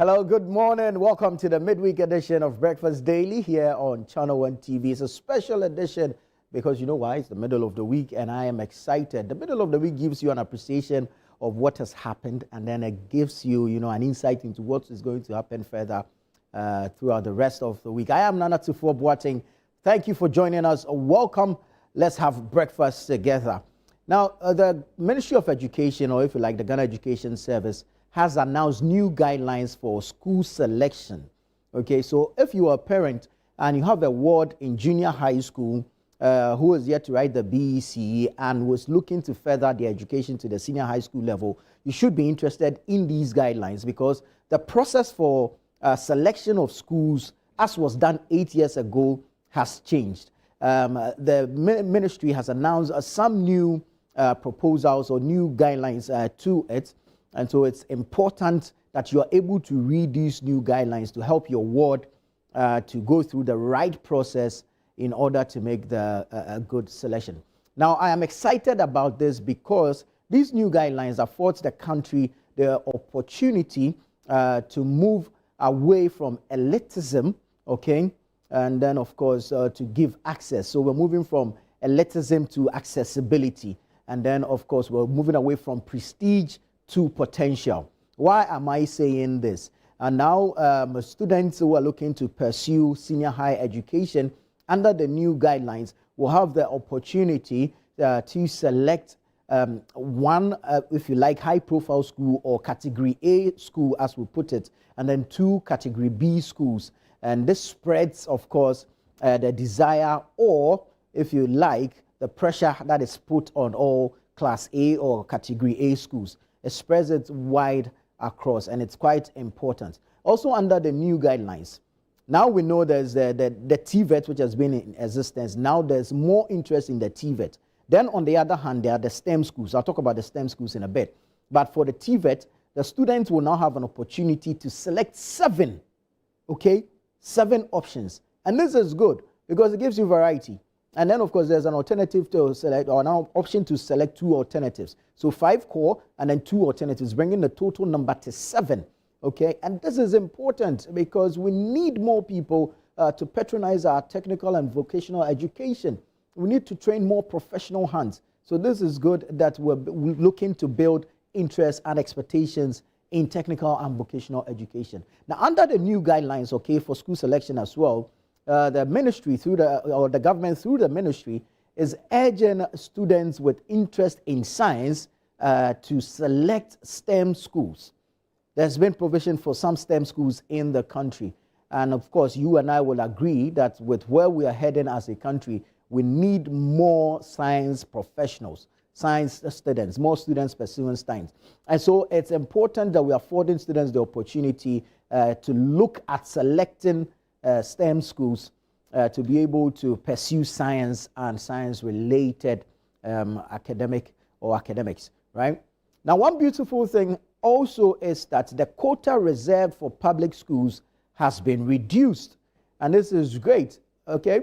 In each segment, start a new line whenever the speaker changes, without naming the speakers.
Hello, good morning. Welcome to the midweek edition of Breakfast Daily here on Channel 1 TV. It's a special edition because you know why? It's the middle of the week and I am excited. The middle of the week gives you an appreciation of what has happened, and then it gives you, an insight into what is going to happen further throughout the rest of the week. I am Nana Tufo Boateng. Thank you for joining us. Welcome. Let's have breakfast together. Now, the Ministry of Education, or if you like, the Ghana Education Service, has announced new guidelines for school selection. Okay, so if you are a parent and you have a ward in junior high school who is yet to write the BECE and was looking to further their education to the senior high school level, you should be interested in these guidelines because the process for selection of schools, as was done 8 years ago, has changed. The ministry has announced some new proposals or new guidelines to it. And so it's important that you are able to read these new guidelines to help your ward to go through the right process in order to make a good selection. Now, I am excited about this because these new guidelines afford the country the opportunity to move away from elitism, okay, and then, of course, to give access. So we're moving from elitism to accessibility. And then, of course, we're moving away from prestige to potential. Why am I saying this? And now students who are looking to pursue senior high education under the new guidelines will have the opportunity to select one, if you like, high profile school or category A school, as we put it, and then two category B schools. And this spreads, of course, the desire or, if you like, the pressure that is put on all class A or category A schools. It spreads it wide across, and it's quite important. Also, under the new guidelines, now we know there's the TVET, which has been in existence. Now there's more interest in the TVET. Then, on the other hand, there are the STEM schools. I'll talk about the STEM schools in a bit. But for the TVET, the students will now have an opportunity to select seven options. And this is good because it gives you variety. And then, of course, there's an alternative to select, or now option to select two alternatives. So 5 core and then 2 alternatives, bringing the total number to 7. Okay, and this is important because we need more people to patronize our technical and vocational education. We need to train more professional hands. So this is good that we're looking to build interest and expectations in technical and vocational education. Now, under the new guidelines, okay, for school selection as well, the ministry the government through the ministry is urging students with interest in science to select STEM schools. There's been provision for some STEM schools in the country. And of course, you and I will agree that with where we are heading as a country, we need more science professionals, science students, more students pursuing science. And so it's important that we are affording students the opportunity to look at selecting STEM schools to be able to pursue science and science-related academics, right? Now, one beautiful thing also is that the quota reserved for public schools has been reduced. And this is great, okay?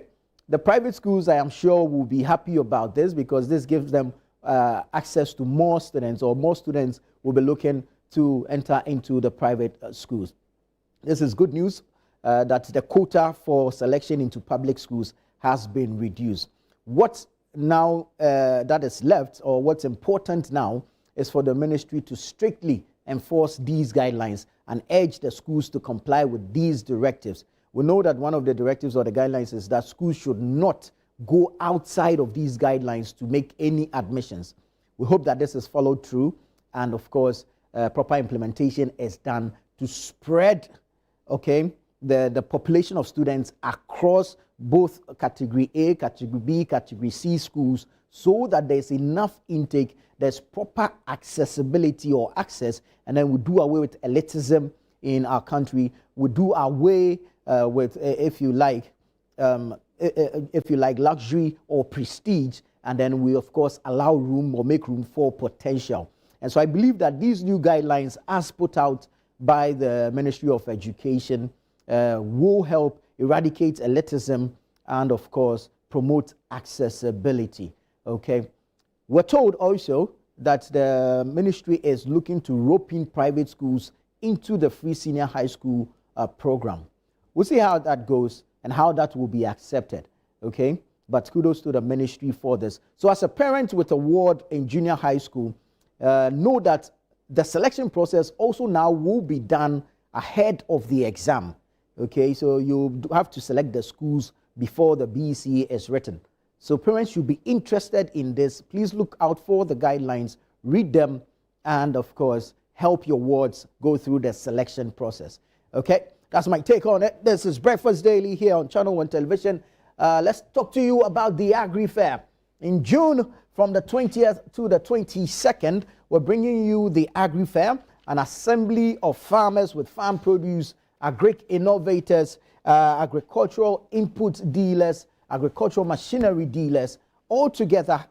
The private schools, I am sure, will be happy about this because this gives them access to more students, or more students will be looking to enter into the private schools. This is good news. That the quota for selection into public schools has been reduced. What now that is left, or what's important now, is for the ministry to strictly enforce these guidelines and urge the schools to comply with these directives. We know that one of the directives or the guidelines is that schools should not go outside of these guidelines to make any admissions. We hope that this is followed through, and of course, proper implementation is done to spread, okay, the population of students across both category A, category B, category C schools, so that there's enough intake, there's proper accessibility or access, and then we do away with elitism in our country. We do away with, if you like, luxury or prestige, and then we, of course, allow room or make room for potential. And so I believe that these new guidelines, as put out by the Ministry of Education, will help eradicate elitism and, of course, promote accessibility. Okay. We're told also that the ministry is looking to rope in private schools into the free senior high school program. We'll see how that goes and how that will be accepted, okay? But kudos to the ministry for this. So as a parent with a ward in junior high school, know that the selection process also now will be done ahead of the exam, okay? So you have to select the schools before the BEC is written. So parents should be interested in this. Please look out for the guidelines, read them, and of course, help your wards go through the selection process. Okay, that's my take on it. This is Breakfast Daily here on Channel 1 Television. Let's talk to you about the AgriFair. In June, from the 20th to the 22nd, we're bringing you the AgriFair, an assembly of farmers with farm produce, agric innovators, agricultural input dealers, agricultural machinery dealers, all together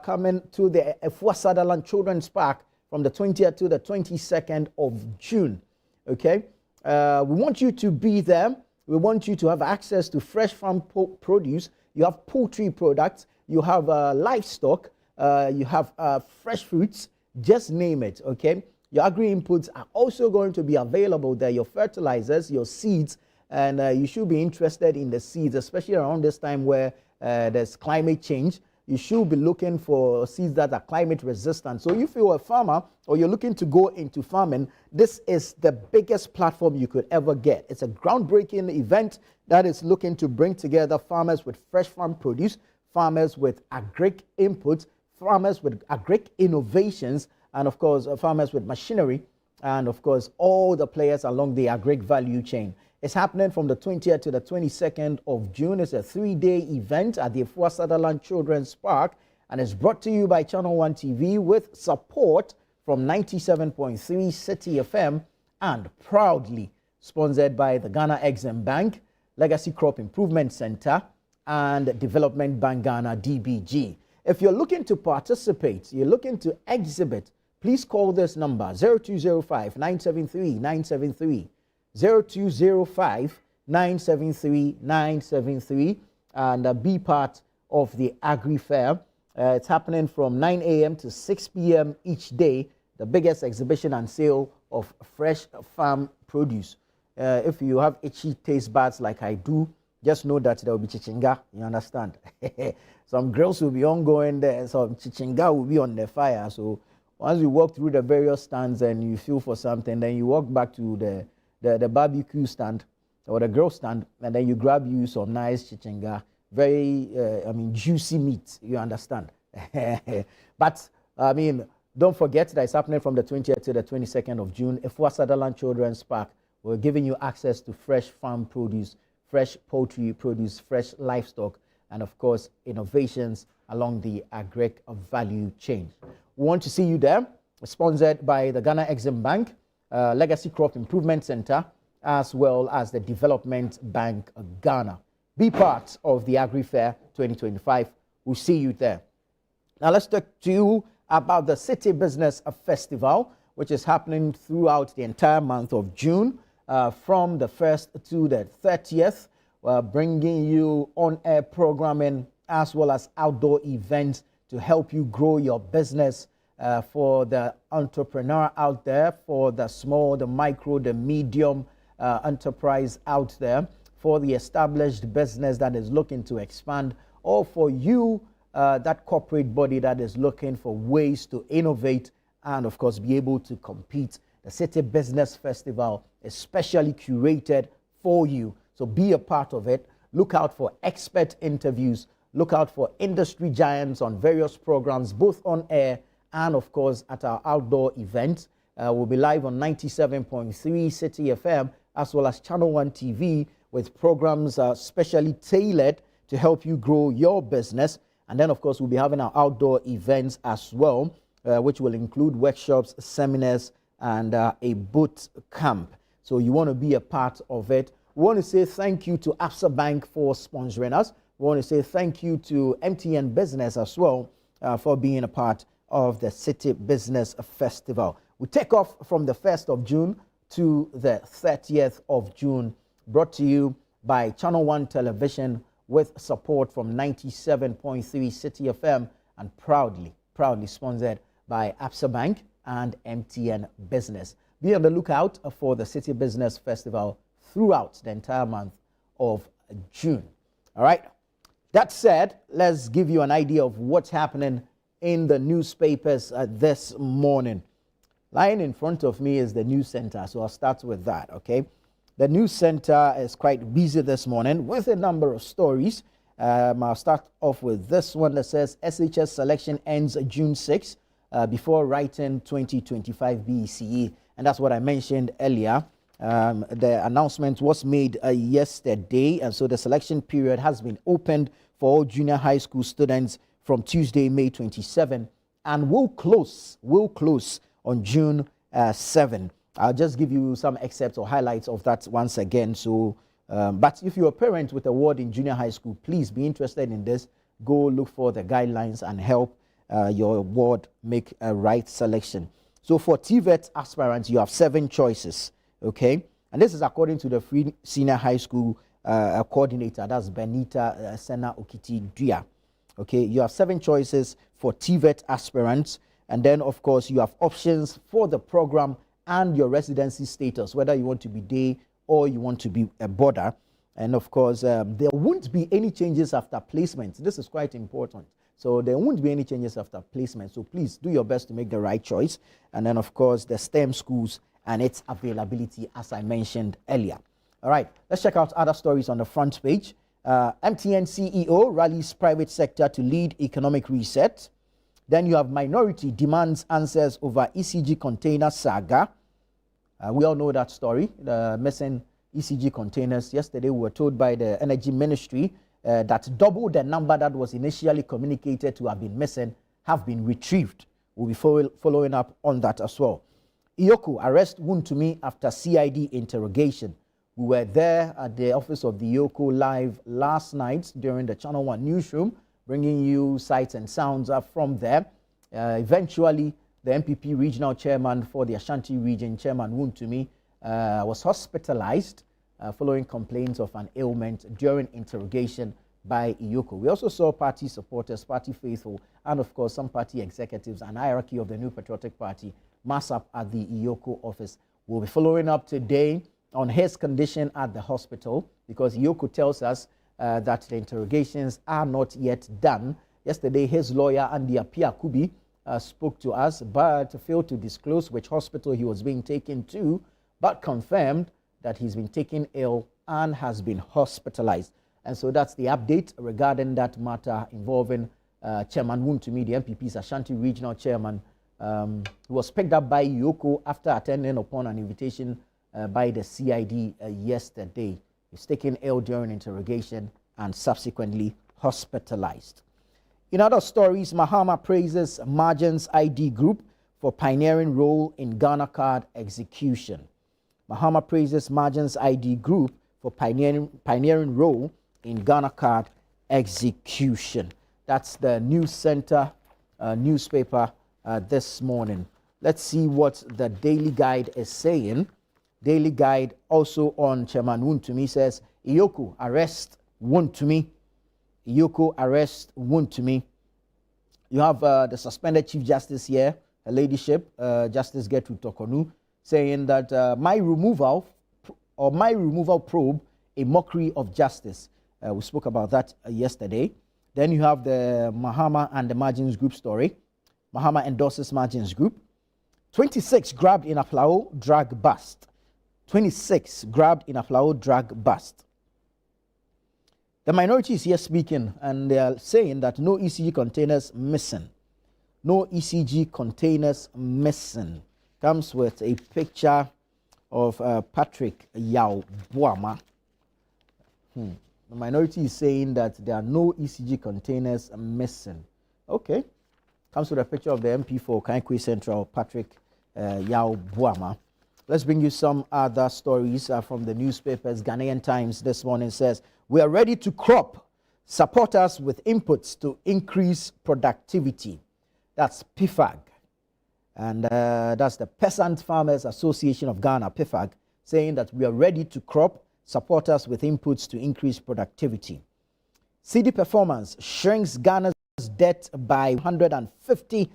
coming to the Efua Sutherland Children's Park from the 20th to the 22nd of June. Okay, we want you to be there. We want you to have access to fresh farm produce. You have poultry products. You have livestock. You have fresh fruits. Just name it. Okay, your agri inputs are also going to be available there. Your fertilizers, your seeds. And you should be interested in the seeds, especially around this time where there's climate change. You should be looking for seeds that are climate resistant. So if you're a farmer or you're looking to go into farming, this is the biggest platform you could ever get. It's a groundbreaking event that is looking to bring together farmers with fresh farm produce, farmers with agric inputs, farmers with agric innovations, and of course, farmers with machinery, and of course, all the players along the agric value chain. It's happening from the 20th to the 22nd of June. It's a 3-day event at the Efua Sutherland Children's Park, and it's brought to you by Channel 1 TV with support from 97.3 Citi FM and proudly sponsored by the Ghana Exim Bank, Legacy Crop Improvement Center, and Development Bank Ghana, DBG. If you're looking to participate, you're looking to exhibit, please call this number 0205 973 973. 0205 973 973 and be part of the AgriFair. It's happening from 9 a.m. to 6 p.m. each day, the biggest exhibition and sale of fresh farm produce. If you have itchy taste buds like I do, just know that there will be chichinga, you understand? Some grills will be ongoing there, some chichinga will be on the fire. So once you walk through the various stands and you feel for something, then you walk back to the barbecue stand or the grill stand, and then you grab you some nice chichinga, very, juicy meat, you understand? But, don't forget that it's happening from the 20th to the 22nd of June. Efua Sutherland Children's Park, we're giving you access to fresh farm produce, fresh poultry produce, fresh livestock, and of course, innovations along the agric value chain. We want to see you there, sponsored by the Ghana Exim Bank, Legacy Crop Improvement Center, as well as the Development Bank Ghana. Be part of the AgriFair 2025. We'll see you there. Now let's talk to you about the Citi Business Festival, which is happening throughout the entire month of June, from the 1st to the 30th, bringing you on-air programming as well as outdoor events to help you grow your business. For the entrepreneur out there, for the small, the micro, the medium enterprise out there, for the established business that is looking to expand, or for you, that corporate body that is looking for ways to innovate and, of course, be able to compete. The Citi Business Festival is specially curated for you. So be a part of it. Look out for expert interviews. Look out for industry giants on various programs, both on air and, of course, at our outdoor event. We'll be live on 97.3 Citi FM as well as Channel 1 TV with programs specially tailored to help you grow your business. And then, of course, we'll be having our outdoor events as well, which will include workshops, seminars, and a boot camp. So you want to be a part of it. We want to say thank you to Absa Bank for sponsoring us. We want to say thank you to MTN Business as well for being a part of the Citi Business Festival. We take off from the 1st of June to the 30th of June, brought to you by Channel 1 Television with support from 97.3 Citi FM and proudly sponsored by Absa Bank and MTN Business. be on the lookout for the Citi Business Festival throughout the entire month of June. All right. That said, let's give you an idea of what's happening in the newspapers this morning. Lying in front of me is the news center, so I'll start with that, okay? The news center is quite busy this morning with a number of stories. I'll start off with this one that says SHS selection ends June 6 before writing 2025 BECE. And that's what I mentioned earlier. The announcement was made yesterday, and so the selection period has been opened for all junior high school students from Tuesday, May 27, and will close on June 7. I'll just give you some excerpts or highlights of that once again. So, but if you're a parent with a ward in junior high school, please be interested in this. Go look for the guidelines and help your ward make a right selection. So for TVET aspirants, you have 7 choices, okay? And this is according to the Free Senior High School coordinator, that's Benita Sena Okiti Dua. Okay, you have 7 choices for TVET aspirants, and then of course you have options for the program and your residency status, whether you want to be day or you want to be a border. And of course, there won't be any changes after placement. This is quite important. So there won't be any changes after placement. So please do your best to make the right choice. And then of course, the STEM schools and its availability, as I mentioned earlier. All right, let's check out other stories on the front page. MTN CEO rallies private sector to lead economic reset. Then you have minority demands answers over ECG container saga. We all know that story, the missing ECG containers. Yesterday we were told by the Energy Ministry that double the number that was initially communicated to have been missing have been retrieved. We'll be following up on that as well. Iyoko arrest Wontumi after CID interrogation. We were there at the office of the Iyoko live last night during the Channel 1 newsroom, bringing you sights and sounds from there. Eventually, the MPP regional chairman for the Ashanti region, Chairman Wontumi, was hospitalized following complaints of an ailment during interrogation by Iyoko. We also saw party supporters, party faithful, and of course some party executives and hierarchy of the New Patriotic Party mass up at the Iyoko office. We'll be following up today on his condition at the hospital, because Iyoko tells us that the interrogations are not yet done. Yesterday, his lawyer, Andy Apiakubi, spoke to us, but failed to disclose which hospital he was being taken to, but confirmed that he's been taken ill and has been hospitalized. And so that's the update regarding that matter involving Chairman Wontumi, the MPP's Ashanti regional chairman, who was picked up by Iyoko after attending upon an invitation by the CID yesterday. He's taken ill during interrogation and subsequently hospitalized. In other stories, Mahama praises Margins ID Group for pioneering role in Ghana card execution. Mahama praises Margins ID Group for pioneering role in Ghana card execution. That's the News Center newspaper this morning. Let's see what the Daily Guide is saying. Daily Guide also on Chairman Wontumi says, Iyoko arrest Wontumi. Iyoko arrest Wontumi. You have the suspended Chief Justice here, her ladyship, Justice Gertrude Tokonu, saying that my removal probe, a mockery of justice. We spoke about that yesterday. Then you have the Mahama and the Margins Group story. Mahama endorses Margins Group. 26 grabbed in Aflao drug bust. 26 grabbed in Aflao drug bust. The minority is here speaking, and they are saying that no ECG containers missing. No ECG containers missing. Comes with a picture of Patrick Yao Boama. The minority is saying that there are no ECG containers missing. Okay. Comes with a picture of the MP for Kankwe Central, Patrick Yao Boama. Let's bring you some other stories from the newspapers. Ghanaian Times this morning says, we are ready to crop. Support us with inputs to increase productivity. That's PIFAG. And that's the Peasant Farmers Association of Ghana, PIFAG, saying that we are ready to crop. Support us with inputs to increase productivity. Citi performance shrinks Ghana's debt by 150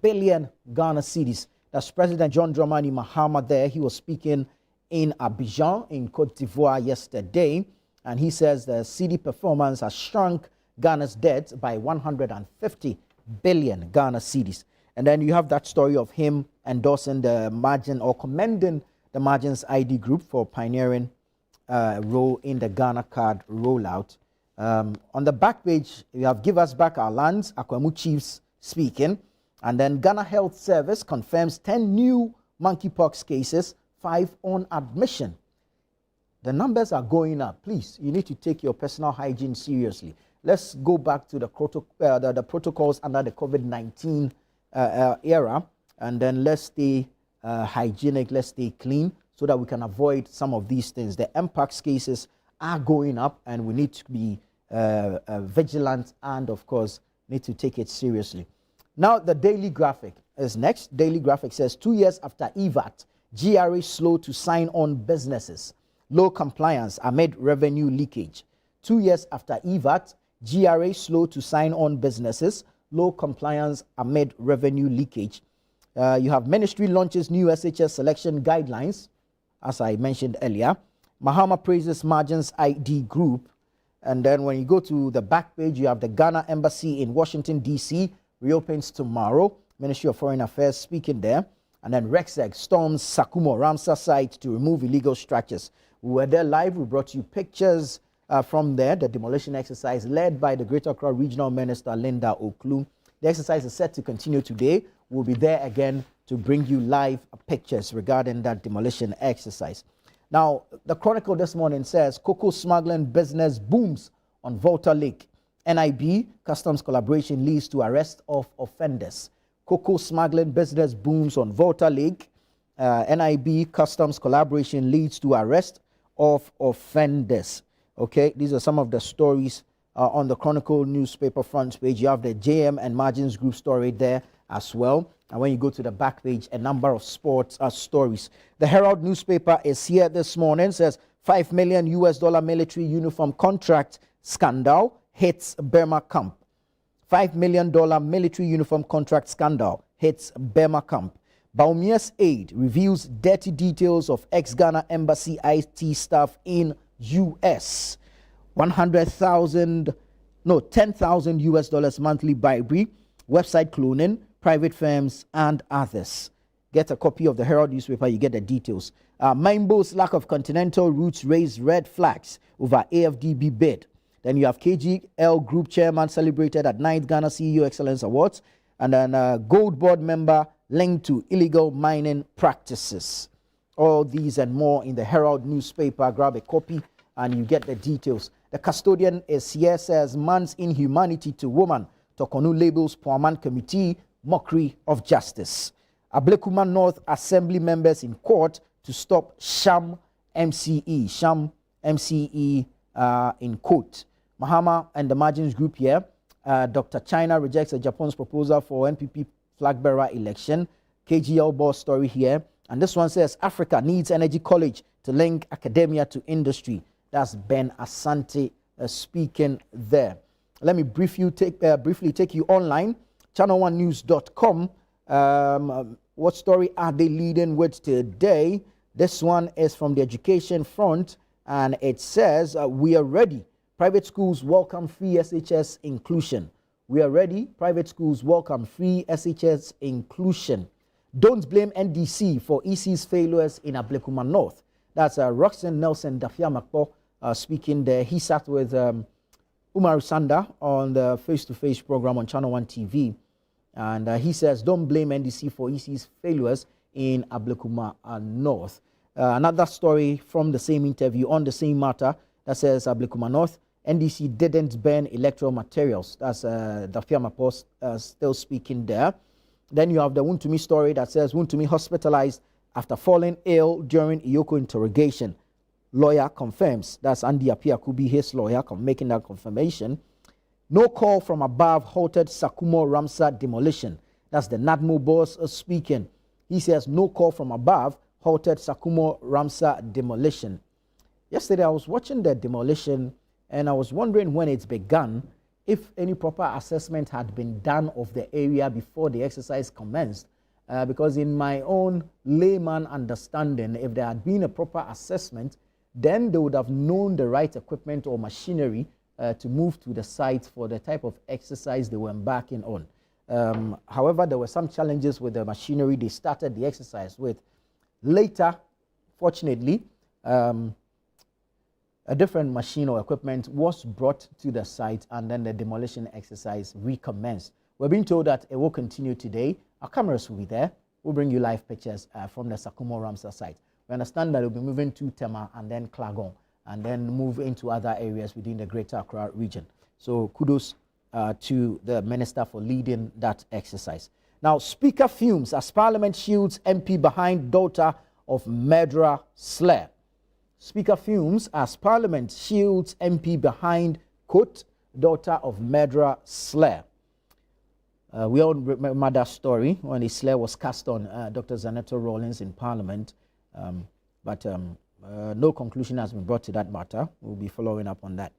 billion Ghana cedis. That's President John Dramani Mahama there. He was speaking in Abidjan in Cote d'Ivoire yesterday, and he says the Citi performance has shrunk Ghana's debt by 150 billion Ghana cedis. And then you have that story of him endorsing the margin or commending the Margins ID Group for pioneering role in the Ghana card rollout. On the back page, you have Give Us Back Our Lands, Akwamu Chiefs speaking. And then Ghana Health Service confirms 10 new monkeypox cases, 5 on admission. The numbers are going up. Please, you need to take your personal hygiene seriously. Let's go back to the protocols under the COVID-19 era, and then let's stay hygienic, let's stay clean so that we can avoid some of these things. The MPAX cases are going up, and we need to be vigilant and, of course, need to take it seriously. Now, the daily graphic is next. Daily graphic says 2 years after EVAT, GRA slow to sign on businesses. Low compliance amid revenue leakage. 2 years after EVAT, GRA slow to sign on businesses. Low compliance amid revenue leakage. You have ministry launches new SHS selection guidelines, as I mentioned earlier. Mahama praises Margins ID Group. And then when you go to the back page, you have the Ghana Embassy in Washington, D.C. reopens tomorrow. Ministry of Foreign Affairs speaking there. And then Rexeg storms Sakumo Ramsar site to remove illegal structures. We were there live. We brought you pictures from there, the demolition exercise led by the Greater Accra Regional Minister Linda Oklu. The exercise is set to continue today. We'll be there again to bring you live pictures regarding that demolition exercise. Now, the Chronicle this morning says cocoa smuggling business booms on Volta Lake. NIB customs collaboration leads to arrest of offenders. Cocoa smuggling business booms on Volta Lake. NIB customs collaboration leads to arrest of offenders. Okay, these are some of the stories on the Chronicle newspaper front page. You have the JM and Margins Group story there as well. And when you go to the back page, a number of sports stories. The Herald newspaper is here this morning, says $5 million military uniform contract scandal hits Burma camp. $5 million military uniform contract scandal hits Burma camp. Baumia's aide reveals dirty details of ex-Ghana embassy IT staff in US. 10,000 US monthly bribery, website cloning, private firms, and others. Get a copy of the Herald newspaper, you get the details. Maimbo's lack of continental routes raised red flags over AFDB bid. Then you have KGL Group Chairman celebrated at 9th Ghana CEO Excellence Awards. And then Gold Board member linked to illegal mining practices. All these and more in the Herald newspaper. Grab a copy and you get the details. The custodian is here, says man's inhumanity to woman. Tokonu labels Poaman Committee mockery of justice. Ablekuma North Assembly members in court to stop sham MCE. Sham MCE in court. Mahama and the Margins Group here. Dr. China rejects Japan's proposal for NPP flag bearer election. KGL boss story here. And this one says Africa needs energy college to link academia to industry. That's Ben Asante speaking there. Let me briefly take you online. channel1news.com. What story are they leading with today? This one is from the education front, and it says we are ready. Private schools welcome free SHS inclusion. We are ready. Private schools welcome free SHS inclusion. Don't blame NDC for EC's failures in Ablekuma North. That's Roxanne Nelson Dafiamakpo speaking there. He sat with Umar Sanda on the face-to-face program on Channel 1 TV. And he says, don't blame NDC for EC's failures in Ablekuma North. Another story from the same interview on the same matter that says Ablekuma North, NDC didn't burn electoral materials. That's Dafiamakpo still speaking there. Then you have the Wuntumi story that says Wuntumi hospitalized after falling ill during Iyoko interrogation. Lawyer confirms. That's Andy Apiakubi, his lawyer, making that confirmation. No call from above halted Sakumo Ramsar demolition. That's the NADMO boss speaking. He says no call from above halted Sakumo Ramsar demolition. Yesterday I was watching the demolition and I was wondering when it's begun, if any proper assessment had been done of the area before the exercise commenced. because in my own layman understanding, if there had been a proper assessment, then they would have known the right equipment or machinery to move to the site for the type of exercise they were embarking on. However, there were some challenges with the machinery they started the exercise with. Later, fortunately, a different machine or equipment was brought to the site, and then the demolition exercise recommenced. We're being told that it will continue today. Our cameras will be there. We'll bring you live pictures from the Sakumo Ramsar site. We understand that we'll be moving to Tema and then Klagon, and then move into other areas within the Greater Accra region. So kudos to the minister for leading that exercise. Now, Speaker fumes as Parliament shields MP behind daughter of murderer slur. Speaker fumes as Parliament shields MP behind, quote, daughter of murderer slur. We all remember that story when the slur was cast on Dr. Zaneto Rawlings in Parliament, but no conclusion has been brought to that matter. We'll be following up on that.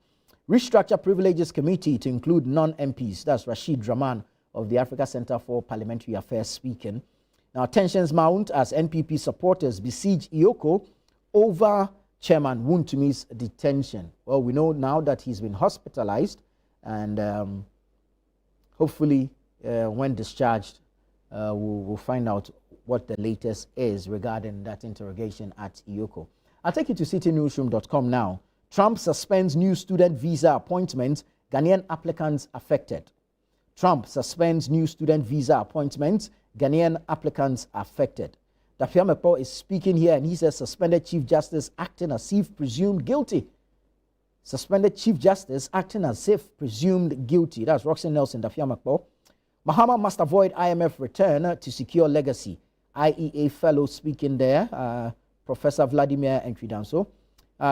Restructure Privileges Committee to include non-MPs. That's Rashid Draman of the Africa Center for Parliamentary Affairs speaking. Now, tensions mount as NPP supporters besiege Iyoko over Chairman Wuntumi's detention. Well, we know now that he's been hospitalized, and hopefully when discharged, we'll find out what the latest is regarding that interrogation at Iyoko. I'll take you to citinewsroom.com now. Trump suspends new student visa appointments, Ghanaian applicants affected. Trump suspends new student visa appointments, Ghanaian applicants affected. Dafiamepo is speaking here, and he says suspended Chief Justice acting as if presumed guilty. Suspended Chief Justice acting as if presumed guilty. That's Roxanne Nelson, Dafiamepo. Mahama must avoid IMF return to secure legacy. IEA fellow speaking there, Professor Vladimir Enkridanso.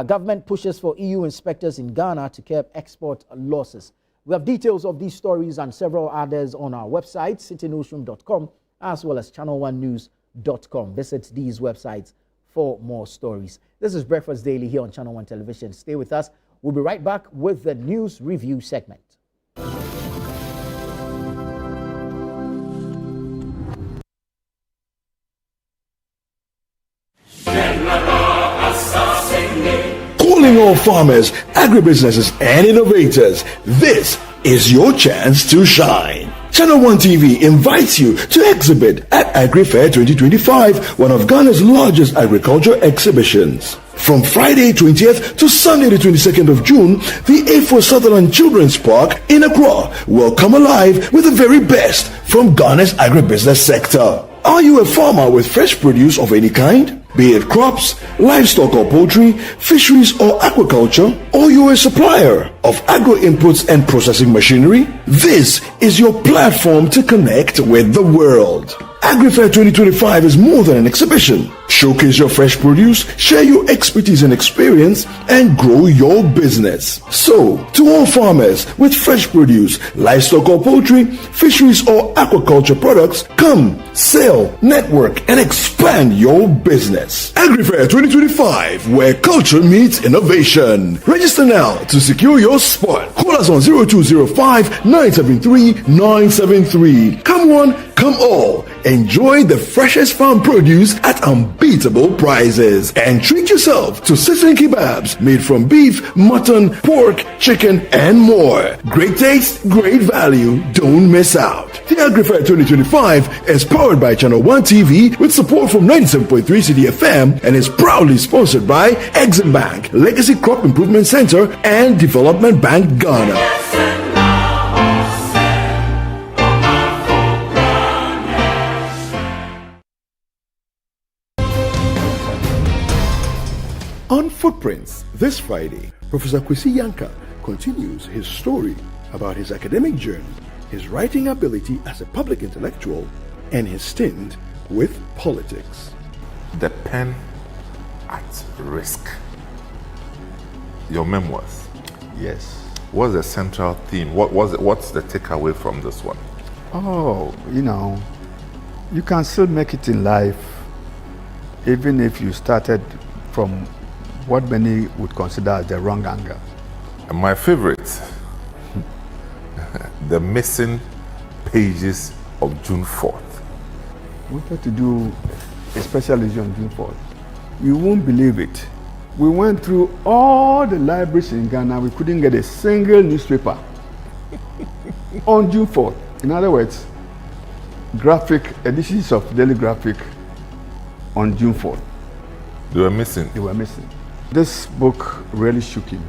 Government pushes for EU inspectors in Ghana to curb export losses. We have details of these stories and several others on our website, citinewsroom.com, as well as channel1news.com. Visit these websites for more stories. This is Breakfast Daily here on Channel 1 Television. Stay with us. We'll be right back with the news review segment.
Calling all farmers, agribusinesses, and innovators, this is your chance to shine. Channel 1 TV invites you to exhibit at AgriFair 2025, one of Ghana's largest agriculture exhibitions. From Friday 20th to Sunday the 22nd of June, the A4 Sutherland Children's Park in Accra will come alive with the very best from Ghana's agribusiness sector. Are you a farmer with fresh produce of any kind? Be it crops, livestock or poultry, fisheries or aquaculture, or you're a supplier of agro inputs and processing machinery, this is your platform to connect with the world. AgriFair 2025 is more than an exhibition. Showcase your fresh produce, share your expertise and experience, and grow your business. So, to all farmers with fresh produce, livestock or poultry, fisheries or aquaculture products, come, sell, network, and expand your business. AgriFair 2025, where culture meets innovation. Register now to secure your spot. Call us on 0205 973 973. Come one, come all. Enjoy the freshest farm produce at unbeatable prices. And treat yourself to sizzling kebabs made from beef, mutton, pork, chicken, and more. Great taste, great value. Don't miss out. The AgriFair 2025 is powered by Channel 1 TV with support from 97.3 Citi FM and is proudly sponsored by Exim Bank, Legacy Crop Improvement Center, and Development Bank Ghana. On Footprints, this Friday, Professor Kwesi Yanka continues his story about his academic journey, his writing ability as a public intellectual, and his stint with politics.
The pen at risk. Your memoirs.
Yes.
What's the central theme? What's the takeaway from this one?
Oh, you can still make it in life, even if you started from what many would consider as the wrong angle.
And my favorite, the missing pages of June 4th.
wanted to do a special issue on June 4th. You won't believe it. We went through all the libraries in Ghana. We couldn't get a single newspaper on June 4th. In other words, graphic editions of Daily Graphic on June 4th.
They were missing.
They were missing. This book really shook him.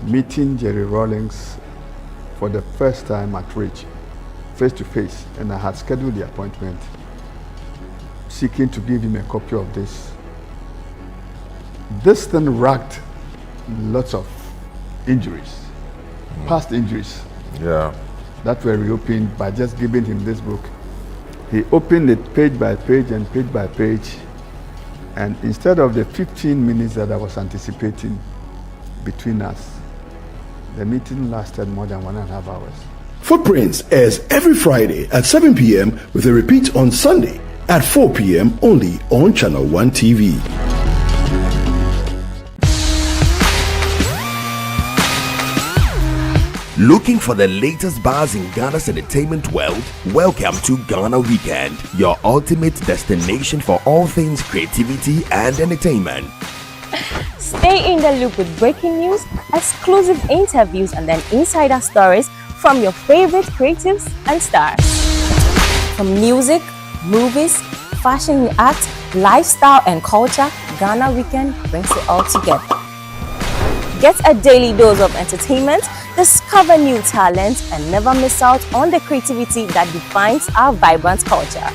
Meeting Jerry Rawlings for the first time at Ridge, face to face, and I had scheduled the appointment, seeking to give him a copy of this. This thing racked lots of injuries, past injuries.
Yeah.
That were reopened by just giving him this book. He opened it page by page and page by page, and instead of the 15 minutes that I was anticipating between us, the meeting lasted more than 1.5 hours.
Footprints airs every Friday at 7 p.m. with a repeat on Sunday at 4 p.m. only on Channel 1 TV.
Looking for the latest buzz in Ghana's entertainment world? Welcome to Ghana Weekend, your ultimate destination for all things creativity and entertainment.
Stay in the loop with breaking news, exclusive interviews, and then insider stories from your favorite creatives and stars. From music, movies, fashion and art, lifestyle and culture, Ghana Weekend brings it all together. Get a daily dose of entertainment, discover new talents, and never miss out on the creativity that defines our vibrant culture.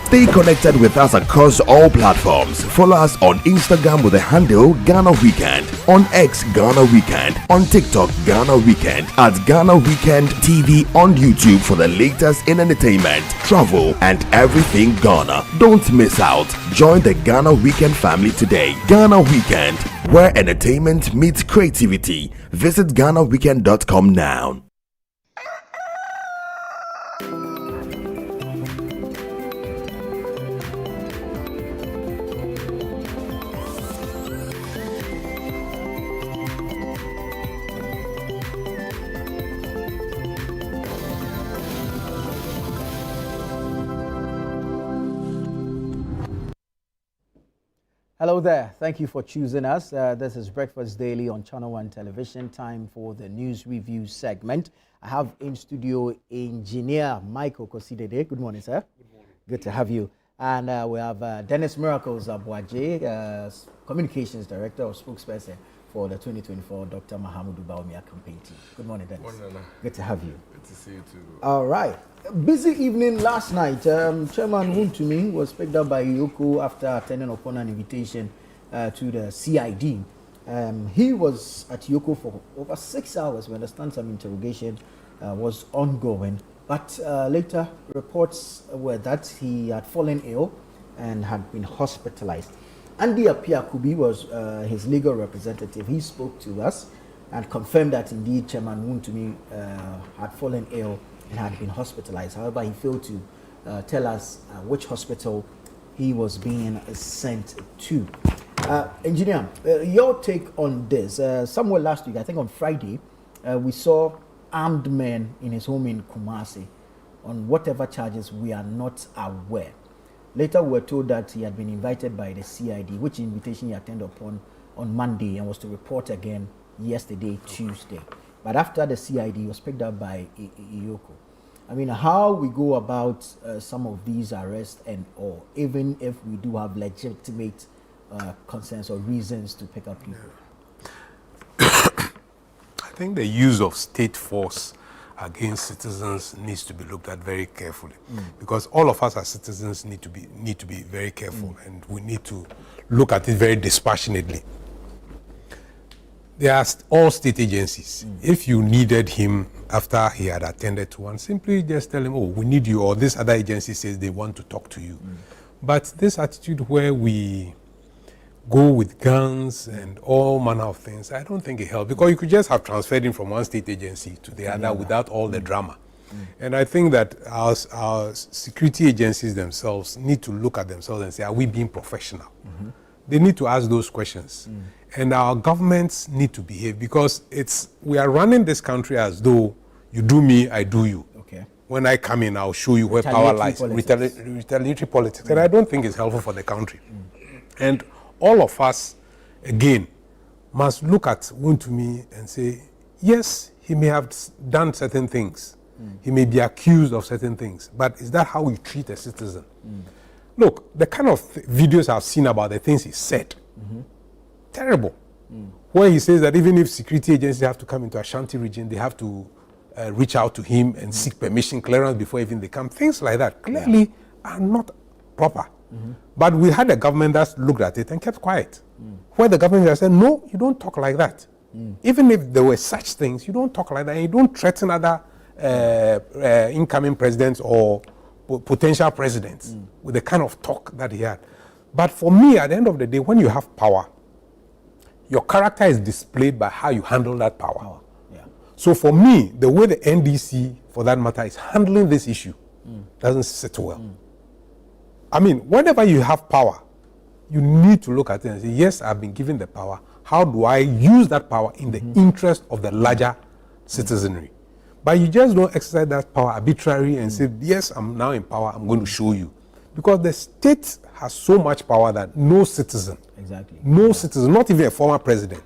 Stay connected with us across all platforms. Follow us on Instagram with the handle Ghana Weekend, on X Ghana Weekend, on TikTok Ghana Weekend, at Ghana Weekend TV on YouTube for the latest in entertainment, travel, and everything Ghana. Don't miss out. Join the Ghana Weekend family today. Ghana Weekend, where entertainment meets creativity. Visit GhanaWeekend.com now.
Hello there. Thank you for choosing us. This is Breakfast Daily on Channel 1 Television. Time for the news review segment. I have in studio engineer Michael Kosidede. Good morning, sir. Good morning. Good to have you. And we have Dennis Miracles Abuaje, Communications Director or spokesperson for the 2024 Dr. Mahamudu Bawumia campaign team. Good morning, Dennis.
Good morning, Nana.
Good to have you.
Good to see you too.
All right. Busy evening last night. Chairman Wuntumi was picked up by Yoko after attending upon an invitation to the CID. He was at Yoko for over 6 hours. We understand some interrogation was ongoing. But later, reports were that he had fallen ill and had been hospitalized. Andy Apiakubi was his legal representative. He spoke to us and confirmed that indeed Chairman Wuntumi had fallen ill and had been hospitalized. However, he failed to tell us which hospital he was being sent to. Engineer, your take on this. Somewhere last week, I think on Friday, we saw armed men in his home in Kumasi on whatever charges we are not aware. Later, we were told that he had been invited by the CID, which invitation he attended upon on Monday and was to report again yesterday, Tuesday. But after the CID, he was picked up by Iyoko. I mean, how we go about some of these arrests and all, even if we do have legitimate concerns or reasons to pick up people.
I think the use of state force against citizens needs to be looked at very carefully, because all of us as citizens need to be very careful, and we need to look at it very dispassionately. They are all state agencies. If you needed him after he had attended to one, simply just tell him, oh, we need you, or this other agency says they want to talk to you. But this attitude where we go with guns and all manner of things, I don't think it helps, because you could just have transferred him from one state agency to the other without all the drama. And I think that our security agencies themselves need to look at themselves and say, are we being professional? They need to ask those questions. And our governments need to behave, because we are running this country as though you do me, I do you.
Okay.
when I come in, I'll show you where power lies.
Politics.
Retaliatory politics. And I don't think it's helpful for the country. And all of us, again, must look at Wontumi and say, yes, he may have done certain things. He may be accused of certain things. But is that how we treat a citizen? Look, the kind of videos I've seen about the things he said, terrible. Where he says that even if security agencies have to come into Ashanti region, they have to reach out to him and seek permission, clearance before even they come. Things like that clearly are not proper. But we had a government that looked at it and kept quiet. Where the government has said, no, you don't talk like that. Even if there were such things, you don't talk like that. And you don't threaten other incoming presidents or potential presidents with the kind of talk that he had. But for me, at the end of the day, when you have power, your character is displayed by how you handle that power. So for me, the way the NDC, for that matter, is handling this issue doesn't sit well. I mean, whenever you have power, you need to look at it and say, yes, I've been given the power. How do I use that power in the interest of the larger citizenry? But you just don't exercise that power arbitrarily and say, yes, I'm now in power, I'm going to show you. Because the state has so much power that no citizen, no citizen, not even a former president,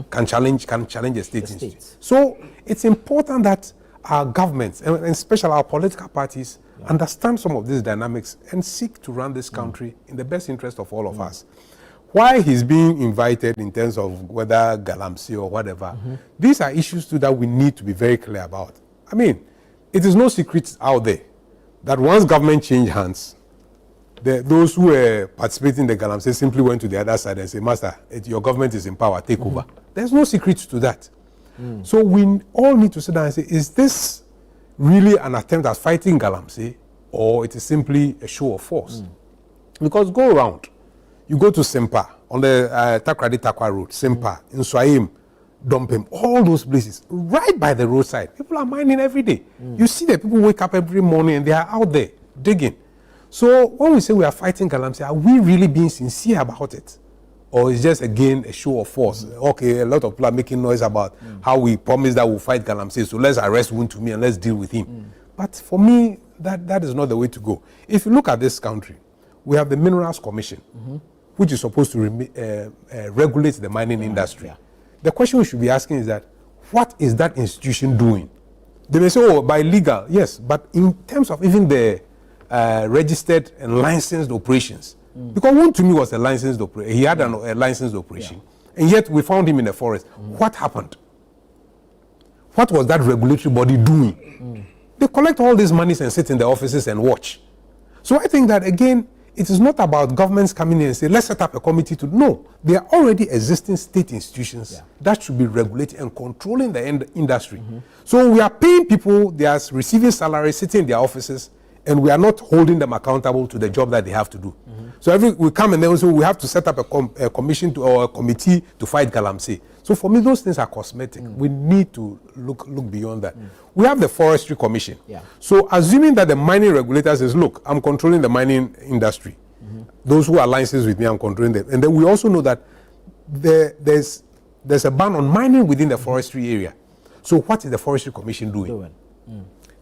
can challenge a state institution. So it's important that our governments, and especially our political parties, understand some of these dynamics and seek to run this country in the best interest of all of us. Why he's being invited in terms of whether Galamsey or whatever, these are issues too that we need to be very clear about. I mean, it is no secret out there that once government changed hands, those who were participating in the Galamsey simply went to the other side and said, Master, your government is in power, take over. There's no secret to that. So we all need to sit down and say, is this really an attempt at fighting Galamsey, or it is simply a show of force? Because go around, you go to Simpa, on the Takrady Takwa Road, Simpa, in Swaim, Dompem, all those places, right by the roadside. People are mining every day. You see the people wake up every morning and they are out there digging. So when we say we are fighting Galamsey, are we really being sincere about it? Or is just, again, a show of force? Okay, a lot of people are making noise about how we promised that we'll fight Galamsey, so let's arrest Wontumi and let's deal with him. But for me, that is not the way to go. If you look at this country, we have the Minerals Commission, which is supposed to regulate the mining industry. The question we should be asking is that, what is that institution doing? They may say, oh, by legal, yes, but in terms of even the registered and licensed operations, because Wontumi was a licensed operator, he had a licensed operation, and yet we found him in the forest. What happened? What was that regulatory body doing? They collect all these monies and sit in the offices and watch. So I think that, again, it is not about governments coming in and say, let's set up a committee to... No, there are already existing state institutions that should be regulating and controlling the industry. So we are paying people, they are receiving salaries, sitting in their offices, and we are not holding them accountable to the job that they have to do. So we come and then say we have to set up a commission or a committee to fight Galamsey. So for me, those things are cosmetic. We need to look beyond that. We have the Forestry Commission. So assuming that the mining regulator says, look, I'm controlling the mining industry. Those who are licensed with me, I'm controlling them. And then we also know that there's a ban on mining within the forestry area. So what is the Forestry Commission doing?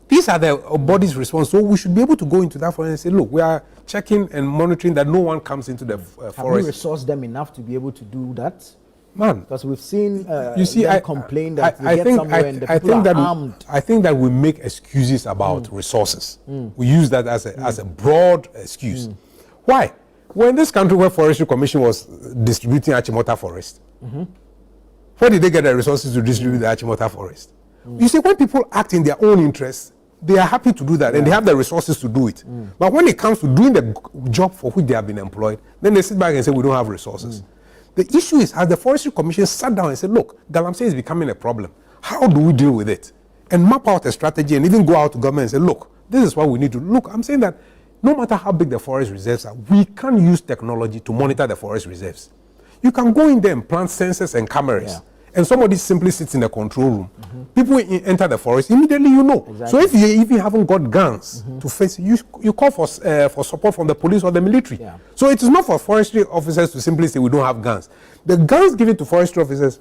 These are the bodies responsible. So we should be able to go into that forest and say, look, we are checking and monitoring that no one comes into the forest.
Have we resourced them enough to be able to do that?
Man,
because we've seen them complain that they get somewhere and the people are armed.
I think that we make excuses about resources. We use that as a broad excuse. Why? Well, in this country where Forestry Commission was distributing Achimota forest, where did they get the resources to distribute the Achimota forest? You see, when people act in their own interests, they are happy to do that and they have the resources to do it. But when it comes to doing the job for which they have been employed, then they sit back and say, we don't have resources. The issue is, as the Forestry Commission sat down and said, look, Galamsey is becoming a problem. How do we deal with it? And map out a strategy and even go out to government and say, look, this is what we need to look. I'm saying that no matter how big the forest reserves are, we can use technology to monitor the forest reserves. You can go in there and plant sensors and cameras. And somebody simply sits in the control room. People enter the forest, immediately you know. So if you even haven't got guns to face it, you call for support from the police or the military. So it is not for forestry officers to simply say we don't have guns. The guns given to forestry officers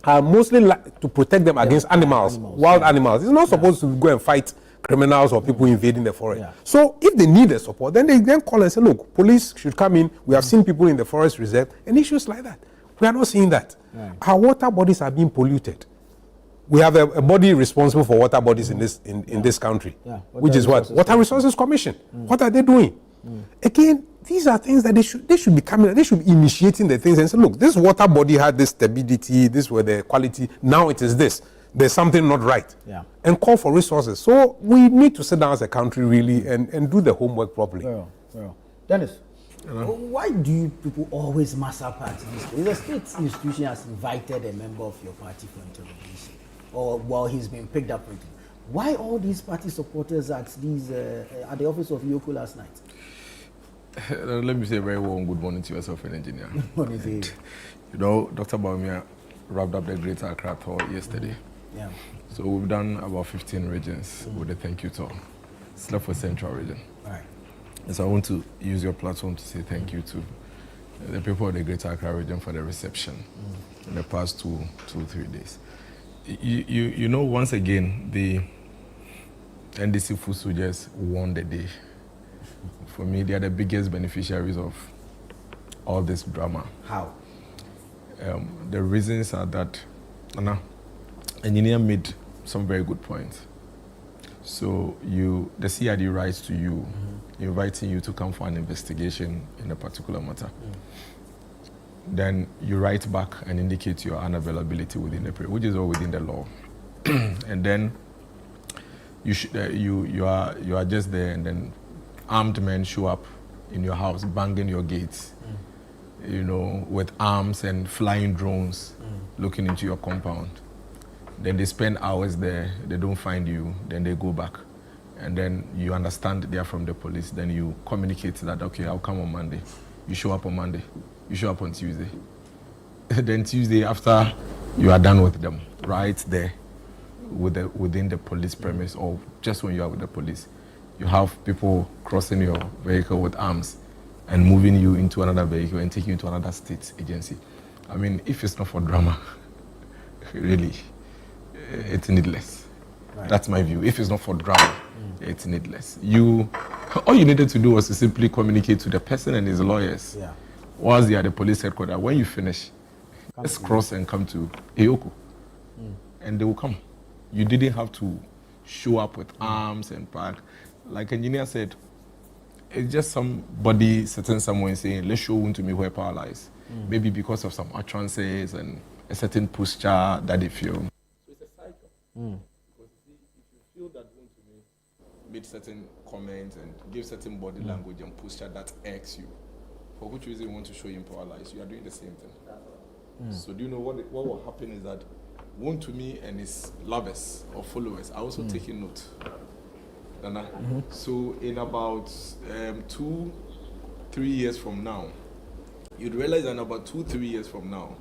are mostly to protect them against animals, wild animals. It's not supposed to go and fight criminals or people invading the forest.
Yeah.
So if they need the support, then they then call and say, look, police should come in. We have seen people in the forest reserve and issues like that. We are not seeing that.
Right.
Our water bodies are being polluted. We have a body responsible for water bodies in this country, which is what? Water Resources Commission. What are they doing? Again, these are things that they should be coming, they should be initiating the things and say, look, this water body had this stability, this were the quality, now it is this. There's something not right.
Yeah.
And call for resources. So we need to sit down as a country really and do the homework properly.
Well. Dennis, why do you people always mass up parties? The state institution has invited a member of your party for interrogation, or well, he's been picked up with you. Why all these party supporters at the office of Yoko last night?
Let me say a very warm good morning to yourself, an engineer.
And,
Dr. Baumia wrapped up the Greater Accra tour yesterday.
Yeah.
So we've done about 15 regions with the thank you tour. It's left for Central region.
Right.
And so I want to use your platform to say thank you to the people of the Greater Accra region for the reception in the past 3 days. Once again, the NDC food soldiers won the day. For me, they are the biggest beneficiaries of all this drama.
How?
The reasons are that engineer made some very good points. So the CID writes to you, inviting you to come for an investigation in a particular matter. Then you write back and indicate your unavailability within the period, which is all within the law. And then you are just there, and then armed men show up in your house, banging your gates, with arms and flying drones, looking into your compound. Then they spend hours there, they don't find you, then they go back. And then you understand they are from the police, then you communicate that, okay, I'll come on Monday. You show up on Monday, you show up on Tuesday. Then Tuesday, after you are done with them, right there, within the police premise, or just when you are with the police, you have people crossing your vehicle with arms and moving you into another vehicle and taking you to another state agency. I mean, if it's not for drama, really, it's needless. Right. That's my view. If it's not for drama, it's needless. All you needed to do was to simply communicate to the person and his lawyers.
Yeah.
Whilst they are the police headquarters, when you finish, let's cross and come to Eyoko. And they will come. You didn't have to show up with arms and pack. Like engineer said, it's just somebody sitting somewhere and saying, let's show to me where power lies. Maybe because of some utterances and a certain posture that they feel. So it's a cycle. Because if you feel that Wontumi made certain comments and give certain body language and posture that irks you, for which reason you want to show him power lies, you are doing the same thing. So do you know what will happen is that Wontumi and his lovers or followers are also taking note. So in about 2-3 years from now, you'd realize that in about 2-3 years from now,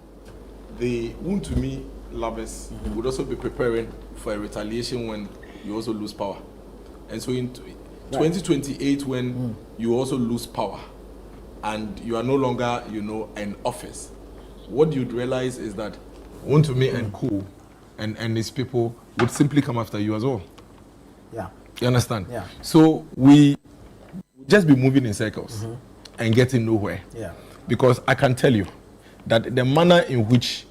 the Wontumi lovers would also be preparing for a retaliation when you also lose power. And so in 2028, when you also lose power and you are no longer, in office, what you'd realize is that Wontumi and co and his people would simply come after you as well.
Yeah.
You understand?
Yeah.
So we just be moving in circles and getting nowhere.
Yeah.
Because I can tell you that the manner in which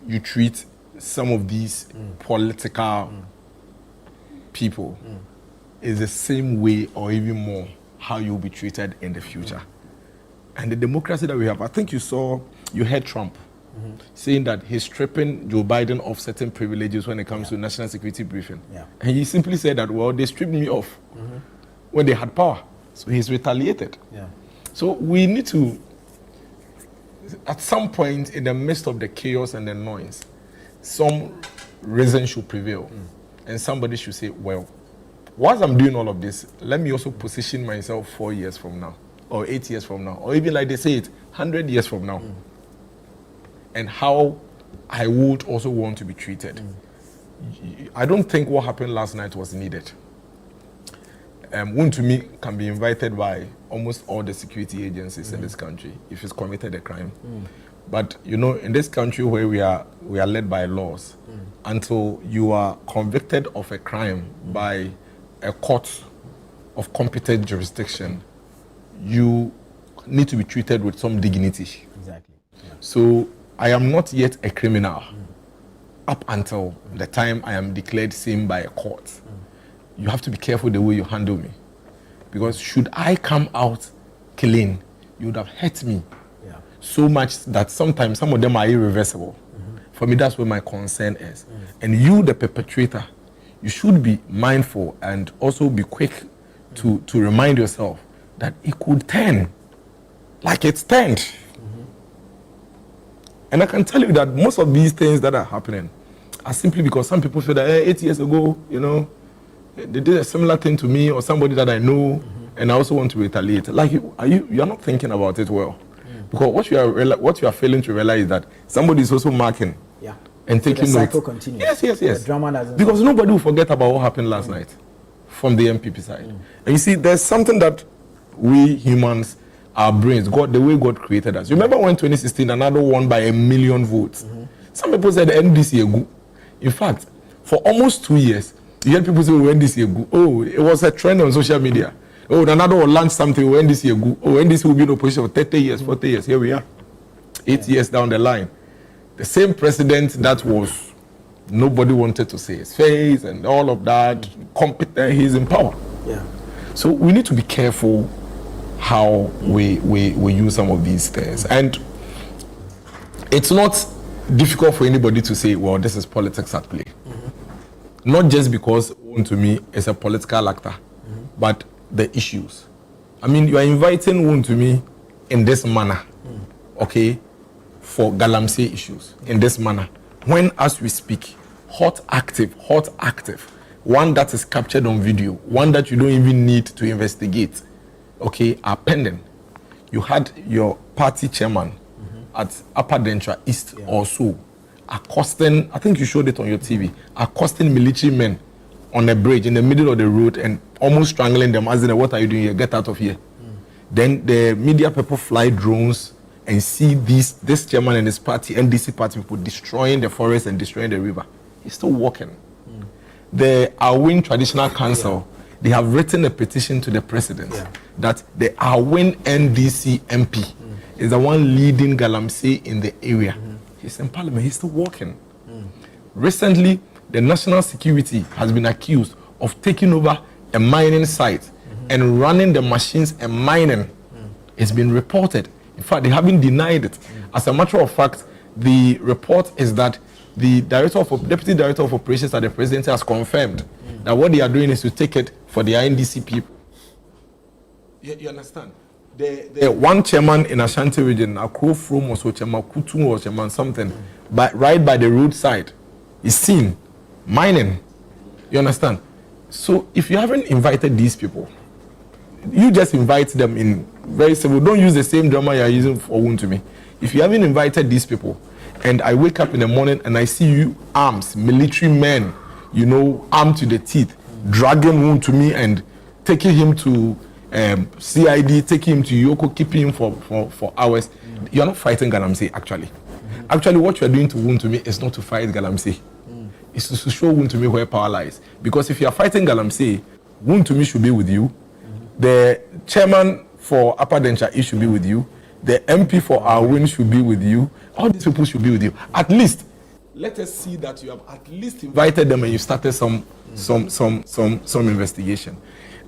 you treat some of these political people is the same way or even more how you'll be treated in the future. And the democracy that we have, I think you heard Trump saying that he's stripping Joe Biden of certain privileges when it comes to national security briefing. Yeah. And he simply said that, well, they stripped me off when they had power. So he's retaliated. Yeah. So we need to, at some point in the midst of the chaos and the noise, some reason should prevail. And somebody should say, well, whilst I'm doing all of this, let me also position myself 4 years from now, or 8 years from now, or even like they say it, 100 years from now. And how I would also want to be treated. I don't think what happened last night was needed. Wontumi can be invited by almost all the security agencies in this country if he's committed a crime. But in this country where we are led by laws, until you are convicted of a crime by a court of competent jurisdiction, you need to be treated with some dignity.
Exactly. Yeah.
So I am not yet a criminal up until the time I am declared sane by a court. You have to be careful the way you handle me. Because should I come out clean, you would have hurt me so much that sometimes some of them are irreversible. For me, that's where my concern is. And you, the perpetrator, you should be mindful and also be quick to remind yourself that it could turn like it's turned. And I can tell you that most of these things that are happening are simply because some people feel that 8 years ago, they did a similar thing to me or somebody that I know, and I also want to retaliate. Like, you're not thinking about it well. Because what you are failing to realize is that somebody is also marking and taking notes.
The cycle continues.
Yes.
The drama doesn't
because
stop.
nobody will forget about what happened last night from the MPP side. And you see, there's something that we humans, our brains, God, the way God created us. Remember when 2016, another won by 1 million votes? Some people said NDC Egu. In fact, for almost 2 years, you heard people say, NDC Egu. Oh, it was a trend on social media. Oh, another will launch something, NDC Egu. Oh, NDC will be in opposition for 30 years, 40 years. Here we are. 8 years down the line. The same president that was, nobody wanted to say his face and all of that, competent, he's in power.
Yeah.
So we need to be careful how we use some of these things. And it's not difficult for anybody to say, well, this is politics at play. Not just because, to me, it's a political actor, but the issues. I mean, you are inviting one to me in this manner, okay, for Galamsey issues, in this manner. When, as we speak, hot active, one that is captured on video, one that you don't even need to investigate, okay, are pending. You had your party chairman at Upper Dentra East also accosting, I think you showed it on your TV, accosting military men on a bridge in the middle of the road and almost strangling them, as in, what are you doing here? Get out of here. Then the media people fly drones and see this chairman and his party, NDC party people, destroying the forest and destroying the river. He's still walking. The Awin Traditional Council, they have written a petition to the president that the Awin NDC MP is the one leading Galamsey in the area. He's in parliament, he's still walking. Recently, the national security has been accused of taking over a mining site and running the machines and mining. It's been reported. In fact, they haven't denied it. As a matter of fact, the report is that the deputy director of operations at the presidency has confirmed that what they are doing is to take it for the INDC people. You understand? The one chairman in Ashanti region, Akro From was chairman, Kutu was chairman, something, but right by the roadside, is seen mining. You understand? So if you haven't invited these people, you just invite them in very simple. Don't use the same drama you are using for Wound to me. If you haven't invited these people, and I wake up in the morning and I see you arms, military men, armed to the teeth, dragging Wound to me and taking him to CID, taking him to Yoko, keeping him for hours, you're not fighting Galamsey, actually. Actually, what you're doing to Wound to me is not to fight Galamsey. It's to show Wound to me where power lies. Because if you're fighting Galamsey, Wound to me should be with you. The chairman for Upper Dentra East should be with you. The MP for Awin should be with you. All these people should be with you. At least, let us see that you have at least invited them and you started some investigation.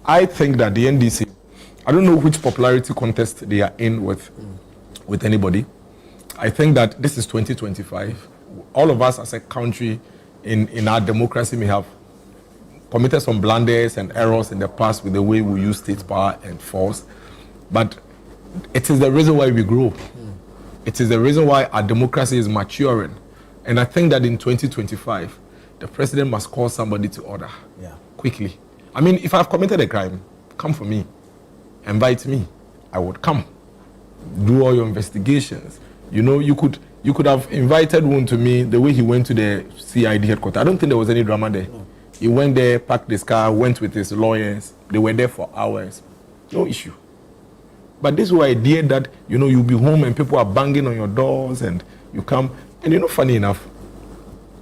I think that the NDC, I don't know which popularity contest they are in with anybody. I think that this is 2025. All of us as a country in our democracy may have committed some blunders and errors in the past with the way we use state power and force. But it is the reason why we grow. It is the reason why our democracy is maturing. And I think that in 2025, the president must call somebody to order quickly. I mean, if I've committed a crime, come for me. Invite me. I would come. Do all your investigations. You could have invited one to me the way he went to the CID headquarters. I don't think there was any drama there. No. He went there, parked his car, went with his lawyers. They were there for hours. No issue. But this whole idea that, you'll be home and people are banging on your doors and you come. And funny enough,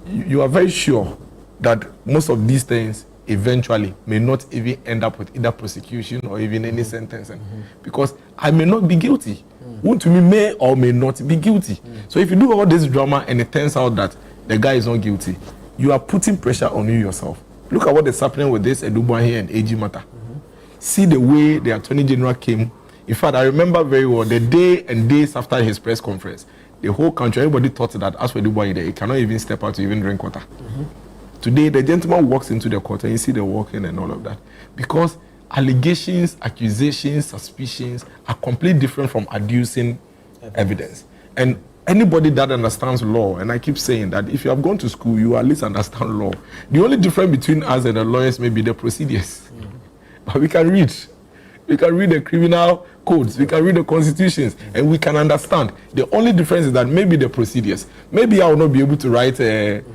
you are very sure that most of these things eventually may not even end up with either prosecution or even any sentencing, because I may not be guilty. Who to me may or may not be guilty. So if you do all this drama and it turns out that the guy is not guilty, you are putting pressure on you yourself. Look at what is happening with this Edubwa here and AG matter. See the way the Attorney General came. In fact, I remember very well the day and days after his press conference, the whole country, everybody thought that as for Edubwa, he cannot even step out to even drink water. Today, the gentleman walks into the court and you see the walking and all of that. Because allegations, accusations, suspicions are completely different from adducing evidence. And anybody that understands law, and I keep saying that if you have gone to school, you at least understand law. The only difference between us and the lawyers may be the procedures. But we can read. We can read the criminal codes, we can read the constitutions, and we can understand. The only difference is that maybe the procedures. Maybe I will not be able to write an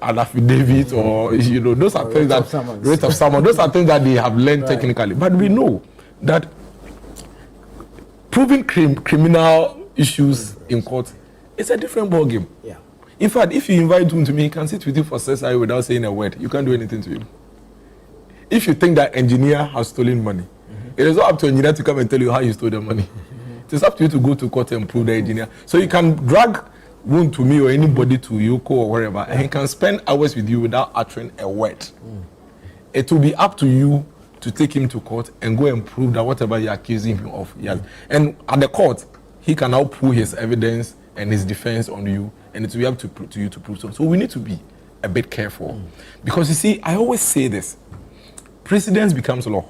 affidavit or, you know, those are things that, rate of summons, those are things that they have learned technically. But we know that proving criminal issues in court is a different ballgame.
Yeah.
In fact, if you invite him to me, he can sit with you for 6 hours without saying a word. You can't do anything to him. If you think that engineer has stolen money, it is not up to engineer to come and tell you how you stole the money. It is up to you to go to court and prove the engineer. So you can drag one to me or anybody to Yoko or wherever, and he can spend hours with you without uttering a word. It will be up to you to take him to court and go and prove that whatever you're accusing him of. Yes. And at the court, he can now pull his evidence and his defense on you, and it will be up to you to prove so. So we need to be a bit careful. Because you see, I always say this, precedence becomes law.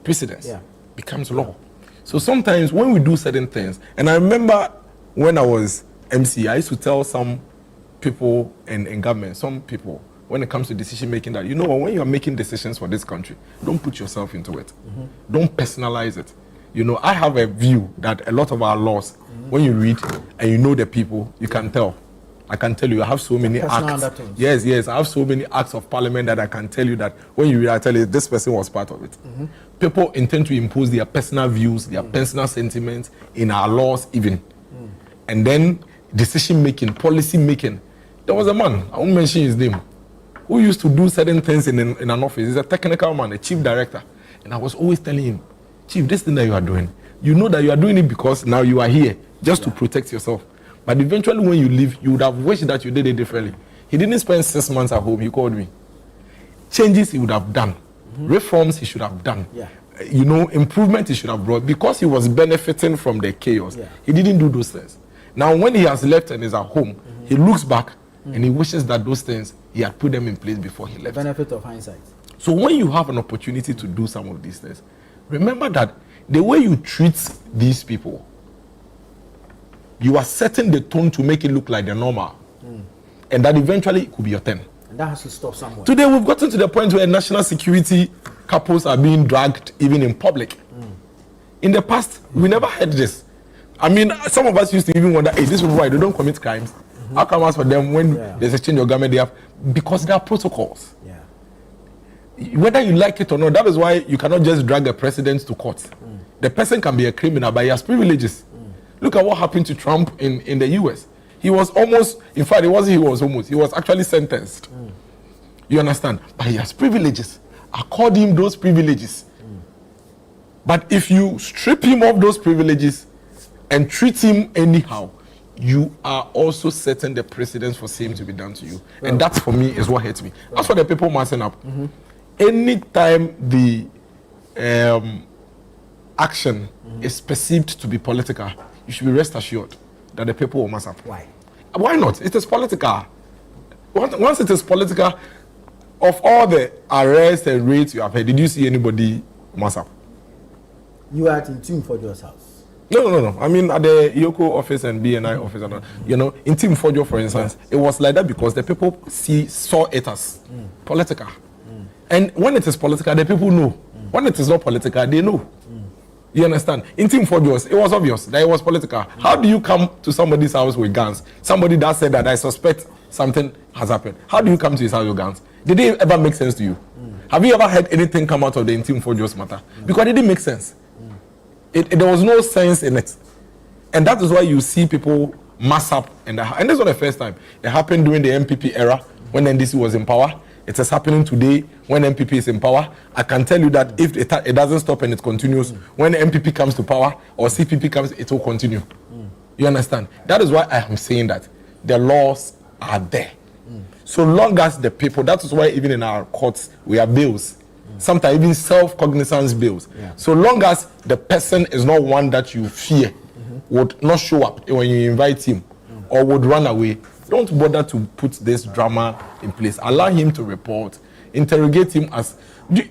Precedence becomes law. So sometimes when we do certain things, and I remember when I was MC, I used to tell some people in government, some people, when it comes to decision making, that, you know, when you are making decisions for this country, don't put yourself into it. Don't personalize it. You know, I have a view that a lot of our laws, when you read and you know the people, you can tell. I can tell you, I have so many acts. Yes, I have so many acts of parliament that I can tell you that when you read, I tell you this person was part of it. People intend to impose their personal views, their personal sentiments in our laws even. And then decision making, policy making. There was a man, I won't mention his name, who used to do certain things in an office. He's a technical man, a chief director. And I was always telling him, Chief, this thing that you are doing, you know that you are doing it because now you are here just to protect yourself. But eventually when you leave, you would have wished that you did it differently. He didn't spend 6 months at home, he called me. Changes he would have done. Reforms he should have done. You know, improvement he should have brought, because he was benefiting from the chaos. He didn't do those things. Now when he has left and is at home, he looks back and he wishes that those things, he had put them in place before he left.
Benefit of hindsight.
So when you have an opportunity to do some of these things, remember that the way you treat these people, you are setting the tone to make it look like the normal. And that eventually it could be your turn.
And that has to stop somewhere.
Today we've gotten to the point where national security couples are being dragged even in public. In the past, we never had this. I mean, some of us used to even wonder, hey, this is why they don't commit crimes. How come as for them when there's a change of government, they have, because there are protocols. Whether you like it or not, that is why you cannot just drag a president to court. The person can be a criminal, but he has privileges. Look at what happened to Trump in the US. He was almost, in fact, he was actually sentenced. You understand? But he has privileges. Accord him those privileges. But if you strip him of those privileges and treat him anyhow, you are also setting the precedence for same to be done to you. And that, for me, is what hurts me. That's what the people messing up. Anytime the action is perceived to be political, you should be rest assured that the people will mess up.
Why?
Why not? It is political. Once it is political, of all the arrests and raids you have heard, did you see anybody mess up?
You are in Team Fojo's house.
No. I mean, at the Yoko office and BNI office, you know, in Team Fojo, for instance, it was like that because the people saw it as political. And when it is political, the people know. When it is not political, they know. You understand? In Team Fojo, it was obvious that it was political. How do you come to somebody's house with guns? Somebody that said that I suspect something has happened. How do you come to his house with guns? Did it ever make sense to you? Have you ever heard anything come out of the Team Fojo's matter? Because it didn't make sense. There was no sense in it. And that is why you see people mass up. And this was the first time. It happened during the MPP era when NDC was in power. It is happening today when MPP is in power. I can tell you that if it doesn't stop and it continues, when MPP comes to power or CPP comes, it will continue. You understand? That is why I am saying that the laws are there. So long as the people, that is why even in our courts, we have bills. Sometimes even self-cognizance bills. So long as the person is not one that you fear, would not show up when you invite him, or would run away, don't bother to put this drama in place. Allow him to report, interrogate him as... Do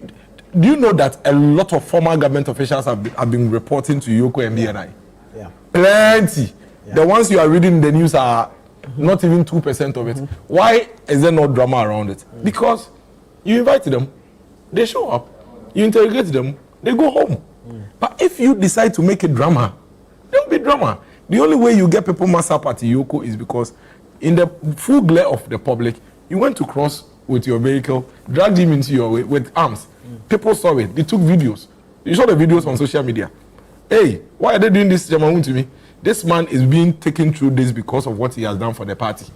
you know that a lot of former government officials have been reporting to Yoko and BNI?
Yeah.
Plenty. Yeah. The ones you are reading in the news are not even 2% of it. Why is there no drama around it? Because you invite them, they show up. You interrogate them, they go home. But if you decide to make it drama, there will be drama. The only way you get people mass up at Yoko is because in the full glare of the public, you went to cross with your vehicle, dragged him into your way with arms. People saw it. They took videos. You saw the videos on social media. Hey, why are they doing this to me? This man is being taken through this because of what he has done for the party.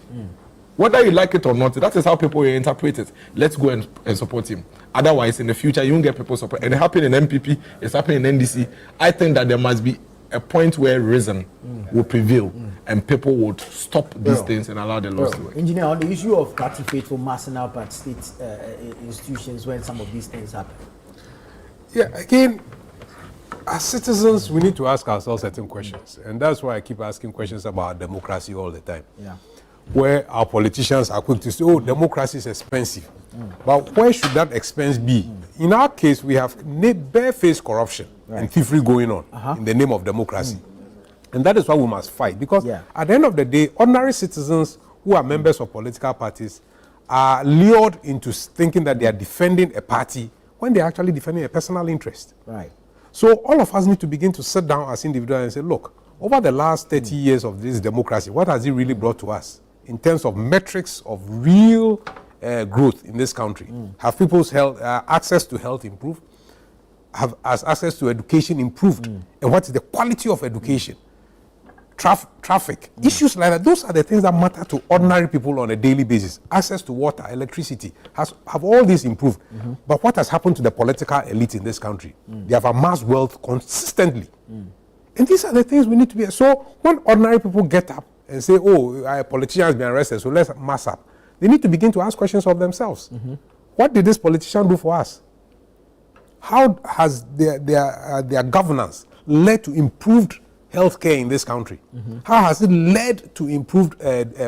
Whether you like it or not, that is how people will interpret it. Let's go and support him. Otherwise, in the future, you won't get people support. And it happened in MPP, it's happening in NDC. I think that there must be a point where reason will prevail and people would stop these things and allow the laws to work.
Engineer, on the issue of party faithful massing up at state institutions when some of these things happen.
Yeah, again, as citizens, we need to ask ourselves certain questions. And that's why I keep asking questions about democracy all the time.
Yeah.
Where our politicians are quick to say, oh, democracy is expensive. But where should that expense be? In our case, we have barefaced corruption and thievery going on in the name of democracy. And that is why we must fight. Because at the end of the day, ordinary citizens who are members of political parties are lured into thinking that they are defending a party when they are actually defending a personal interest.
Right.
So all of us need to begin to sit down as individuals and say, look, over the last 30 years of this democracy, what has it really brought to us in terms of metrics of real growth in this country? Have people's health, access to health improved? Has access to education improved? And what is the quality of education? Traffic, issues like that, those are the things that matter to ordinary people on a daily basis. Access to water, electricity, have all these improved. But what has happened to the political elite in this country? They have amassed wealth consistently. And these are the things we need to be. So when ordinary people get up and say, oh, a politician has been arrested, so let's mass up, they need to begin to ask questions of themselves. What did this politician do for us? How has their governance led to improved healthcare in this country? How has it led to improved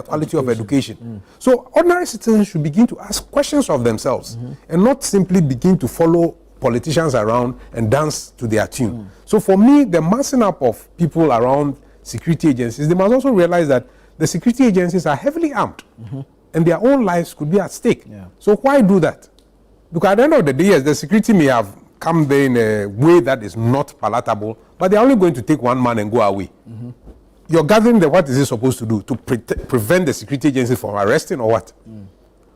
quality of education? So ordinary citizens should begin to ask questions of themselves and not simply begin to follow politicians around and dance to their tune. So for me, the massing up of people around security agencies, they must also realize that the security agencies are heavily armed and their own lives could be at stake. So why do that? Because at the end of the day, yes, the security may have come there in a way that is not palatable, but they're only going to take one man and go away. You're gathering what is it supposed to do? To prevent the security agencies from arresting or what?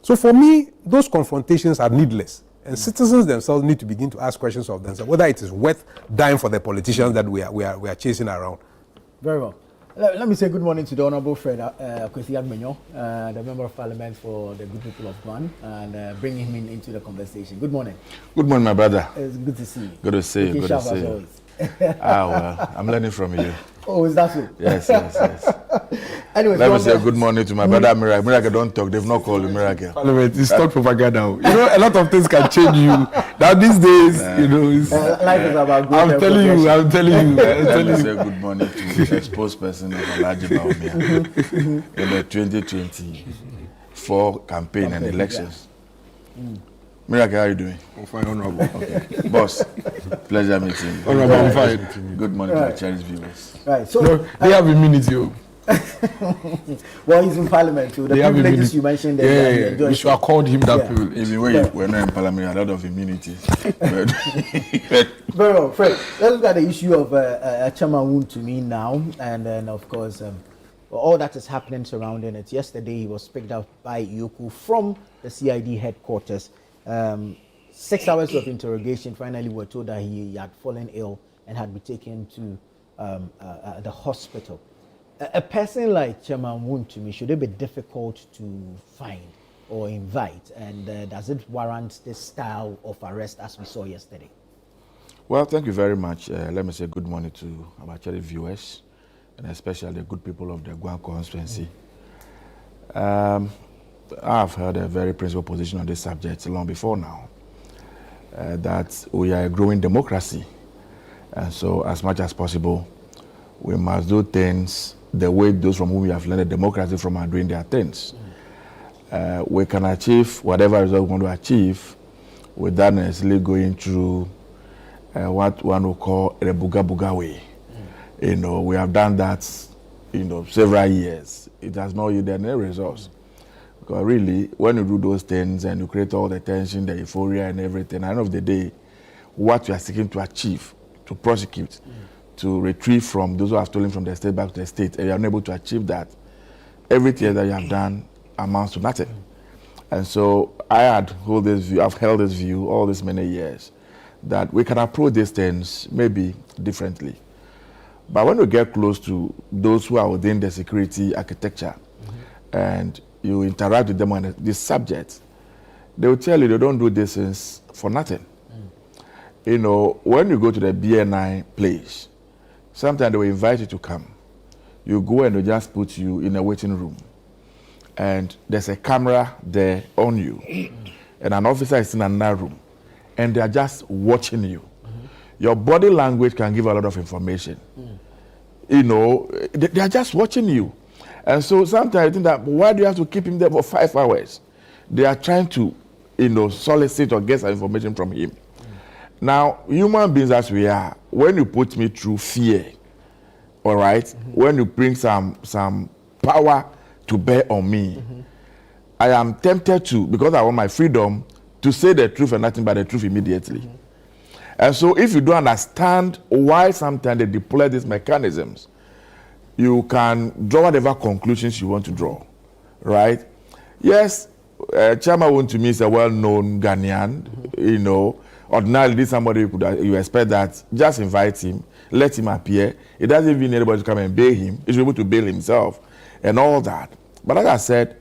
So for me, those confrontations are needless. And citizens themselves need to begin to ask questions of themselves, whether it is worth dying for the politicians that we are chasing around.
Very well. Let me say good morning to the Honorable Fred Kwesi Agbenyo, the Member of Parliament for the good people of Guan, and bring him into the conversation. Good morning.
Good morning, my brother.
It's good to see you.
Good to see you. Good to see you. Well, I'm learning from you.
Oh, is that so?
Yes.
Anyway,
let me say good morning to my brother Miracle. Miracle, don't talk. They've not called you Miracle.
Parliament, it's not propaganda. You know, a lot of things can change you. Now these days, you know, it's,
life is about good.
I'm telling you.
Let me say good morning to the spokesperson of Alhaji Baumia in the 2024 campaign and elections. Miracle, how are you doing?
I'm fine, Honorable.
Okay. Boss, pleasure meeting you.
Honorable, I'm fine.
Good morning to our cherished viewers.
Right, so
no, they have immunity.
Well, he's in Parliament too. The privileges you mentioned there.
Yeah. We should have called him that privilege.
Even when we're not in Parliament, a lot of immunity.
Very well, Fred. Let's look at the issue of Chairman Woon to me now, and then of course, all that is happening surrounding it. Yesterday, he was picked up by Yoku from the CID headquarters. 6 hours of interrogation. Finally, we were told that he had fallen ill and had been taken to the hospital. A person like Chairman Woon to me, should it be difficult to find? or invite? And does it warrant this style of arrest as we saw yesterday?
Well, thank you very much. Let me say good morning to our cherry viewers, and especially the good people of the Guam constituency. I've held a very principal position on this subject long before now, that we are a growing democracy. And so as much as possible, we must do things the way those from whom we have learned democracy from are doing their things. We can achieve whatever result we want to achieve without necessarily going through what one will call a buga way. You know, we have done that, several years. It has not yielded any results. Because really, when you do those things and you create all the tension, the euphoria and everything, at the end of the day, what you are seeking to achieve, to prosecute, to retrieve from those who have stolen from the state back to the state, and you are unable to achieve that, everything that you have done amounts to nothing. And so I've held this view all these many years, that we can approach these things maybe differently. But when we get close to those who are within the security architecture, and you interact with them on this subject, they will tell you they don't do these things for nothing. When you go to the BNI place, sometimes they will invite you to come. You go and they just put you in a waiting room. And there's a camera there on you. And an officer is in another room. And they are just watching you. Your body language can give a lot of information. They are just watching you. And so sometimes I think that, why do you have to keep him there for 5 hours? They are trying to, solicit or get some information from him. Now, human beings as we are, when you put me through fear, all right, when you bring some power to bear on me, I am tempted to, because I want my freedom, to say the truth and nothing but the truth immediately. And so if you don't understand why sometimes they deploy these mechanisms, you can draw whatever conclusions you want to draw, right? Yes, Chama Won to me is a well-known Ghanaian, ordinarily this somebody you expect that just invite him, let him appear. It doesn't even need anybody to come and bail him. He's able to bail himself and all that. But like I said,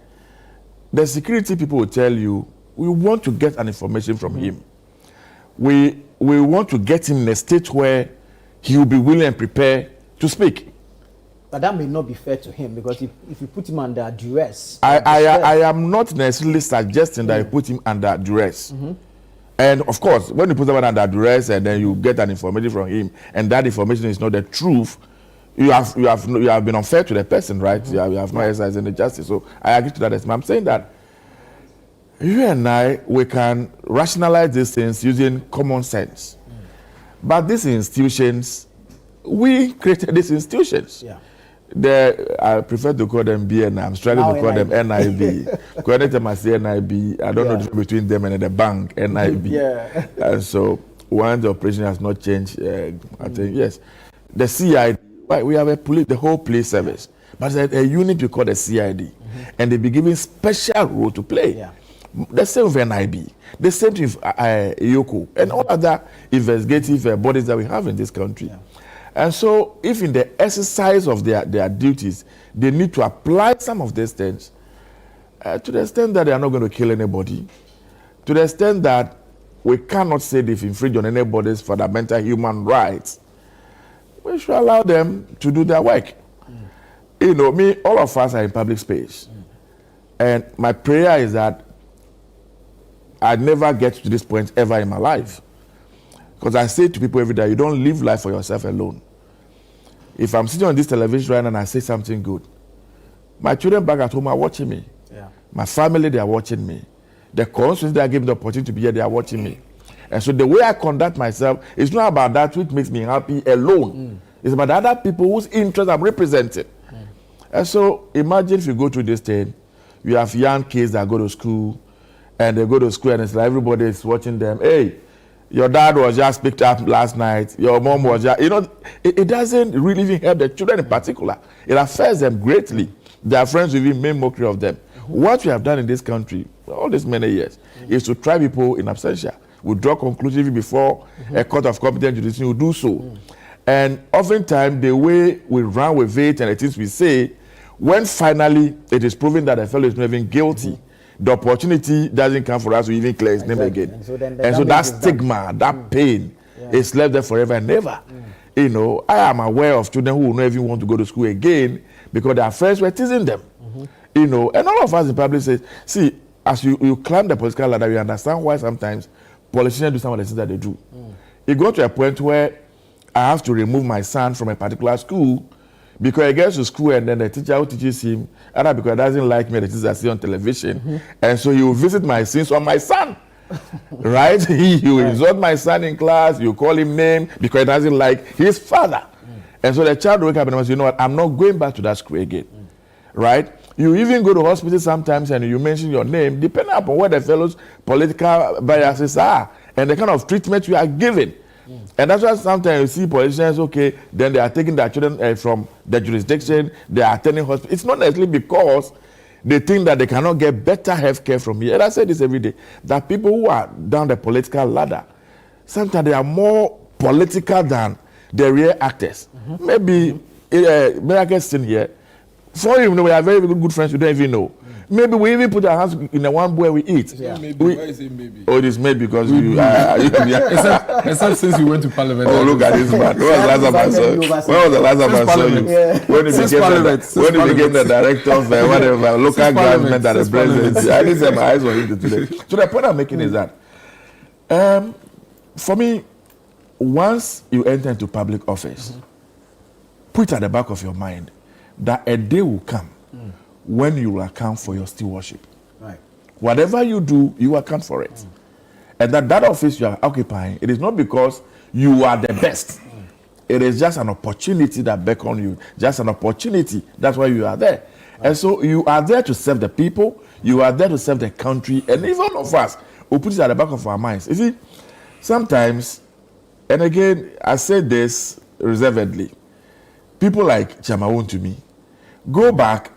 the security people will tell you, we want to get an information from him. We want to get him in a state where he will be willing and prepared to speak.
But that may not be fair to him, because if you put him under duress...
I am not necessarily suggesting that you put him under duress. And of course, when you put someone under duress and then you get an information from him, and that information is not the truth, you have been unfair to the person, right? You have not exercised any justice. So I agree to that. I'm saying that you and I, we can rationalize these things using common sense. But these institutions, we created these institutions. I prefer to call them BNI. I'm struggling to call them NIB. Because anytime I say NIB, I don't know the difference between them and the bank, NIB. And so when the operation has not changed, I think, yes. The CID, we have the whole police service. But there's a unit we call the CID. And they be given special role to play. The same with NIB. The same with Yoko. And all other investigative bodies that we have in this country. And so, if in the exercise of their duties, they need to apply some of these things, to the extent that they are not going to kill anybody, to the extent that we cannot say they've infringed on anybody's fundamental human rights, we should allow them to do their work. All of us are in public space. And my prayer is that I never get to this point ever in my life. Because I say to people every day, you don't live life for yourself alone. If I'm sitting on this television right now and I say something good, my children back at home are watching me. My family, they are watching me. The constituents that are given the opportunity to be here, they are watching me. And so the way I conduct myself is not about that which makes me happy alone. It's about the other people whose interests I'm representing. And so imagine if you go through this thing, you have young kids that go to school, and they go to school and it's like everybody is watching them. Hey, your dad was just picked up last night. Your mom was just, it doesn't really even help the children in particular. It affects them greatly. Their friends will even make mockery of them. What we have done in this country, all these many years, is to try people in absentia. We draw conclusively before a court of competent jurisdiction will do so. And oftentimes, the way we run with it and the things we say, when finally it is proven that the fellow is not even guilty, the opportunity doesn't come for us to even clear his name again.
And so, then
and so that stigma, that pain is left there forever and ever. You know, I am aware of children who will not even want to go to school again because their friends were teasing them. You know, and all of us in public say, see, as you climb the political ladder, you understand why sometimes politicians do some of the things that they do. It got to a point where I have to remove my son from a particular school because he gets to school and then the teacher who teaches him, either because he doesn't like me, the teacher I see on television, and so he will visit my sins on my son. Right? He will insult my son in class, you call him name because he doesn't like his father. And so the child will wake up and say, you know what, I'm not going back to that school again. Right? You even go to hospital sometimes and you mention your name, depending upon what the fellow's political biases are and the kind of treatment you are given. And that's why sometimes you see politicians, okay, then they are taking their children from the jurisdiction, they are attending hospital. It's not necessarily because they think that they cannot get better health care from here. And I say this every day, that people who are down the political ladder, sometimes they are more political than the real actors. Maybe America sitting here, for you, we are very, very good friends, you don't even know. Maybe we even put our hands in the one where we eat.
Maybe. Why is it maybe?
Oh, it is maybe because you
except since you went to parliament.
Oh, look at this man. When was the last time I saw you? When was the last time I saw you? When you became the director of whatever, local government and the presidency. I didn't set my eyes on him today. So the point I'm making is that, for me, once you enter into public office, put at the back of your mind that a day will come when you will account for your stewardship.
Right.
Whatever you do, you account for it. And that office you are occupying, it is not because you are the best. It is just an opportunity that beckons you. Just an opportunity. That's why you are there. Right. And so you are there to serve the people. You are there to serve the country. And even of us, we put it at the back of our minds. You see, sometimes, and again, I say this reservedly, people like Chamawun to me, go back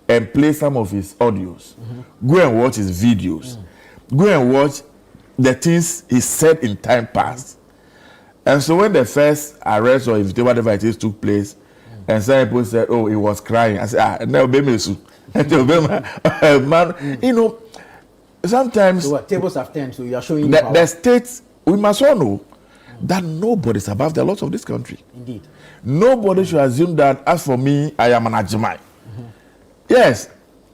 and play some of his audios. Go and watch his videos. Go and watch the things he said in time past. And so when the first arrest or whatever it is took place, and some people said, oh, he was crying. I said, no, baby, man, you know, sometimes
so tables have turned, so you are showing
the states, we must all know that nobody is above the laws of this country.
Indeed.
Nobody should assume that, as for me, I am an Ajimai. Yes,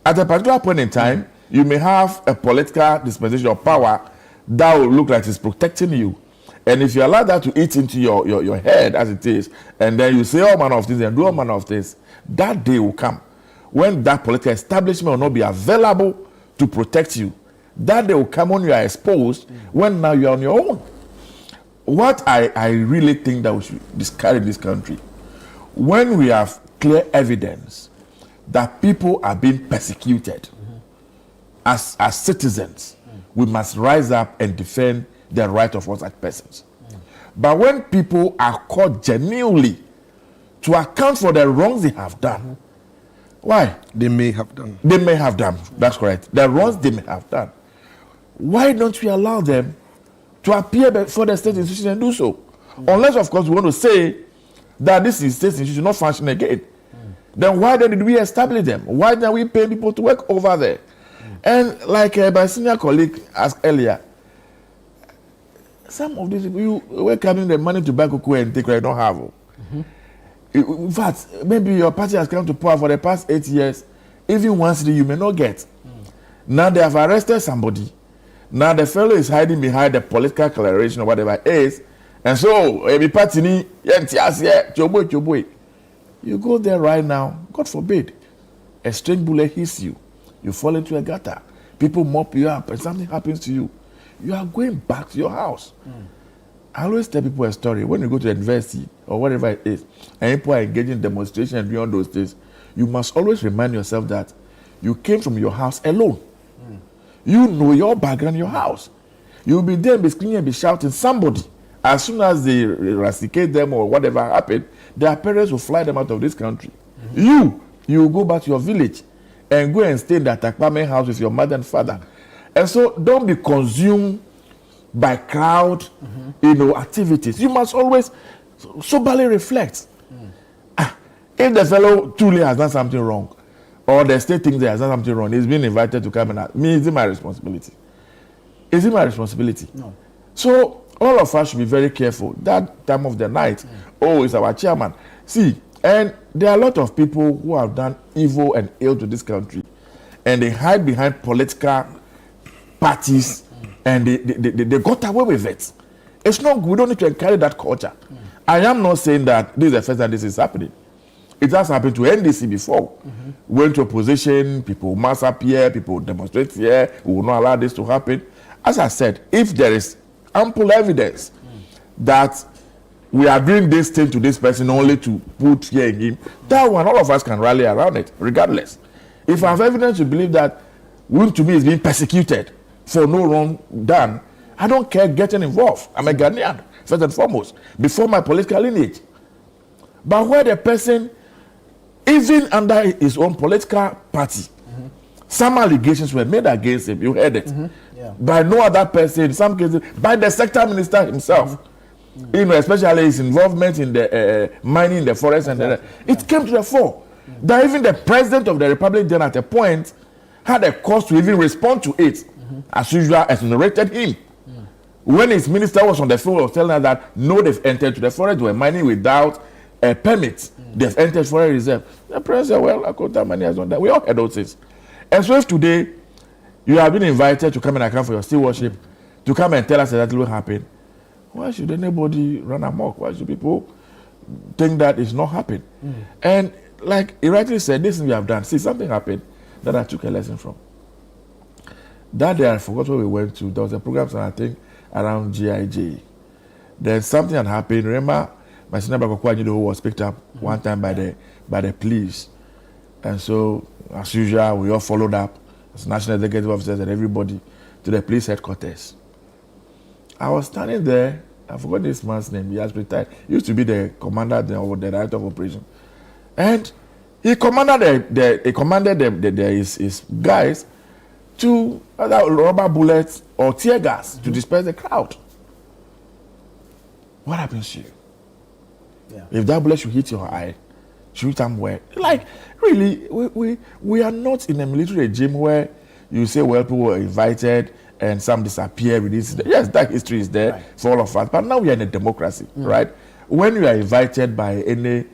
at a particular point in time, you may have a political dispensation of power that will look like it's protecting you. And if you allow that to eat into your head as it is, and then you say all manner of things and do all manner of things, that day will come when that political establishment will not be available to protect you. That day will come when you are exposed, when now you are on your own. What I really think that we should discourage in this country, when we have clear evidence that people are being persecuted as citizens, we must rise up and defend the right of all such persons. But when people are caught genuinely to account for the wrongs they have done, why?
They may have done.
They may have done, that's correct. The wrongs they may have done. Why don't we allow them to appear before the state institution and do so? Unless, of course, we want to say that this is state institution not functioning again. Then why then did we establish them? Why did we pay people to work over there? And like my senior colleague asked earlier, some of these people, you were coming the money to buy cocoa and take what you don't have. In fact, maybe your party has come to power for the past 8 years. Even one city you may not get. Now they have arrested somebody. Now the fellow is hiding behind the political declaration or whatever it is. And so, every party, you go there right now, God forbid, a strange bullet hits you. You fall into a gutter. People mop you up and something happens to you. You are going back to your house. I always tell people a story. When you go to the university or whatever it is, and people are engaging in demonstration and doing those things, you must always remind yourself that you came from your house alone. You know your background, your house. You'll be there and be screaming and be shouting. Somebody, as soon as they eradicate them or whatever happened, their parents will fly them out of this country. You will go back to your village and go and stay in that apartment house with your mother and father. And so don't be consumed by crowd, activities. You must always soberly reflect. If the fellow truly has done something wrong, or the state thinks there's something wrong, he's been invited to come and ask me, is it my responsibility? Is it my responsibility?
No.
So all of us should be very careful that time of the night. Oh, it's our chairman. See, and there are a lot of people who have done evil and ill to this country, and they hide behind political parties, and they got away with it. It's not. We don't need to encourage that culture. I am not saying that this is the first time this is happening. It has happened to NDC before. Went to opposition, people mass appear, people demonstrate here. We will not allow this to happen. As I said, if there is ample evidence that we are doing this thing to this person only to put here in him, that one, all of us can rally around it, regardless. If I have evidence to believe that Wim to me is being persecuted for no wrong done, I don't care getting involved. I'm a Ghanaian, first and foremost, before my political lineage. But where the person, even under his own political party, some allegations were made against him, you heard it, by no other person, in some cases, by the sector minister himself. You know, especially his involvement in the mining in the forest, and it came to the fore. That even the president of the republic then at a point had a cause to even respond to it. As usual, exonerated him. When his minister was on the field, was telling us that no, they've entered to the forest, they were mining without a permit. They've entered forest reserve. The president said, well, Akota money has done that. We all heard those things. And so if today you have been invited to come and account for your steel worship, to come and tell us exactly what happened, why should anybody run amok? Why should people think that it's not happening? And like he rightly said, this thing we have done. See, something happened that I took a lesson from. That day I forgot where we went to. There was a program, I think, around GIJ. Then something had happened. Remember, my senior brother who was picked up one time by the police. And so, as usual, we all followed up as national executive officers and everybody to the police headquarters. I was standing there. I forgot this man's name. He has retired. He used to be the commander or the director of operation. And he commanded his guys to either rubber bullets or tear gas to disperse the crowd. What happens to you?
Yeah.
If that bullet should hit your eye, shoot somewhere. Like, really, we are not in a military regime where you say, well, people were invited and some disappear with this. Yes, that history is there for all of us. But now we are in a democracy, right? When you are invited by any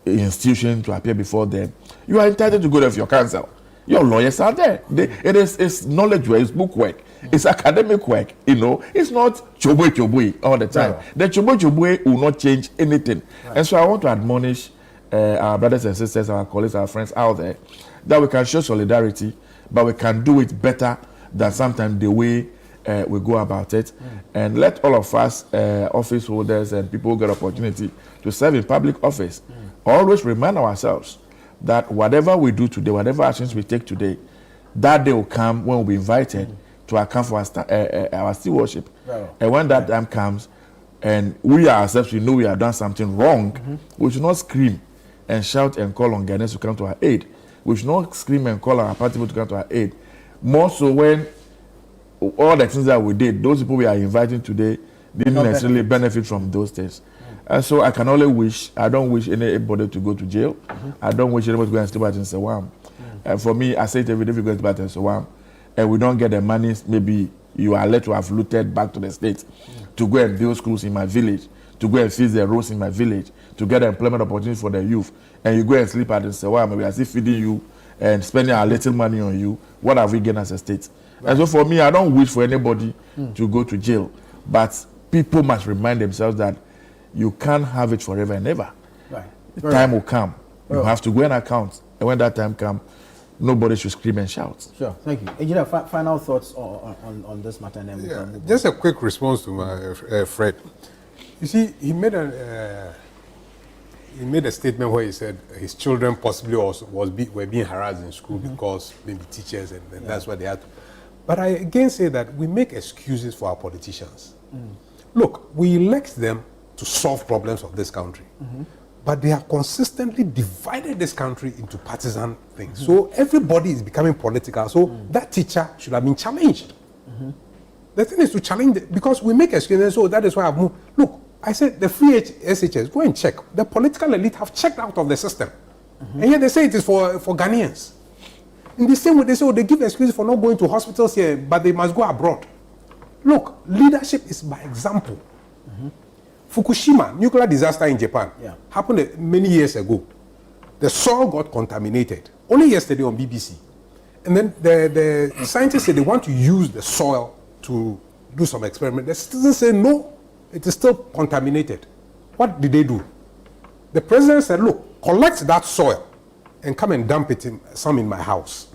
institution to appear before them, you are entitled to go there for your counsel. Your lawyers are there. It's knowledge work, it's book work, it's academic work, you know. It's not choboy all the time. The choboy will not change anything. And so I want to admonish our brothers and sisters, our colleagues, our friends out there, that we can show solidarity, but we can do it better than sometimes the way we go about it. And let all of us, office holders and people who get opportunity to serve in public office, always remind ourselves that whatever we do today, whatever actions we take today, that day will come when we'll be invited to account for our steel worship. And when that time comes, and we ourselves, we know we have done something wrong, we should not scream and shout and call on Ghanaians to come to our aid. We should not scream and call our party people to come to our aid. More so when all the things that we did, those people we are inviting today didn't necessarily benefit from those things. And so I can only wish, I don't wish anybody to go to jail. I don't wish anybody to go and stay back in Sewam. And for me, I say it every day, if you go to back in Sewam, and we don't get the money, maybe you are led to have looted back to the state to go and build schools in my village, to go and fix the roads in my village, to get employment opportunities for the youth, and you go and sleep at the Sewam, and we are still feeding you and spending our little money on you. What have we gained as a state? And so for me, I don't wish for anybody to go to jail, but people must remind themselves that you can't have it forever and ever. The time will come. You have to go and account. And when that time comes, nobody should scream and shout.
Sure, thank you. Engineer, final thoughts on this matter? And then
just a quick response to my Fred. You see, he made a statement where he said his children possibly were being harassed in school because maybe teachers and that's what they had to. But I again say that we make excuses for our politicians. Look, we elect them to solve problems of this country. But they have consistently divided this country into partisan things. So everybody is becoming political. So that teacher should have been challenged. The thing is to challenge it, because we make excuses. So that is why I've moved. Look, I said the free SHS, go and check. The political elite have checked out of the system. And yet they say it is for Ghanaians. In the same way, they say, they give excuses for not going to hospitals here, but they must go abroad. Look, leadership is by example. Fukushima, nuclear disaster in Japan, happened many years ago. The soil got contaminated. Only yesterday on BBC. And then the scientists said they want to use the soil to do some experiment. The citizens say, no, it is still contaminated. What did they do? The president said, look, collect that soil and come and dump it some in my house.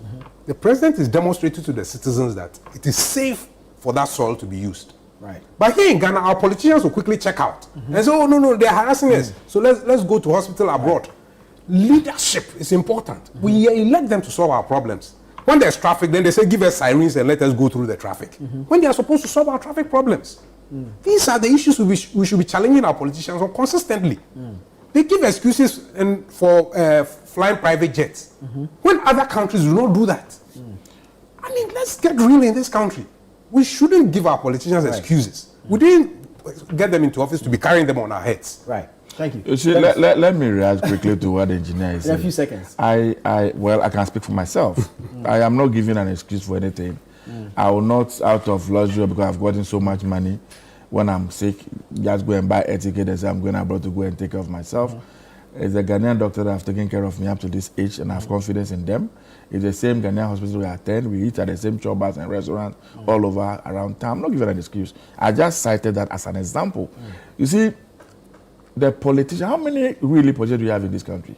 The president is demonstrating to the citizens that it is safe for that soil to be used.
Right.
But here in Ghana, our politicians will quickly check out and say, oh, no, they're harassing us. So let's go to hospital abroad. Leadership is important. We elect them to solve our problems. When there's traffic, then they say, give us sirens and let us go through the traffic. When they are supposed to solve our traffic problems. These are the issues we should be challenging our politicians on consistently. They give excuses for flying private jets. When other countries do not do that. I mean, let's get real in this country. We shouldn't give our politicians excuses. We didn't get them into office to be carrying them on our heads.
Right. Thank you.
You see, let me react quickly to what the engineer is saying.
In a few seconds.
Well, I can speak for myself. I am not giving an excuse for anything. I will not, out of luxury, because I've gotten so much money, when I'm sick, just go and buy a ticket and say I'm going abroad to go and take care of myself. It's a Ghanaian doctor that have taken care of me up to this age, and I have confidence in them. It's the same Ghanaian hospital we attend. We eat at the same shop bars and restaurants all over around town. I'm not giving an excuse. I just cited that as an example. You see, the politician, how many really politicians do you have in this country?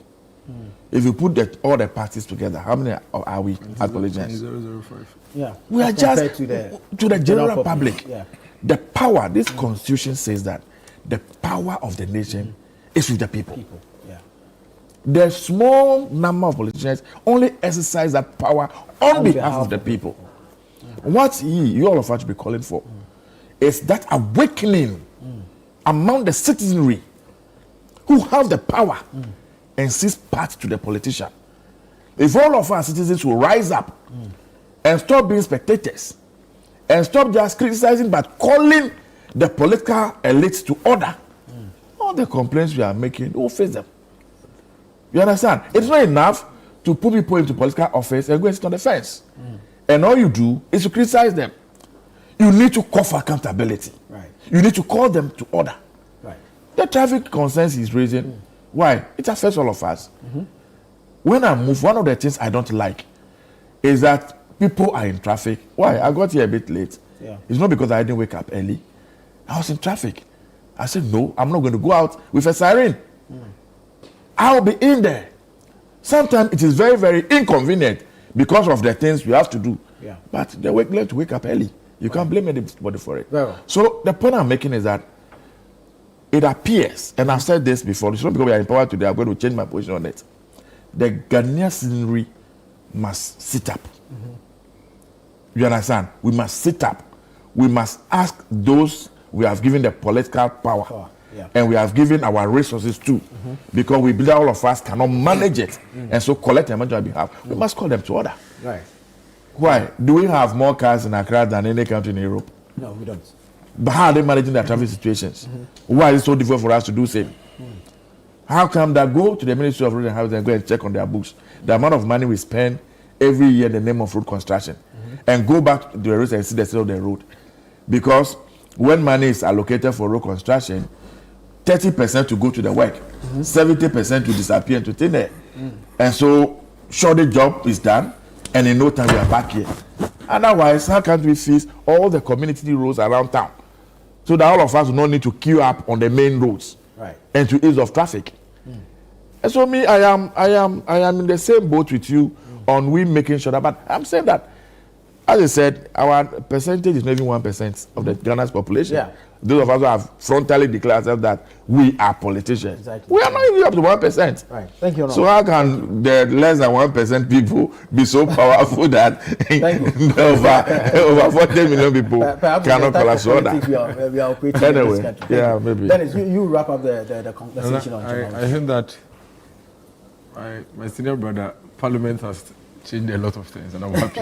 If you put all the parties together, how many are we as politicians?
005.
Yeah.
We are just
to
the general public.
Yeah.
The power, this constitution says that the power of the nation is with the people.
Yeah.
The small number of politicians only exercise that power on behalf of the people. What you all of us should be calling for is that awakening among the citizenry who have the power and seize part to the politician. If all of our citizens will rise up and stop being spectators and stop just criticizing but calling the political elites to order, all the complaints we are making, we'll face them. You understand? It's not enough to put people into political office and go and sit on the fence. And all you do is to criticize them. You need to call for accountability.
Right.
You need to call them to order.
Right.
The traffic concerns he's raising, why? It affects all of us. When I move, one of the things I don't like is that people are in traffic. Why? I got here a bit late.
Yeah.
It's not because I didn't wake up early. I was in traffic. I said, no, I'm not going to go out with a siren. I'll be in there. Sometimes it is very, very inconvenient because of the things we have to do.
Yeah.
But they learn to wake up early. You can't blame anybody for it.
Very well.
So the point I'm making is that it appears, and I've said this before, it's not because we are empowered today, I'm going to change my position on it. The Ghanaian citizenry must sit up. You understand? We must sit up. We must ask those we have given the political power. And we have given our resources too, because we believe all of us cannot manage it, and so collect the money on behalf. We must call them to order.
Right.
Why? Do we have more cars in Accra than any country in Europe?
No, we don't.
But how are they managing their traffic situations? Why is it so difficult for us to do same? How come that go to the Ministry of Road and Housing and go and check on their books the amount of money we spend every year in the name of road construction, and go back to the roads and see the state of the road? Because when money is allocated for road construction, 30% to go to the work, 70% to disappear into thin air. And so, sure, the job is done, and in no time we are back here. Otherwise, how can't we fix all the community roads around town, so that all of us will not need to queue up on the main roads, and to ease of traffic? And so, me, I am in the same boat with you on we making sure that. But I'm saying that, as I said, our percentage is not even 1% of the Ghana's population. Yeah. Those of us who have frontally declared ourselves that we are politicians. Exactly. We are not even up to 1%.
Right. Thank you.
So how can the less than 1% people be so powerful that over 40 million people cannot call us order?
We are operating
anyway,
in this country.
Yeah, maybe.
Dennis, you wrap up the conversation on
I think that my senior brother, Parliament has changed a lot of things, and I'm happy.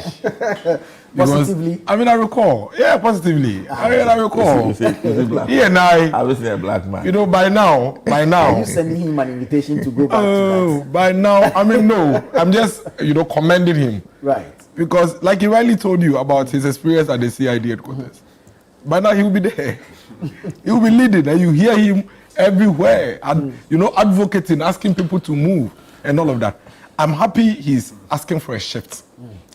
Positively?
I mean, I recall. Yeah, positively. I recall.
You say black.
He and I
was a black man.
You know, by now.
Are you sending him an invitation to go back to that?
By now, I mean, no. I'm just, commending him.
Right.
Because, like he rightly told you about his experience at the CID headquarters, by now he will be there. He will be leading, and you hear him everywhere, and advocating, asking people to move, and all of that. I'm happy he's asking for a shift,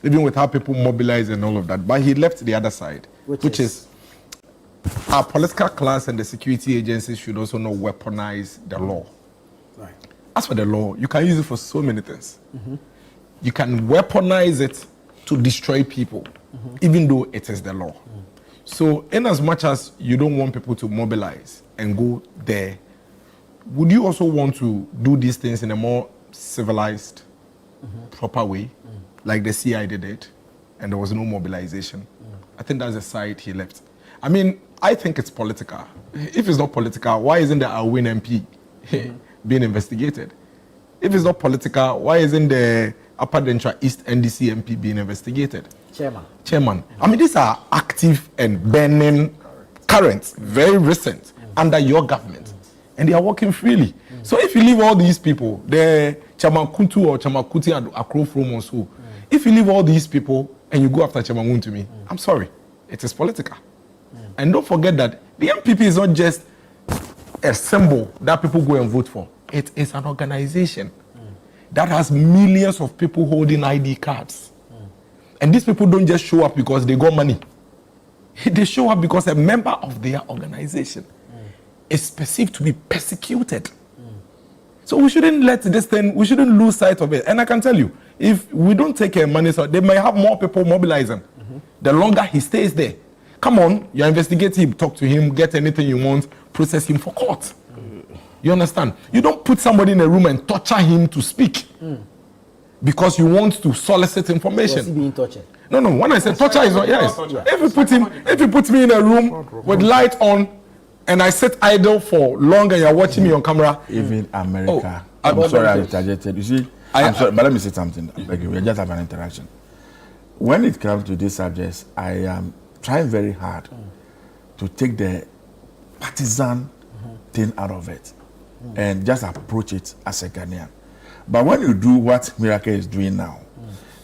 even with how people mobilize and all of that. But he left the other side, which is our political class and the security agencies should also not weaponize the law.
Right.
As for the law, you can use it for so many things. You can weaponize it to destroy people, even though it is the law. So, in as much as you don't want people to mobilize and go there, would you also want to do these things in a more civilized, proper way, like the CI did it, and there was no mobilization? I think that's the side he left. I mean, I think it's political. If it's not political, why isn't the Awin MP being investigated? If it's not political, why isn't the Upper Dentra East NDC MP being investigated? Chairman. I mean, these are active and burning currents, very recent, under your government. And they are working freely. So if you leave all these people, the Chairman Kuntu or Chairman Kuti and Akro from so, if you leave all these people and you go after Chairman Wuntumi, I'm sorry, it is political. And don't forget that the MPP is not just a symbol that people go and vote for. It is an organization that has millions of people holding ID cards. And these people don't just show up because they got money. They show up because a member of their organization is perceived to be persecuted. So we shouldn't let this thing, we shouldn't lose sight of it. And I can tell you, if we don't take money, so they may have more people mobilizing. The longer he stays there. Come on, you're investigating him, talk to him, get anything you want, process him for court. You understand? You don't put somebody in a room and torture him to speak because you want to solicit information.
Was he being tortured?
No. When I say torture is not, yes. If you put me in a room with light on and I sit idle for long and you're watching me on camera.
Even America. I'm sorry I interjected. You see, I'm sorry, but let me say something. Like, we just have an interaction. When it comes to these subjects, I am trying very hard to take the partisan thing out of it and just approach it as a Ghanaian. But when you do what Miracle is doing now,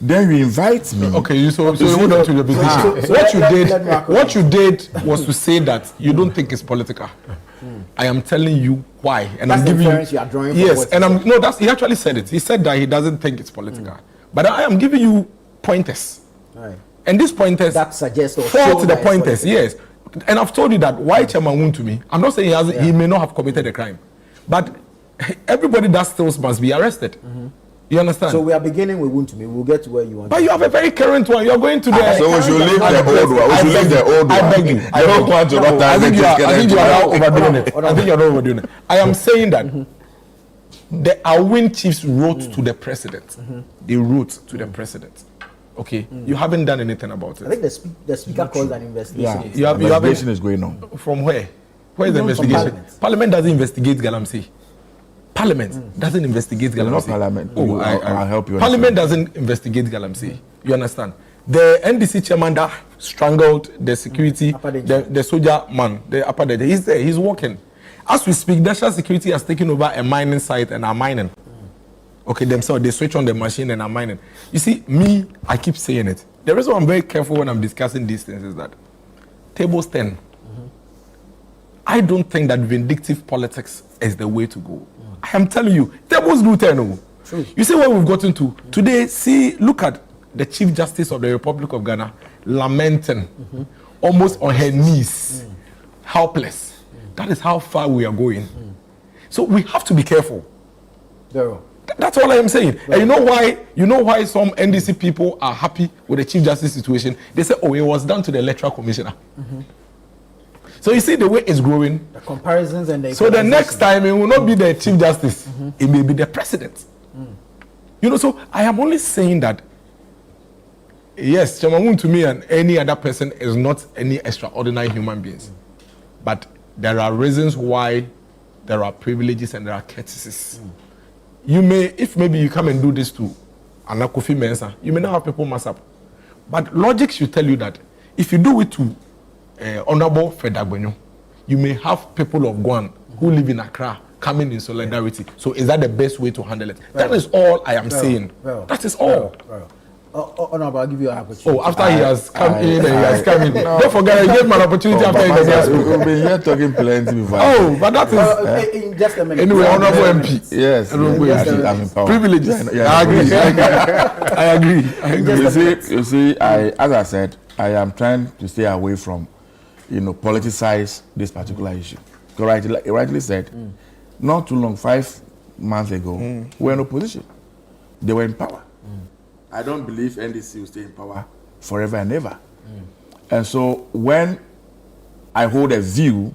then you invite me.
Okay, so you hold on to your position. What you did was to say that you don't think it's political. I am telling you why, and
that's
I'm giving you.
You are drawing
yes, and he actually said it. He said that he doesn't think it's political, but I am giving you pointers.
Right.
And these pointers
that suggests or
fall to the pointers. Yes, and I've told you that why Chairman Wuntumi. I'm not saying he may not have committed a crime, but everybody that steals must be arrested. You understand?
So we are beginning with Wuntumi. We'll get to where you want.
But you have a very current one. You're going to the.
So we should leave the old one. We should leave the old one.
I beg you.
I don't want to.
I think you are now overdoing it. I think you're not overdoing it. I am saying that the Awin chiefs wrote to the president. They wrote to the president. Okay, you haven't done anything about it.
I think the speaker calls an investigation.
Yeah, investigation is going on.
From where? Where is the investigation? Parliament doesn't investigate Galamsey. Parliament doesn't investigate Galamsey.
Not Parliament.
Oh,
I'll help you.
Parliament doesn't investigate Galamsey. You understand? The NDC chairman that strangled the security, the soldier man, the upper deck, he's there. He's working. As we speak, national security has taken over a mining site and are mining. Okay, themselves, they switch on the machine and are mining. You see, me, I keep saying it. The reason I'm very careful when I'm discussing these things is that tables 10. I don't think that vindictive politics is the way to go. I am telling you, tables do 10. You see what we've gotten to? Today, look at the Chief Justice of the Republic of Ghana lamenting, almost on her knees, helpless. That is how far we are going. So we have to be careful. That's all I am saying. And you know why some NDC people are happy with the Chief Justice situation? They say, oh, it was done to the electoral commissioner. So you see the way it's growing.
The comparisons and the.
So the next time it will not be the Chief Justice. It may be the president. You know, so I am only saying that, yes, Chairman to me and any other person is not any extraordinary human beings. But there are reasons why there are privileges and there are courtesies. You may, if maybe you come and do this to and Kofi Mensah, you may not have people mass up. But logic should tell you that if you do it to Honorable Fedagbenyo, you may have people of Guam who live in Accra coming in solidarity. So is that the best way to handle it? That is all I am saying. That is all.
Honorable, I'll give you an opportunity.
Oh, after he has come in and he has come in. Don't forget, I gave him an opportunity after he has spoken.
We've been here talking plenty before.
Oh, but that is...
in just a minute.
Anyway, Honorable MP.
Yes, I'm empowered.
Privileges.
Yeah,
I agree. I agree.
You see, as I said, I am trying to stay away from, politicize this particular issue. Because rightly said, not too long, 5 months ago, we were in opposition. They were in power. I don't believe NDC will stay in power forever and ever. And so when I hold a view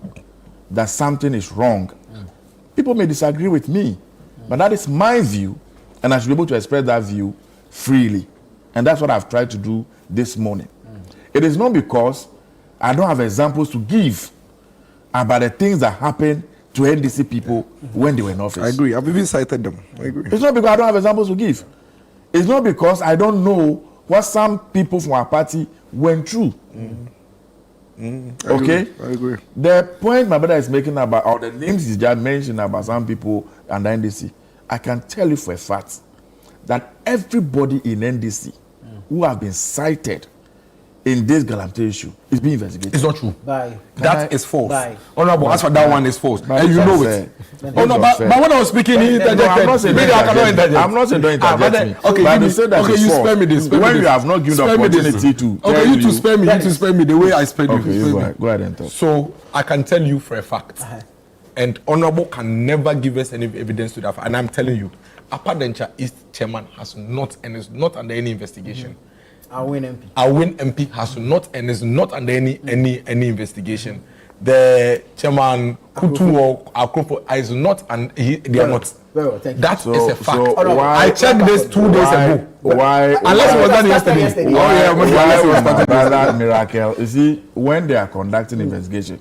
that something is wrong, people may disagree with me, but that is my view, and I should be able to express that view freely. And that's what I've tried to do this morning. It is not because I don't have examples to give about the things that happened to NDC people when they were in office.
I agree. I've even cited them. I agree.
It's not because I don't have examples to give. It's not because I don't know what some people from our party went through. Okay?
I agree.
The point my brother is making about, or the names he's just mentioned about some people and the NDC, I can tell you for a fact that everybody in NDC who have been cited in this Galamsey issue is being investigated.
It's not true.
Bye.
That is false.
Bye.
Honorable, as for that one is false. And you know it.
Oh, no,
but when I was speaking, he interjected.
I'm not saying don't interject me.
Okay,
but you said that
okay,
it's
you
false.
spare me this.
When you have not given the opportunity to
okay, you to spare me. You to spare me the way I spared you.
Okay, you go ahead and talk.
So I can tell you for a fact, and Honorable can never give us any evidence to that. And I'm telling you, Upper Dencha East chairman has not and is not under any investigation.
Our win MP.
Our win MP has not and is not under any investigation. The chairman Kutu or Akropo is not, and they are not.
Well, thank you.
That is a fact.
I
checked this 2 days ago.
Why?
Unless it was done yesterday.
Why was that miracle? You see, when they are conducting investigation,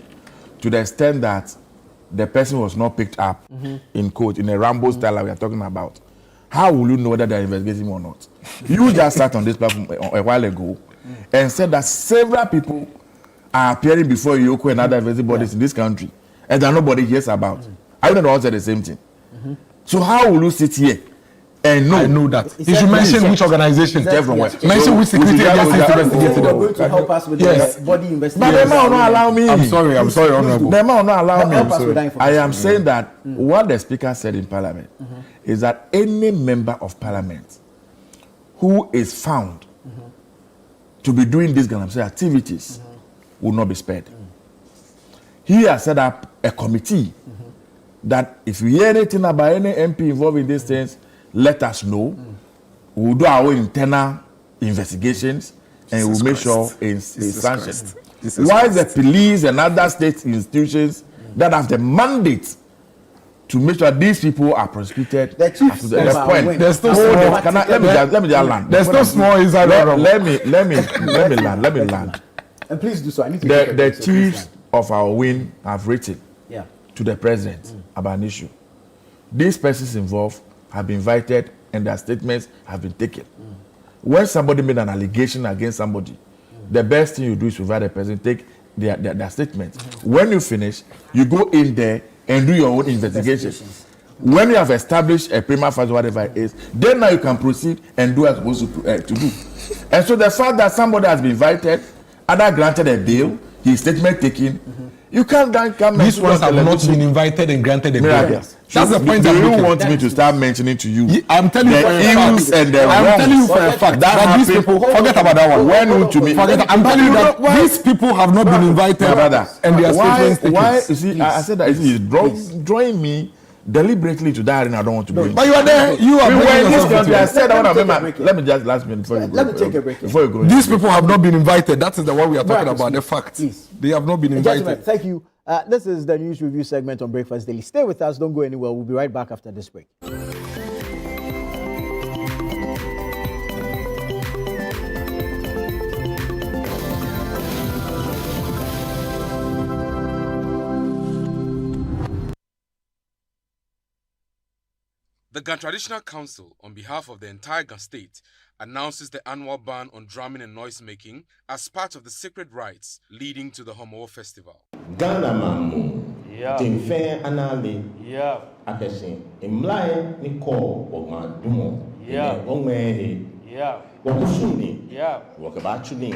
to the extent that the person was not picked up in court in a Rambo style that we are talking about, how will you know whether they are investigating him or not? You just sat on this platform a while ago and said that several people are appearing before Yoko and other investigating bodies in this country and that nobody hears about. I don't know all said the same thing. So how will you sit here and know?
I know that. You should mention which organization. Mention which security agency investigated them.
Going to help us with the body investigation.
But the man will not allow me.
I'm sorry, Honorable.
The man will not allow
Help us with that
me.
information.
I am saying that what the speaker said in Parliament is that any member of Parliament who is found to be doing these Galamsey activities will not be spared. He has set up a committee that if you hear anything about any MP involved in these things, let us know. We'll do our own internal investigations and we'll make sure it's sanctioned. Why the police and other state institutions that have the mandate to make sure these people are prosecuted?
The chief
point.
There's no small.
Let me just land.
There's no small inside.
Let me land.
And please do so. I need to
The chiefs of our wing have written
Yeah.
to the president about an issue. These persons involved have been invited and their statements have been taken. When somebody made an allegation against somebody, the best thing you do is to invite the person, take their statements. When you finish, you go in there and do your own investigations. When you have established a prima facie, whatever it is, then now you can proceed and do as supposed to do. And so the fact that somebody has been invited, other granted a bail, his statement taken, you can't come.
These ones have not been invited and granted a bail.
Yes.
That's the point.
Do you want me to start mentioning to you?
I'm telling you for a fact. I'm telling you for a fact that these people forget about that one.
When to me?
Forget. I'm telling you that these people have not been invited and their statements taken.
Why? You see, I said that he's drawing me deliberately to that, and I don't want to go.
But you are there. You are
in this country. I said I want to remember. Let me just last minute before you go.
Let me take a break.
Before you go.
These people have not been invited. That is the one we are talking about. The fact.
Please.
They have not been
Gentlemen,
invited.
thank you. This is the news review segment on Breakfast Daily. Stay with us. Don't go anywhere. We'll be right back after this break.
The Ghana Traditional Council, on behalf of the entire Ghana state, announces the annual ban on drumming and noise-making as part of the sacred rites leading to the Homo Festival.
Ghana mamu, Timfe anale, apese, imlae ni ko wogma dumo, wogmehe, wogusuni, wogabachuni,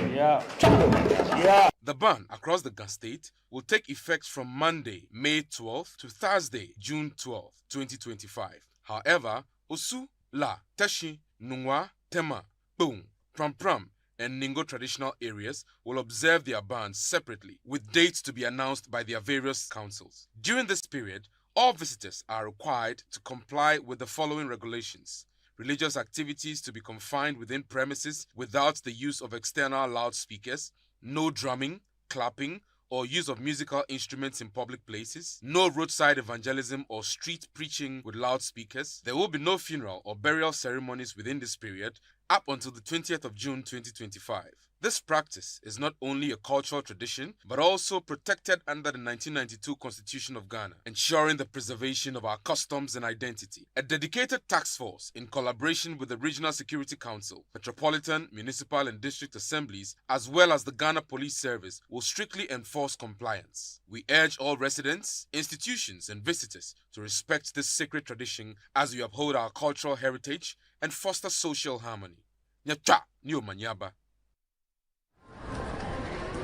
The ban across the Ghana state will take effect from Monday, May 12th to Thursday, June 12th, 2025. However, Osu, La, Teshi, Nungwa, Tema, Boom, Pram Pram, and Ningo traditional areas will observe their bans separately, with dates to be announced by their various councils. During this period, all visitors are required to comply with the following regulations. Religious activities to be confined within premises without the use of external loudspeakers, no drumming, clapping, or use of musical instruments in public places, no roadside evangelism or street preaching with loudspeakers. There will be no funeral or burial ceremonies within this period up until the 20th of June 2025. This practice is not only a cultural tradition, but also protected under the 1992 Constitution of Ghana, ensuring the preservation of our customs and identity. A dedicated task force, in collaboration with the Regional Security Council, Metropolitan, Municipal and District Assemblies, as well as the Ghana Police Service, will strictly enforce compliance. We urge all residents, institutions and visitors to respect this sacred tradition as we uphold our cultural heritage and foster social harmony. Nyacha, Nyo Manyaba.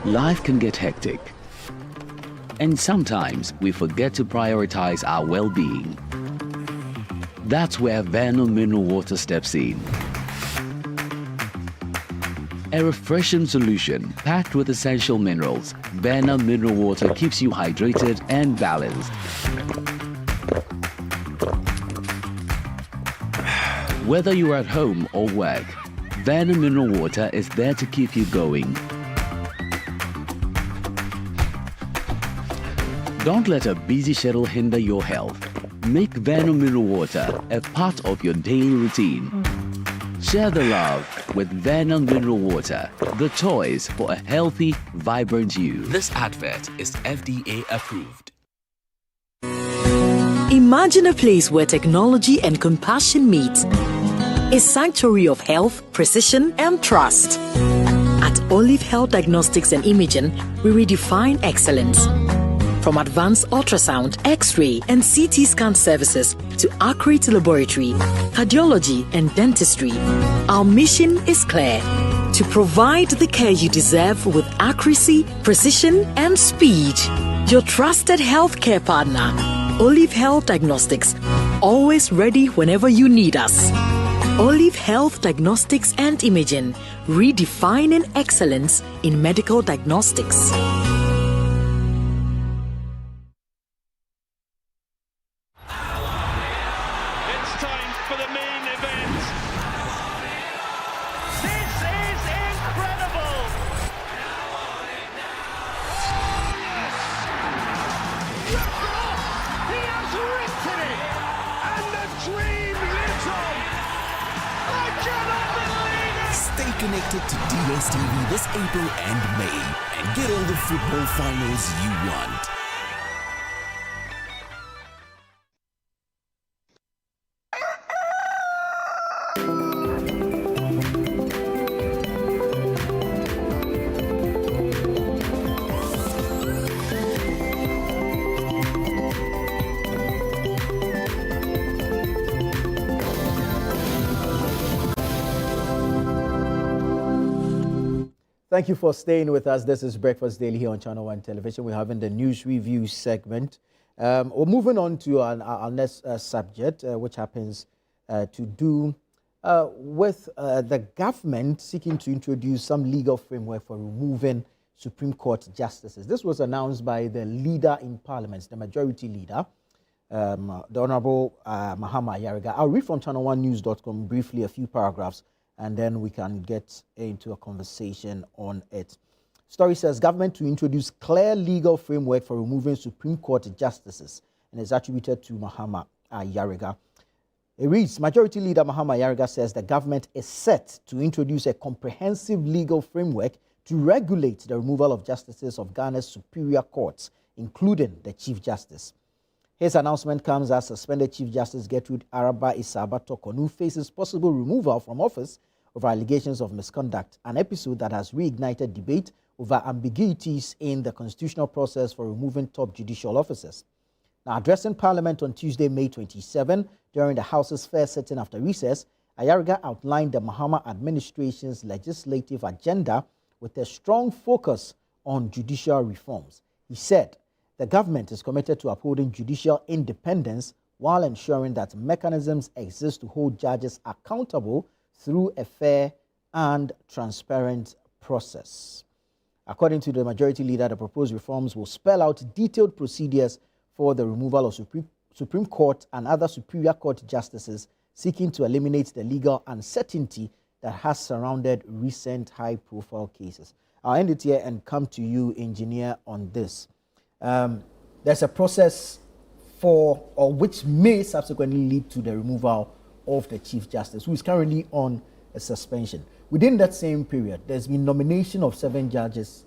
Life can get hectic, and sometimes we forget to prioritize our well-being. That's where Vernal Mineral Water steps in. A refreshing solution packed with essential minerals, Vernal Mineral Water keeps you hydrated and balanced. Whether you're at home or work, Vernal Mineral Water is there to keep you going. Don't let a busy schedule hinder your health. Make Vernal Mineral Water a part of your daily routine. Share the love with Vernal Mineral Water, the choice for a healthy, vibrant you.
This advert is FDA approved.
Imagine a place where technology and compassion meet. A sanctuary of health, precision, and trust. At Olive Health Diagnostics and Imaging, we redefine excellence. From advanced ultrasound, X-ray, and CT scan services to accurate laboratory, cardiology, and dentistry, our mission is clear: to provide the care you deserve with accuracy, precision, and speed. Your trusted healthcare partner, Olive Health Diagnostics, always ready whenever you need us. Olive Health Diagnostics and Imaging, redefining excellence in medical diagnostics.
Connected to DSTV this April and May and get all the football finals you want.
Thank you for staying with us. This is Breakfast Daily here on Channel 1 Television. We're having the news review segment. We're moving on to our next subject, which happens to do with the government seeking to introduce some legal framework for removing Supreme Court justices. This was announced by the leader in Parliament, the majority leader, the Honorable Mahama Ayariga. I'll read from channel1news.com briefly a few paragraphs, and then we can get into a conversation on it. Story says, government to introduce clear legal framework for removing Supreme Court justices, and is attributed to Mahama Ayariga. It reads, Majority Leader Mahama Ayariga says the government is set to introduce a comprehensive legal framework to regulate the removal of justices of Ghana's superior courts, including the Chief Justice. His announcement comes as suspended Chief Justice Gertrude Araba Isaba Tokonu faces possible removal from office over allegations of misconduct, an episode that has reignited debate over ambiguities in the constitutional process for removing top judicial officers. Now, addressing Parliament on Tuesday, May 27, during the House's first sitting after recess, Ayariga outlined the Mahama administration's legislative agenda with a strong focus on judicial reforms. He said the government is committed to upholding judicial independence while ensuring that mechanisms exist to hold judges accountable through a fair and transparent process. According to the majority leader, the proposed reforms will spell out detailed procedures for the removal of Supreme Court and other Superior Court justices, seeking to eliminate the legal uncertainty that has surrounded recent high-profile cases. I'll end it here and come to you, engineer, on this. There's a process which may subsequently lead to the removal of the Chief Justice, who is currently on a suspension. Within that same period, there's been nomination of 7 judges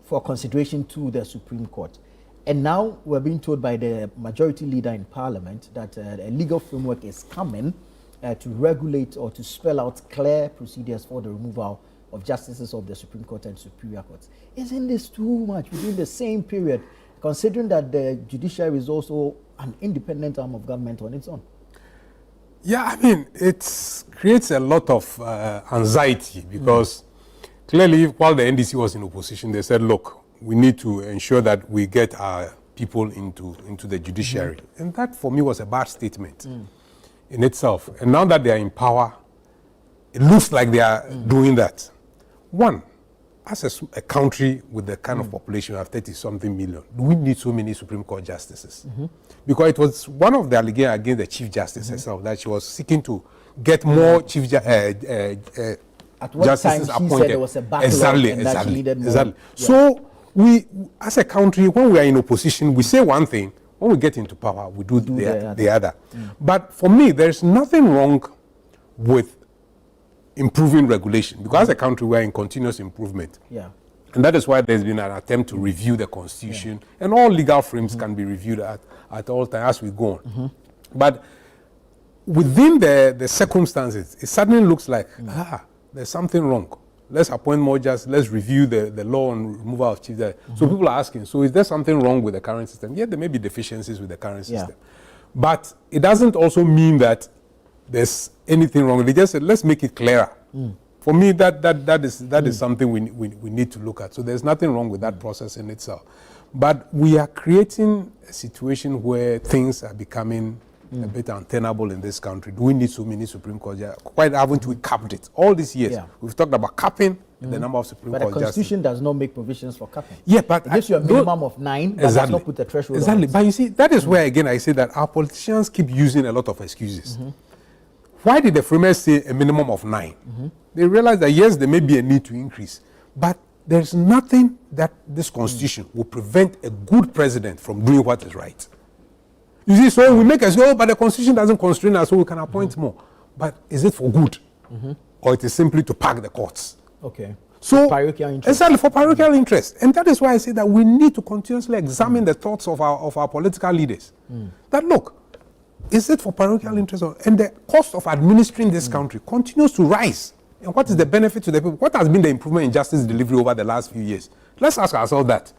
for consideration to the Supreme Court. And now we're being told by the majority leader in Parliament that a legal framework is coming to regulate or to spell out clear procedures for the removal of justices of the Supreme Court and Superior Courts. Isn't this too much within the same period, considering that the judiciary is also an independent arm of government on its own?
Yeah, I mean, it creates a lot of anxiety because clearly while the NDC was in opposition, they said, look, we need to ensure that we get our people into the judiciary. And that, for me, was a bad statement in itself. And now that they are in power, it looks like they are doing that. One, as a country with the kind of population of 30-something million, do we need so many Supreme Court justices? Because it was one of the allegations against the Chief Justice herself that she was seeking to get more Chief Justices
time
appointed.
Said there was a backlog and that she needed more.
Yeah. So we, as a country, when we are in opposition, we say one thing. When we get into power, we do the other. But for me, there's nothing wrong with improving regulation, because as a country, we're in continuous improvement.
Yeah.
And that is why there's been an attempt to review the Constitution, and all legal frames can be reviewed at all times as we go on. But within the circumstances, it suddenly looks like, there's something wrong. Let's appoint more justices, let's review the law on removal of chief justice. So people are asking, so is there something wrong with the current system? Yeah, there may be deficiencies with the current system. But it doesn't also mean that there's anything wrong. They just said, let's make it clearer. For me, that is something we need to look at. So there's nothing wrong with that process in itself. But we are creating a situation where things are becoming a bit untenable in this country. Do we need so many Supreme Court justices? Quite haven't we capped it? All these years, we've talked about capping the number of Supreme Court justices.
But the Constitution does not make provisions for capping.
Yeah, but
it gives you a minimum of 9, but does not put the threshold on it.
But you see, that is where, again, I say that our politicians keep using a lot of excuses. Why did the framers say a minimum of 9? They realize that, yes, there may be a need to increase, but there's nothing that this Constitution will prevent a good president from doing what is right. You see, so we make us go, but the Constitution doesn't constrain us, so we can appoint more. But is it for good? Or it is simply to pack the courts?
Okay.
So,
parochial interest.
Exactly, for parochial interest. And that is why I say that we need to continuously examine the thoughts of our political leaders. That, look, is it for parochial interest? And the cost of administering this country continues to rise. And what is the benefit to the people? What has been the improvement in justice delivery over the last few years? Let's ask ourselves that.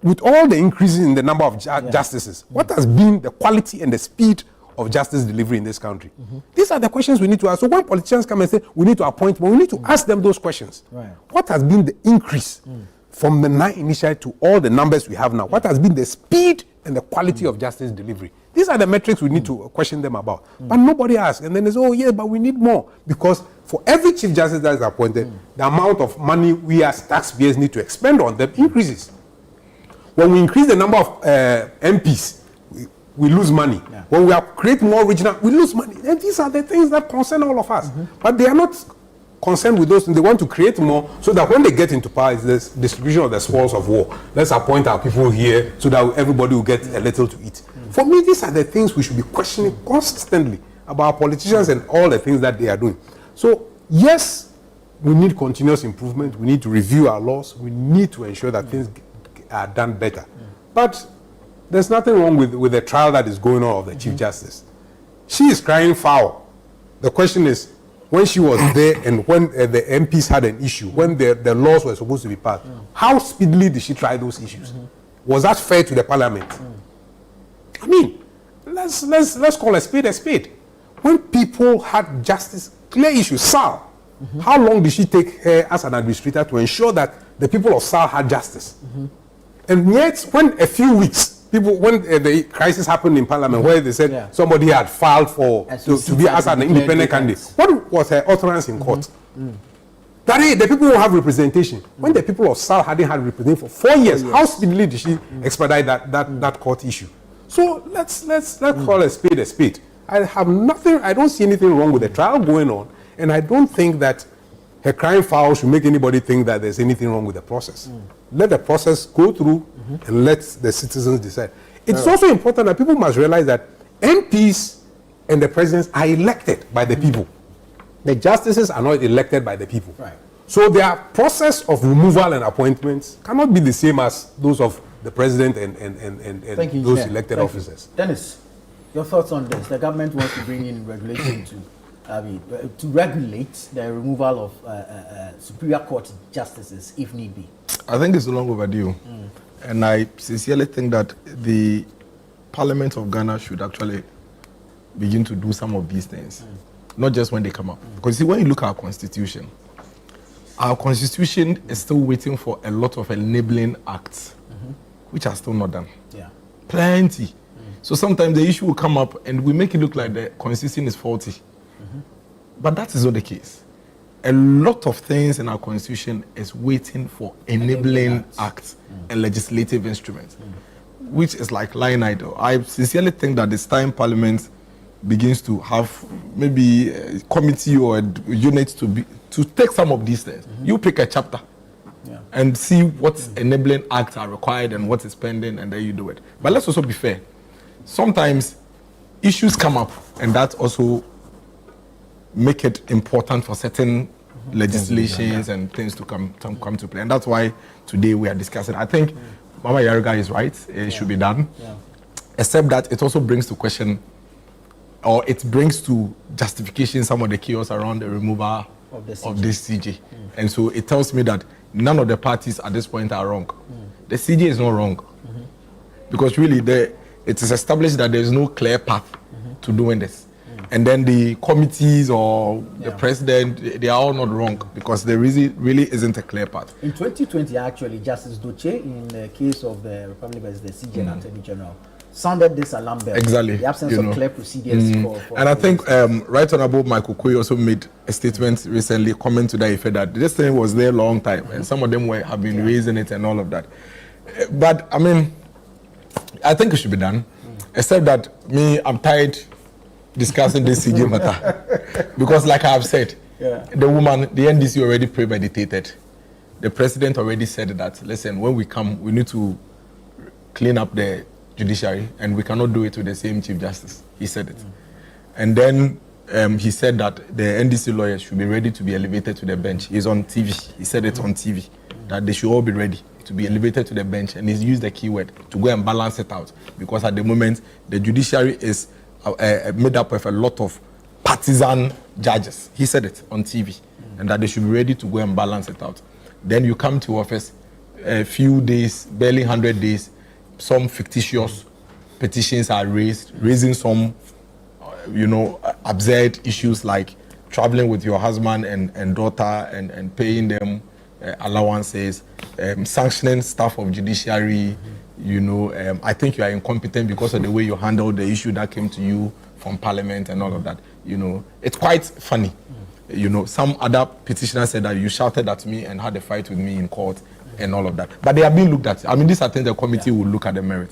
With all the increases in the number of justices, what has been the quality and the speed of justice delivery in this country? These are the questions we need to ask. So when politicians come and say, we need to appoint more, we need to ask them those questions. What has been the increase from the 9 initially to all the numbers we have now? What has been the speed and the quality of justice delivery? These are the metrics we need to question them about. But nobody asks. And then they say, oh, yeah, but we need more. Because for every Chief Justice that is appointed, the amount of money we as taxpayers need to expend on them increases. When we increase the number of MPs, we lose money. When we create more regional, we lose money. And these are the things that concern all of us. But they are not concerned with those things. They want to create more so that when they get into power, it's this distribution of the spoils of war. Let's appoint our people here so that everybody will get a little to eat. For me, these are the things we should be questioning constantly about politicians and all the things that they are doing. So, yes, we need continuous improvement. We need to review our laws. We need to ensure that things are done better. But there's nothing wrong with the trial that is going on of the Chief Justice. She is crying foul. The question is, when she was there and when the MPs had an issue, when the laws were supposed to be passed, how speedily did she try those issues? Was that fair to the parliament? I mean, let's call a spade a spade. When people had justice, clear issues, SAL, how long did she take her as an administrator to ensure that the people of SAL had justice? And yet, when a few weeks, when the crisis happened in parliament, where they said somebody had filed to be as an independent candidate, what was her utterance in court? That the people will have representation. When the people of SAL hadn't had representation for 4 years, how speedily did she expedite that court issue? So let's call a spade a spade. I don't see anything wrong with the trial going on, and I don't think that her crying foul should make anybody think that there's anything wrong with the process. Let the process go through and let the citizens decide. It's also important that people must realize that MPs and the presidents are elected by the people. The justices are not elected by the people. Right. So their process of removal and appointments cannot be the same as those of the president and those elected officers.
Dennis, your thoughts on this? The government wants to bring in regulation to regulate the removal of Superior Court justices if need be.
I think it's long overdue. And I sincerely think that the Parliament of Ghana should actually begin to do some of these things. Not just when they come up. Because see, when you look at our constitution is still waiting for a lot of enabling acts, which are still not done.
Yeah.
Plenty. So sometimes the issue will come up and we make it look like the constitution is faulty. But that is not the case. A lot of things in our constitution is waiting for enabling acts and legislative instruments, which is like lying idle. I sincerely think that it's time Parliament begins to have maybe a committee or a unit to take some of these things. You pick a chapter and see what enabling acts are required and what is pending, and then you do it. But let's also be fair. Sometimes issues come up, and that also make it important for certain legislations and things to come to play. And that's why today we are discussing. I think Mama Yariga is right. It should be done. Except that it also brings to question, or it brings to justification some of the chaos around the removal of this CJ. And so it tells me that none of the parties at this point are wrong. The CJ is not wrong. Because really, it is established that there is no clear path to doing this. And then the committees or the president, they are all not wrong because there really isn't a clear path.
In 2020, actually, Justice Doche, in the case of the Republic as the CJ and Attorney General, sounded this alarm bell.
Exactly.
The absence of clear procedures for
and I think Right Honorable Michael Koyi also made a statement recently, comment to that effect that this thing was there a long time, and some of them have been raising it and all of that. But I mean, I think it should be done, except that I'm tired discussing this CJ matter because, like I have said, the NDC already premeditated. The president already said that, listen, when we come, we need to clean up the judiciary, and we cannot do it with the same Chief Justice. He said it. And then he said that the NDC lawyers should be ready to be elevated to the bench. He's on TV. He said it on TV, that they should all be ready to be elevated to the bench, and he's used the keyword to go and balance it out, because at the moment, the judiciary is made up of a lot of partisan judges. He said it on TV, and that they should be ready to go and balance it out. Then you come to office, a few days, barely 100 days, some fictitious petitions are raising some, absurd issues like traveling with your husband and daughter and paying them allowances, sanctioning staff of judiciary. I think you are incompetent because of the way you handled the issue that came to you from Parliament and all of that. It's quite funny. Some other petitioner said that you shouted at me and had a fight with me in court and all of that. But they are being looked at. I mean, these are things the committee will look at the merit.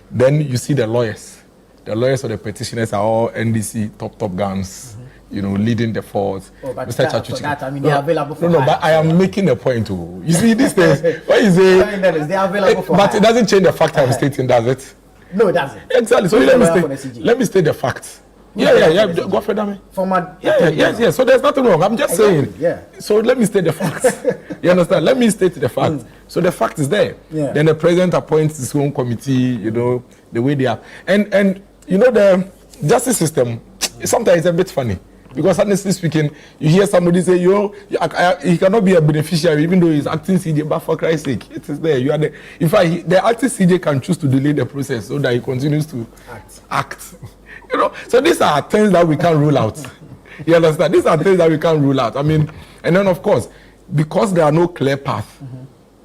Then you see the lawyers. The lawyers of the petitioners are all NDC top guns, leading the force.
But they are available for
but I am making a point too. You see these things. What is it?
They are available for
But it doesn't change the fact I'm stating, does it?
No, it doesn't.
Exactly. So let me state the fact. Yeah. Godfrey Dame. Yes. So there's nothing wrong. I'm just saying.
Yeah.
So let me state the facts. You understand? Let me state the fact. So the fact is there.
Yeah.
Then the president appoints his own committee. You know the way they are, and you know the justice system. Sometimes it's a bit funny. Because honestly speaking, you hear somebody say, he cannot be a beneficiary even though he's acting CJ, but for Christ's sake, it is there. You are there. In fact, the acting CJ can choose to delay the process so that he continues to act. You know, so these are things that we can't rule out. You understand? These are things that we can't rule out. I mean, and then of course, because there are no clear path,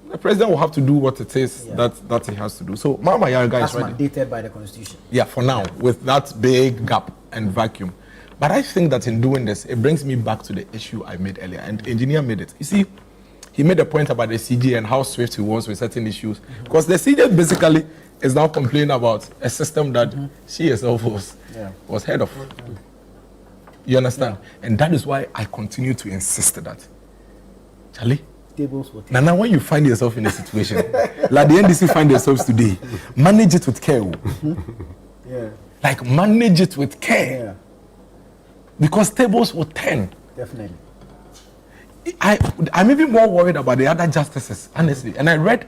the president will have to do what it is that he has to do. So Mama Yaga is ready.
That's mandated by the Constitution.
Yeah, for now, with that big gap and vacuum. But I think that in doing this, it brings me back to the issue I made earlier, and the engineer made it. You see, he made a point about the CJ and how swift he was with certain issues. Because the CJ basically is now complaining about a system that she herself was head of. You understand? And that is why I continue to insist that, Charlie, now when you find yourself in a situation, like the NDC find themselves today, manage it with care. Like manage it with care. Because tables will turn.
Definitely.
I'm even more worried about the other justices, honestly. And I read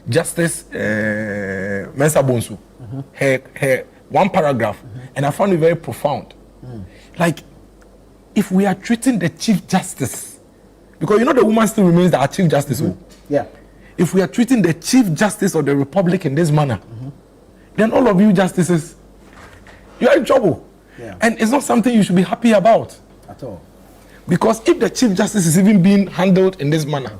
Justice Mensah Bonsu, her one paragraph, and I found it very profound. Like, if we are treating the Chief Justice, because you know the woman still remains our Chief Justice.
Yeah.
If we are treating the Chief Justice of the Republic in this manner, then all of you justices, you are in trouble.
Yeah.
And it's not something you should be happy about.
At all.
Because if the Chief Justice is even being handled in this manner,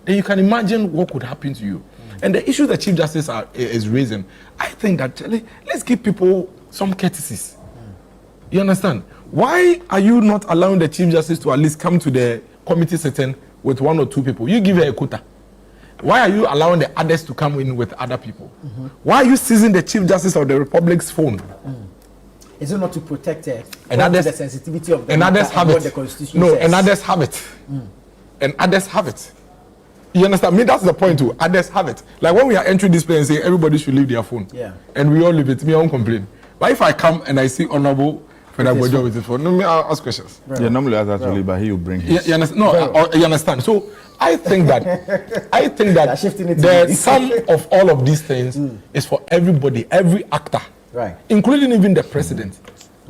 then you can imagine what could happen to you. And the issue the Chief Justice is raising, I think that let's give people some courtesies. You understand? Why are you not allowing the Chief Justice to at least come to the committee sitting with one or two people? You give her a quota. Why are you allowing the others to come in with other people? Why are you seizing the Chief Justice of the Republic's phone?
Is it not to protect her?
And others,
the sensitivity of the
and others have it.
The Constitution
no,
says.
and others have it. And others have it. You understand? I mean, that's the point too. Others have it. Like when we are entering this place and say everybody should leave their phone.
Yeah.
And we all leave it. Me, I won't complain. But if I come and I see Honorable Federal with his phone, no, me, I'll ask questions.
Yeah, normally as actually, but he will bring his.
You understand? No, you understand. So I think that the sum of all of these things is for everybody, every actor.
Right.
Including even the president,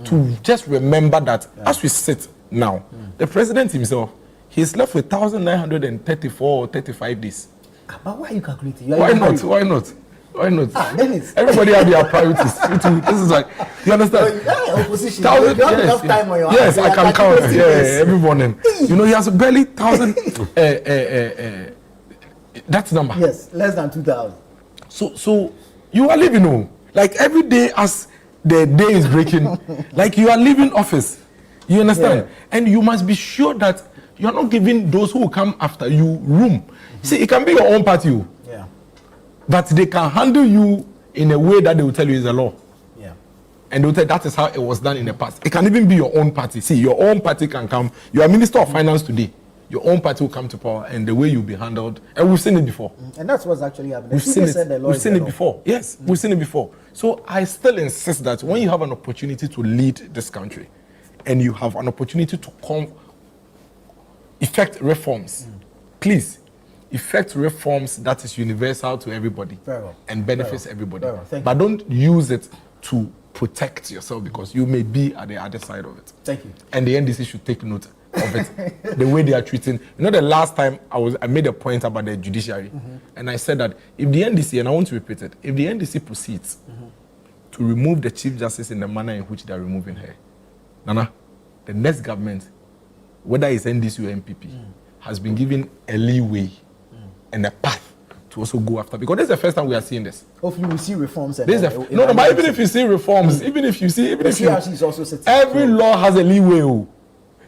to just remember that as we sit now, the president himself, he's left with 1,934 or 35 days.
But why are you calculating?
Why not? Why not?
Dennis.
Everybody have their priorities. This is like, you understand?
Opposition. You have enough time on your hands.
Yes, I can count. Every morning. You know, he has barely 1,000. That's number.
Yes, less than 2,000.
So you are living, like every day as the day is breaking, like you are leaving office. You understand? And you must be sure that you are not giving those who will come after you room. See, it can be your own party, but they can handle you in a way that they will tell you is the law. And they will tell that is how it was done in the past. It can even be your own party. See, your own party can come. You are Minister of Finance today. Your own party will come to power, and the way you'll be handled, and we've seen it before.
And that's what's actually happening.
We've seen it before. Yes, we've seen it before. So I still insist that when you have an opportunity to lead this country, and you have an opportunity to effect reforms, please effect reforms that is universal to everybody and benefits everybody. But don't use it to protect yourself because you may be at the other side of it.
Thank you.
And the NDC should take note of it, the way they are treating. You know, the last time I made a point about the judiciary, and I said that if the NDC, and I want to repeat it, if the NDC proceeds to remove the Chief Justice in the manner in which they are removing her, Nana, the next government, whether it's NDC or MPP, has been given a leeway and a path to also go after, because this is the first time we are seeing this.
Hopefully we see reforms. And
but even if you see reforms, even if you see,
is also
every law has a leeway.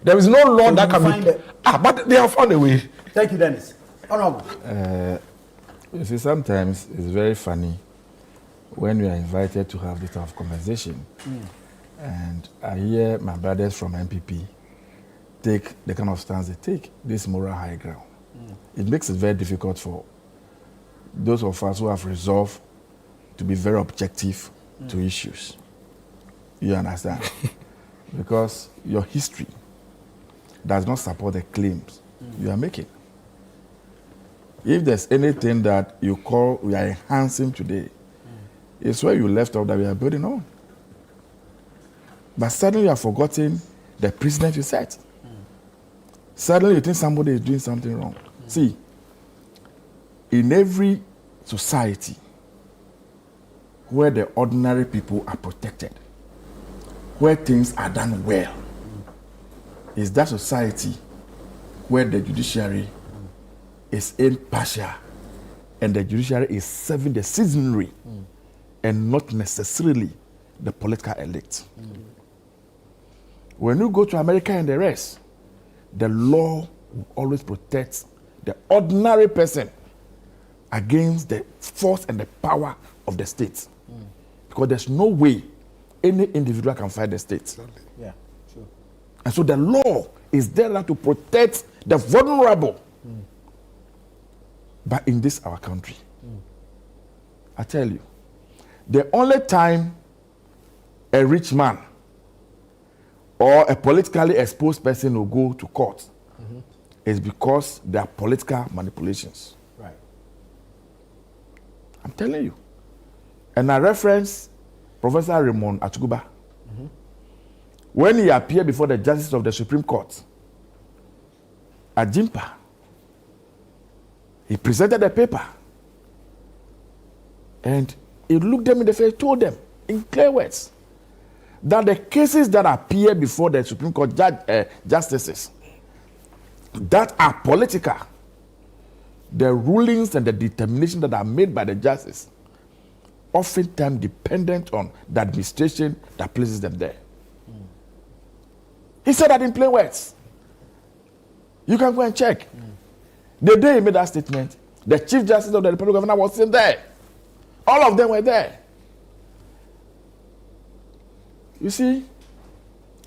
There is no law that can be. But they have found a way.
Thank you, Dennis. Honorable.
You see, sometimes it's very funny when we are invited to have this type of conversation, and I hear my brothers from MPP take the kind of stance they take, this moral high ground. It makes it very difficult for those of us who have resolved to be very objective to issues. You understand? Because your history does not support the claims you are making. If there's anything that you call we are enhancing today, it's where you left off that we are building on. But suddenly you have forgotten the precedent you set. Suddenly you think somebody is doing something wrong. See, in every society where the ordinary people are protected, where things are done well, is that society where the judiciary is impartial and the judiciary is serving the citizenry and not necessarily the political elite. When you go to America and the rest, the law will always protect the ordinary person against the force and the power of the state. Because there's no way any individual can fight the state.
Yeah, sure.
And so the law is there to protect the vulnerable. But in this our country, I tell you, the only time a rich man or a politically exposed person will go to court is because there are political manipulations.
Right.
I'm telling you. And I reference Professor Raymond Atuguba. When he appeared before the justice of the Supreme Court at Jimpa, he presented a paper and he looked them in the face, told them in clear words that the cases that appear before the Supreme Court justices that are political, the rulings and the determinations that are made by the justice, oftentimes dependent on the administration that places them there. He said that in plain words. You can go and check. The day he made that statement, the Chief Justice of the Republic of Ghana was in there. All of them were there. You see,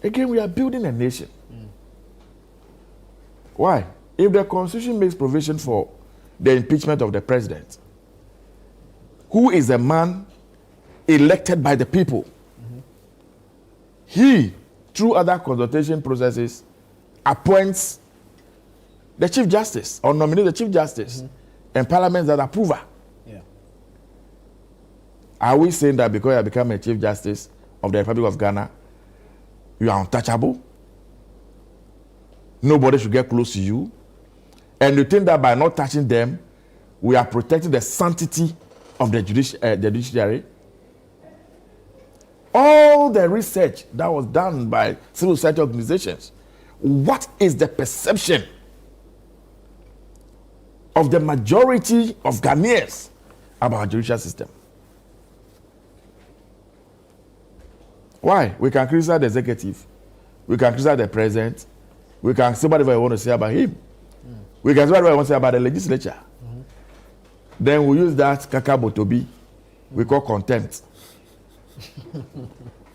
again, we are building a nation. Why? If the Constitution makes provision for the impeachment of the president, who is a man elected by the people, he, through other consultation processes, appoints the Chief Justice or nominates the Chief Justice and parliaments that approve her.
Yeah.
Are we saying that because you have become a Chief Justice of the Republic of Ghana, you are untouchable? Nobody should get close to you? And you think that by not touching them, we are protecting the sanctity of the judiciary? All the research that was done by civil society organizations, what is the perception of the majority of Ghanaians about our judicial system? Why? We can criticize the executive, we can criticize the president, we can say whatever we want to say about him, we can say whatever we want to say about the legislature. Then we use that kakabotobi we call contempt.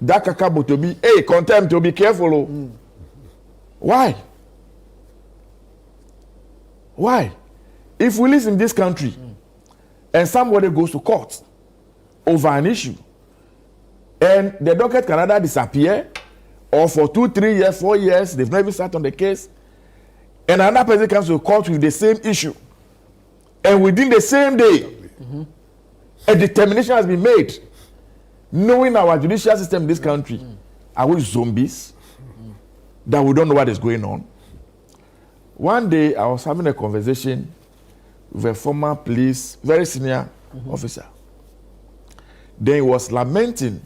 That kakabotobi, hey, contempt, to be careful. Why? Why? If we live in this country and somebody goes to court over an issue and the docket can either disappear or for 2, 3 years, 4 years, they've not even sat on the case, and another person comes to court with the same issue, and within the same day, a determination has been made, knowing our judicial system in this country, are we zombies that we don't know what is going on? One day, I was having a conversation with a former police, very senior officer. Then he was lamenting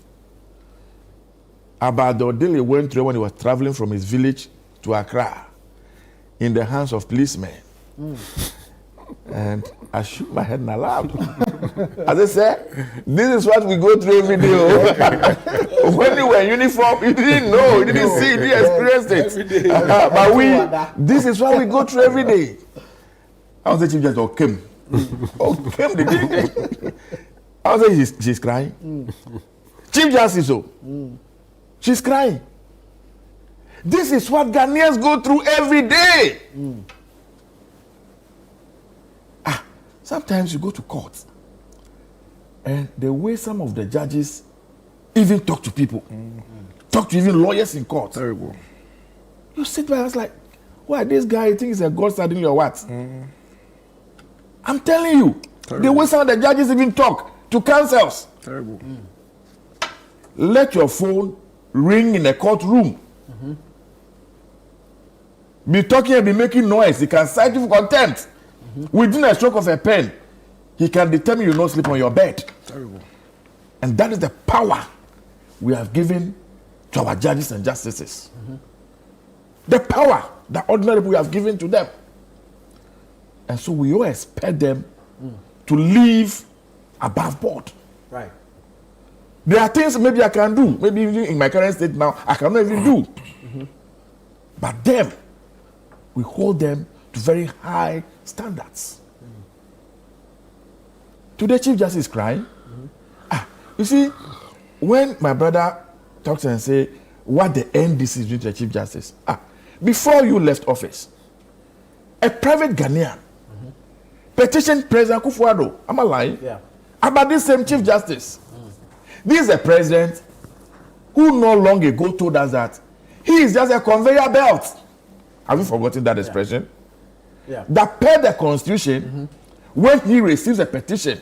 about the ordeal he went through when he was traveling from his village to Accra in the hands of policemen. And I shook my head and I laughed. As I said, this is what we go through every day. When you were in uniform, you didn't know, you didn't see it, you experienced it. But this is what we go through every day. I was the Chief Justice, Kim did it. I was saying she's crying. Chief Justice, she's crying. This is what Ghanaians go through every day. Sometimes you go to court, and the way some of the judges even talk to people, talk to even lawyers in court.
Terrible.
You sit there, I was like, why this guy thinks he's a god suddenly or what? I'm telling you, the way some of the judges even talk to counsels.
Terrible.
Let your phone ring in a courtroom. Be talking and be making noise. He can cite you for contempt. Within a stroke of a pen, he can determine you not sleep on your bed.
Terrible.
And that is the power we have given to our judges and justices. The power that ordinary people have given to them. And so we all expect them to live above board.
Right.
There are things maybe I can do. Maybe even in my current state now, I cannot even do. But them, we hold them to very high standards. Today, Chief Justice is crying. You see, when my brother talks and say what the NDC is doing to the Chief Justice, before you left office, a private Ghanaian petitioned President Kufuor, am I lying?
Yeah.
About this same Chief Justice. This is a president who no long ago told us that he is just a conveyor belt. Have you forgotten that expression?
Yeah.
That per the Constitution, when he receives a petition,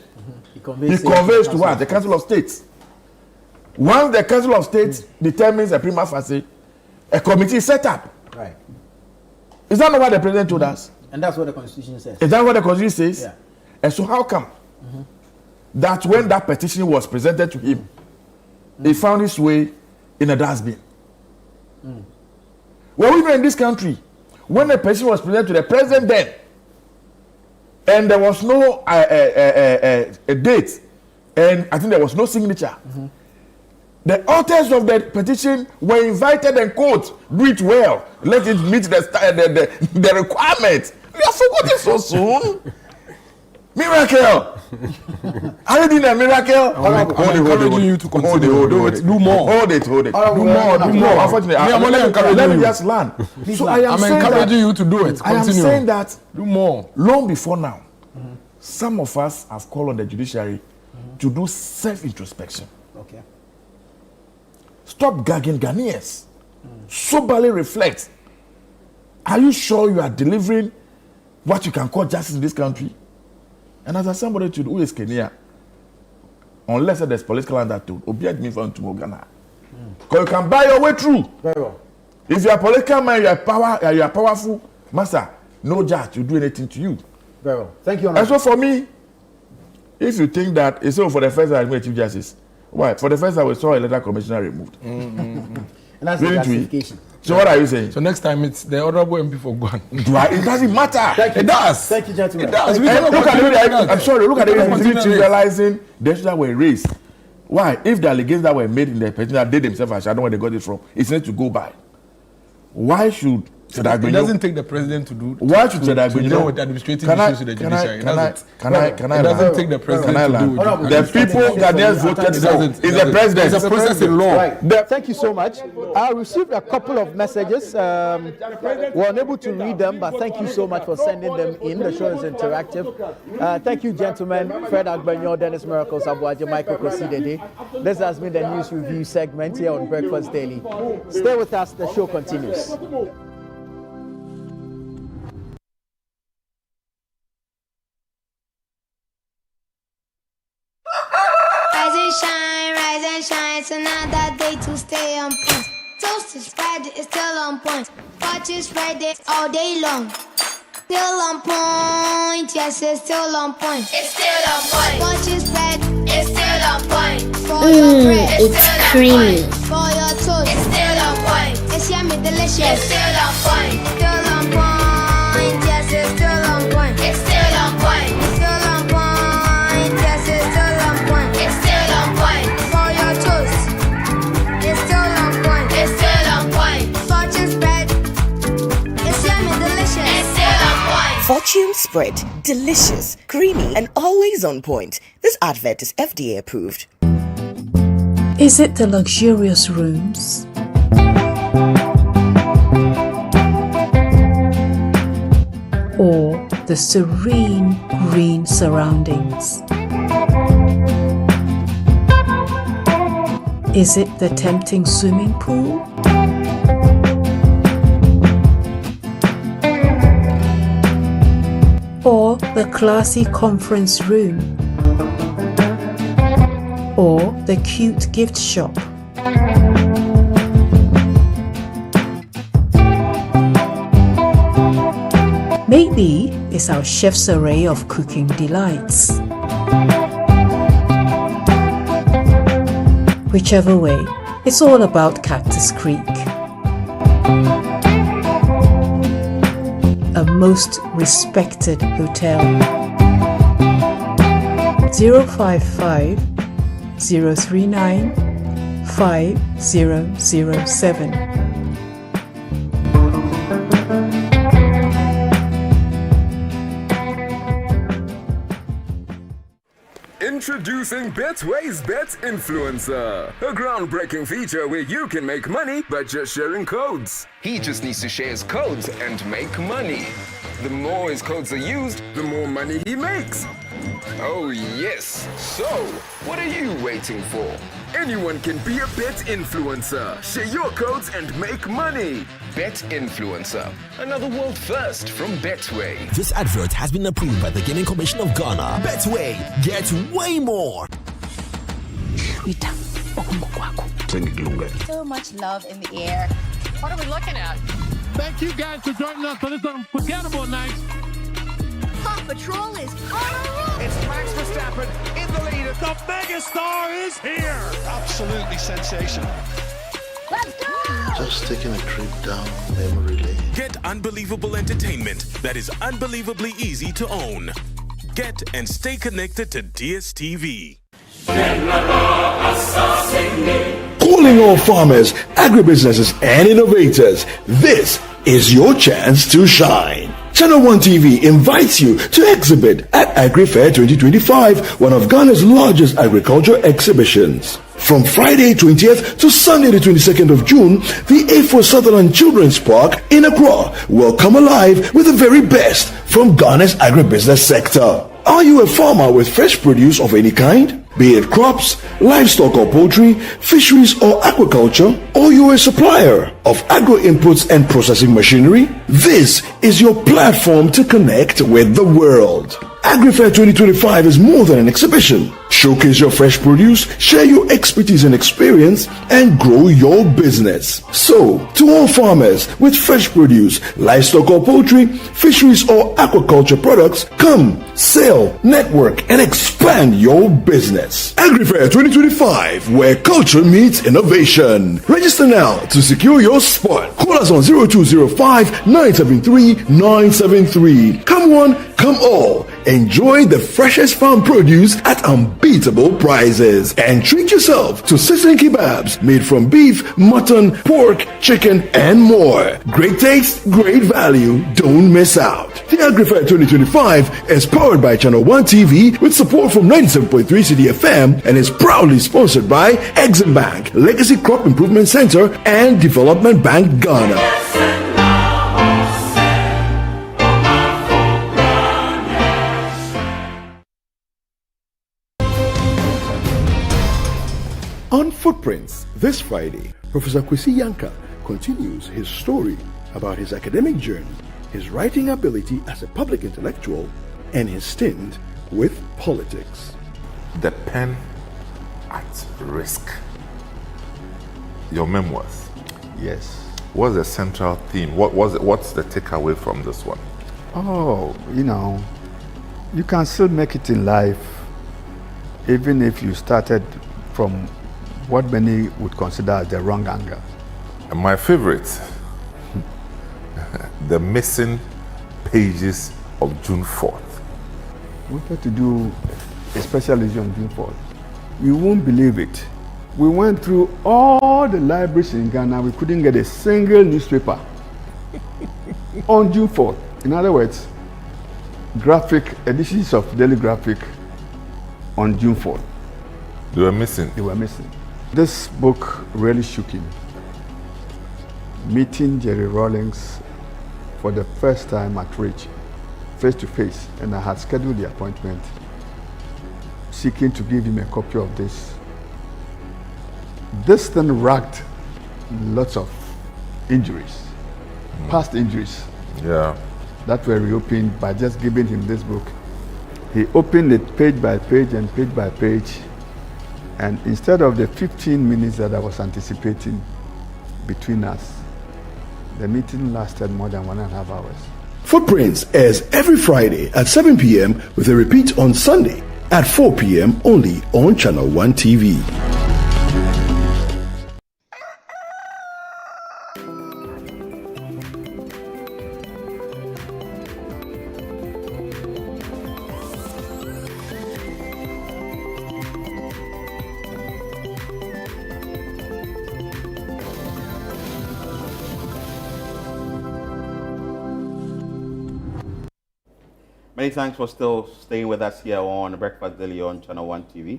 he conveys to what? The Council of State. Once the Council of State determines a prima facie, a committee is set up.
Right.
Is that not what the president told us?
And that's what the Constitution says.
Is that what the Constitution says?
Yeah.
And so how come that when that petition was presented to him, he found his way in a dustbin? Well, we know in this country, when the petition was presented to the president then, and there was no a date, and I think there was no signature, the authors of the petition were invited and quote, do it well, let it meet the requirement. You have forgotten so soon. Miracle. Are you doing a miracle?
I'm encouraging you to continue. Do more.
Hold it.
Do more.
Unfortunately, let me just learn. So
I'm encouraging you to do it.
I am saying that
do more.
Long before now, some of us have called on the judiciary to do self-introspection.
Okay.
Stop gagging Ghanaians. Soberly reflect. Are you sure you are delivering what you can call justice in this country? And as somebody to who is Kenya, unless there's political undertone, obey me from tomorrow Ghana. Because you can buy your way through.
Very well.
If you are a political man, you are powerful, master, no judge will do anything to you.
Very well. Thank you.
And so for me, if you think that it's so for the first time I made Chief Justice, why? For the first time we saw a letter commissioner removed.
And that's the justification.
So what are you saying?
So next time it's the honorable MP for Guan.
It doesn't matter.
It does.
Thank you, gentlemen.
It does.
Look at I'm sorry. Look at the trivializing the issues that were raised. Why? If the allegations that were made in the petition that they themselves, I don't know where they got it from. It's need to go by. Why should
it doesn't take the president to do?
Why should the
deal with administrative issues in the judiciary?
Can I?
It doesn't take the president to do it.
The people Ghanaians voted for is the president.
It's a process in law.
Right. Thank you so much. I received a couple of messages. We're unable to read them, but thank you so much for sending them in. The show is interactive. Thank you, gentlemen. Fred Agbenyo, Dennis Miracle, Sabuaje, Michael Kosidede. This has been the news review segment here on Breakfast Daily. Stay with us. The show continues.
Rise and shine, it's another day to stay on point. Toast is Friday, it's still on point. Watch is Friday all day long. Still on point, yes, it's still on point. It's still on point. Watch is Friday, it's still on point. For your bread,
it's creamy.
For your toast, it's still on point. It's yummy, delicious. It's still on point. Still on point, yes, it's still on point. It's still on point. Still on point, yes, it's still on point. It's still on point. For your toast, it's still on point. It's still on point. Fortune spread, it's yummy, delicious. It's still on point.
Fortune spread, delicious, creamy, and always on point. This advert is FDA approved.
Is it the luxurious rooms? Or the serene green surroundings? Is it the tempting swimming pool? Or the classy conference room? Or the cute gift shop? Maybe it's our chef's array of cooking delights. Whichever way, it's all about Cactus Creek. A most respected hotel. 055 039 5007.
Introducing Betway's Bet Influencer, a groundbreaking feature where you can make money by just sharing codes. He just needs to share his codes and make money. The more his codes are used, the more money he makes. Oh yes, so what are you waiting for? Anyone can be a bet influencer. Share your codes and make money. Bet Influencer, another world first from Betway.
This advert has been approved by the Gaming Commission of Ghana. Betway, get way more.
So much love in the air. What are we looking at?
Thank you guys for joining us on this unforgettable night.
Paw Patrol is on a roll.
It's Max Verstappen in the lead. The megastar is here. Absolutely sensational.
Let's go!
Just taking a trip down memory lane.
Get unbelievable entertainment that is unbelievably easy to own. Get and stay connected to DSTV.
Calling all farmers, agribusinesses, and innovators, this is your chance to shine. Channel 1 TV invites you to exhibit at AgriFair 2025, one of Ghana's largest agriculture exhibitions. From Friday 20th to Sunday the 22nd of June, the A4 Sutherland Children's Park in Accra will come alive with the very best from Ghana's agribusiness sector. Are you a farmer with fresh produce of any kind? Be it crops, livestock or poultry, fisheries or aquaculture, or you're a supplier of agro inputs and processing machinery? This is your platform to connect with the world. AgriFair 2025 is more than an exhibition. Showcase your fresh produce, share your expertise and experience, and grow your business. So, to all farmers with fresh produce, livestock or poultry, fisheries or aquaculture products, come, sell, network, and expand your business. AgriFair 2025, where culture meets innovation. Register now to secure your spot. Call us on 0205 973 973. Come one, come all. Enjoy the freshest farm produce at unbeatable prices. And treat yourself to sizzling kebabs made from beef, mutton, pork, chicken, and more. Great taste, great value. Don't miss out. The AgriFair 2025 is powered by Channel 1 TV with support from 97.3 Citi FM and is proudly sponsored by Exim Bank, Legacy Crop Improvement Center, and Development Bank Ghana. On Footprints, this Friday, Professor Kwesi Yanka continues his story about his academic journey, his writing ability as a public intellectual, and his stint with politics.
The pen at risk. Your memoirs.
Yes.
What's the central theme? What's the takeaway from this one?
Oh, you can still make it in life even if you started from what many would consider as the wrong angle.
And my favorite, the missing pages of June 4th.
We wanted to do a special issue on June 4th. You won't believe it. We went through all the libraries in Ghana. We couldn't get a single newspaper on June 4th. In other words, graphic editions of Daily Graphic on June 4th.
They were missing.
They were missing. This book really shook him. Meeting Jerry Rawlings for the first time at Ridge, face to face, and I had scheduled the appointment, seeking to give him a copy of this. This thing racked lots of injuries, past injuries.
Yeah.
That were reopened by just giving him this book. He opened it page by page and page by page. And instead of the 15 minutes that I was anticipating between us, the meeting lasted more than 1.5 hours.
Footprints airs every Friday at 7 p.m. with a repeat on Sunday at 4 p.m. only on Channel 1 TV.
Many thanks for still staying with us here on Breakfast Daily on Channel 1 TV.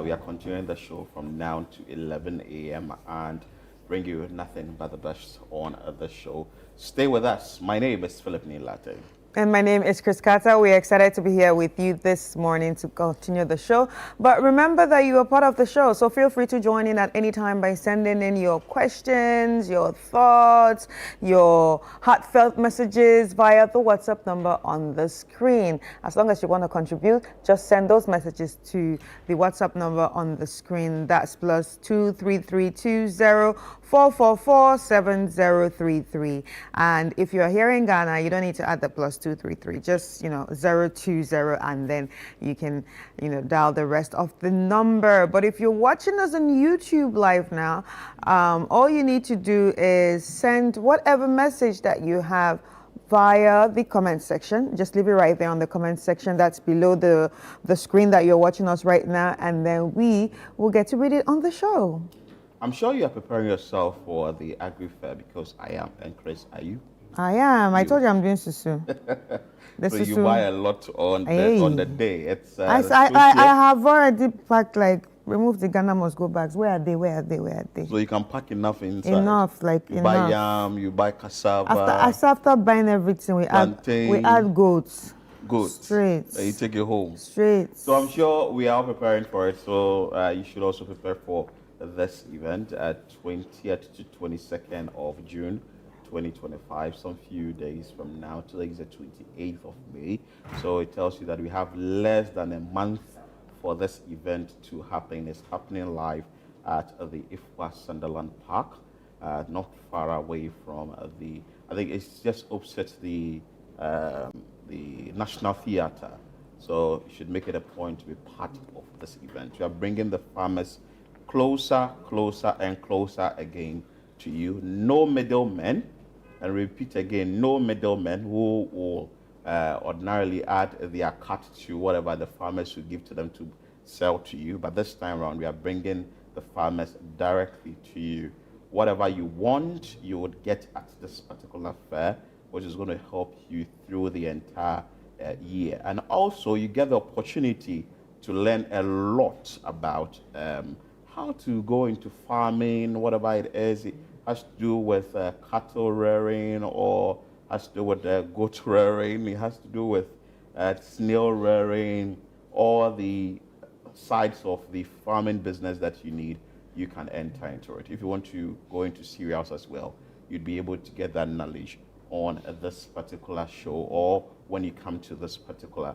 We are continuing the show from now to 11 a.m. and bring you nothing but the best on the show. Stay with us. My name is Philip Nilate.
And my name is Chris Carter. We're excited to be here with you this morning to continue the show. But remember that you are part of the show, so feel free to join in at any time by sending in your questions, your thoughts, your heartfelt messages via the WhatsApp number on the screen. As long as you want to contribute, just send those messages to the WhatsApp number on the screen. That's +2 3320 444 7033. And if you're here in Ghana, you don't need to add the +233. Just 020, and then you can dial the rest of the number. But if you're watching us on YouTube live now, all you need to do is send whatever message that you have via the comment section. Just leave it right there on the comment section that's below the screen that you're watching us right now, and then we will get to read it on the show.
I'm sure you are preparing yourself for the AgriFair, because I am. And Chris, are you?
I am. I told you I'm doing susu.
So you buy a lot on the day. It's
I have already packed, remove the Ghana must go bags. Where are they? Where are they? Where are they?
So you can pack enough inside.
Enough,
you buy yam, you buy cassava.
After buying everything, we add goats.
Goats.
Straight.
You take it home.
Straight.
So I'm sure we are preparing for it. So you should also prepare for this event at 20th to 22nd of June 2025, some few days from now. Today is the 28th of May. So it tells you that we have less than a month for this event to happen. It's happening live at the Ifwa Sunderland Park, not far away from I think it's just opposite the National Theatre. So you should make it a point to be part of this event. We are bringing the farmers closer, and closer again to you. No middlemen, and repeat again, no middlemen who will ordinarily add their cut to whatever the farmers will give to them to sell to you. But this time around, we are bringing the farmers directly to you. Whatever you want, you would get at this particular fair, which is going to help you through the entire year. And also, you get the opportunity to learn a lot about how to go into farming, whatever it is. It has to do with cattle rearing, or has to do with goat rearing. It has to do with snail rearing, all the sides of the farming business that you need. You can enter into it. If you want to go into cereals as well, you'd be able to get that knowledge on this particular show, or when you come to this particular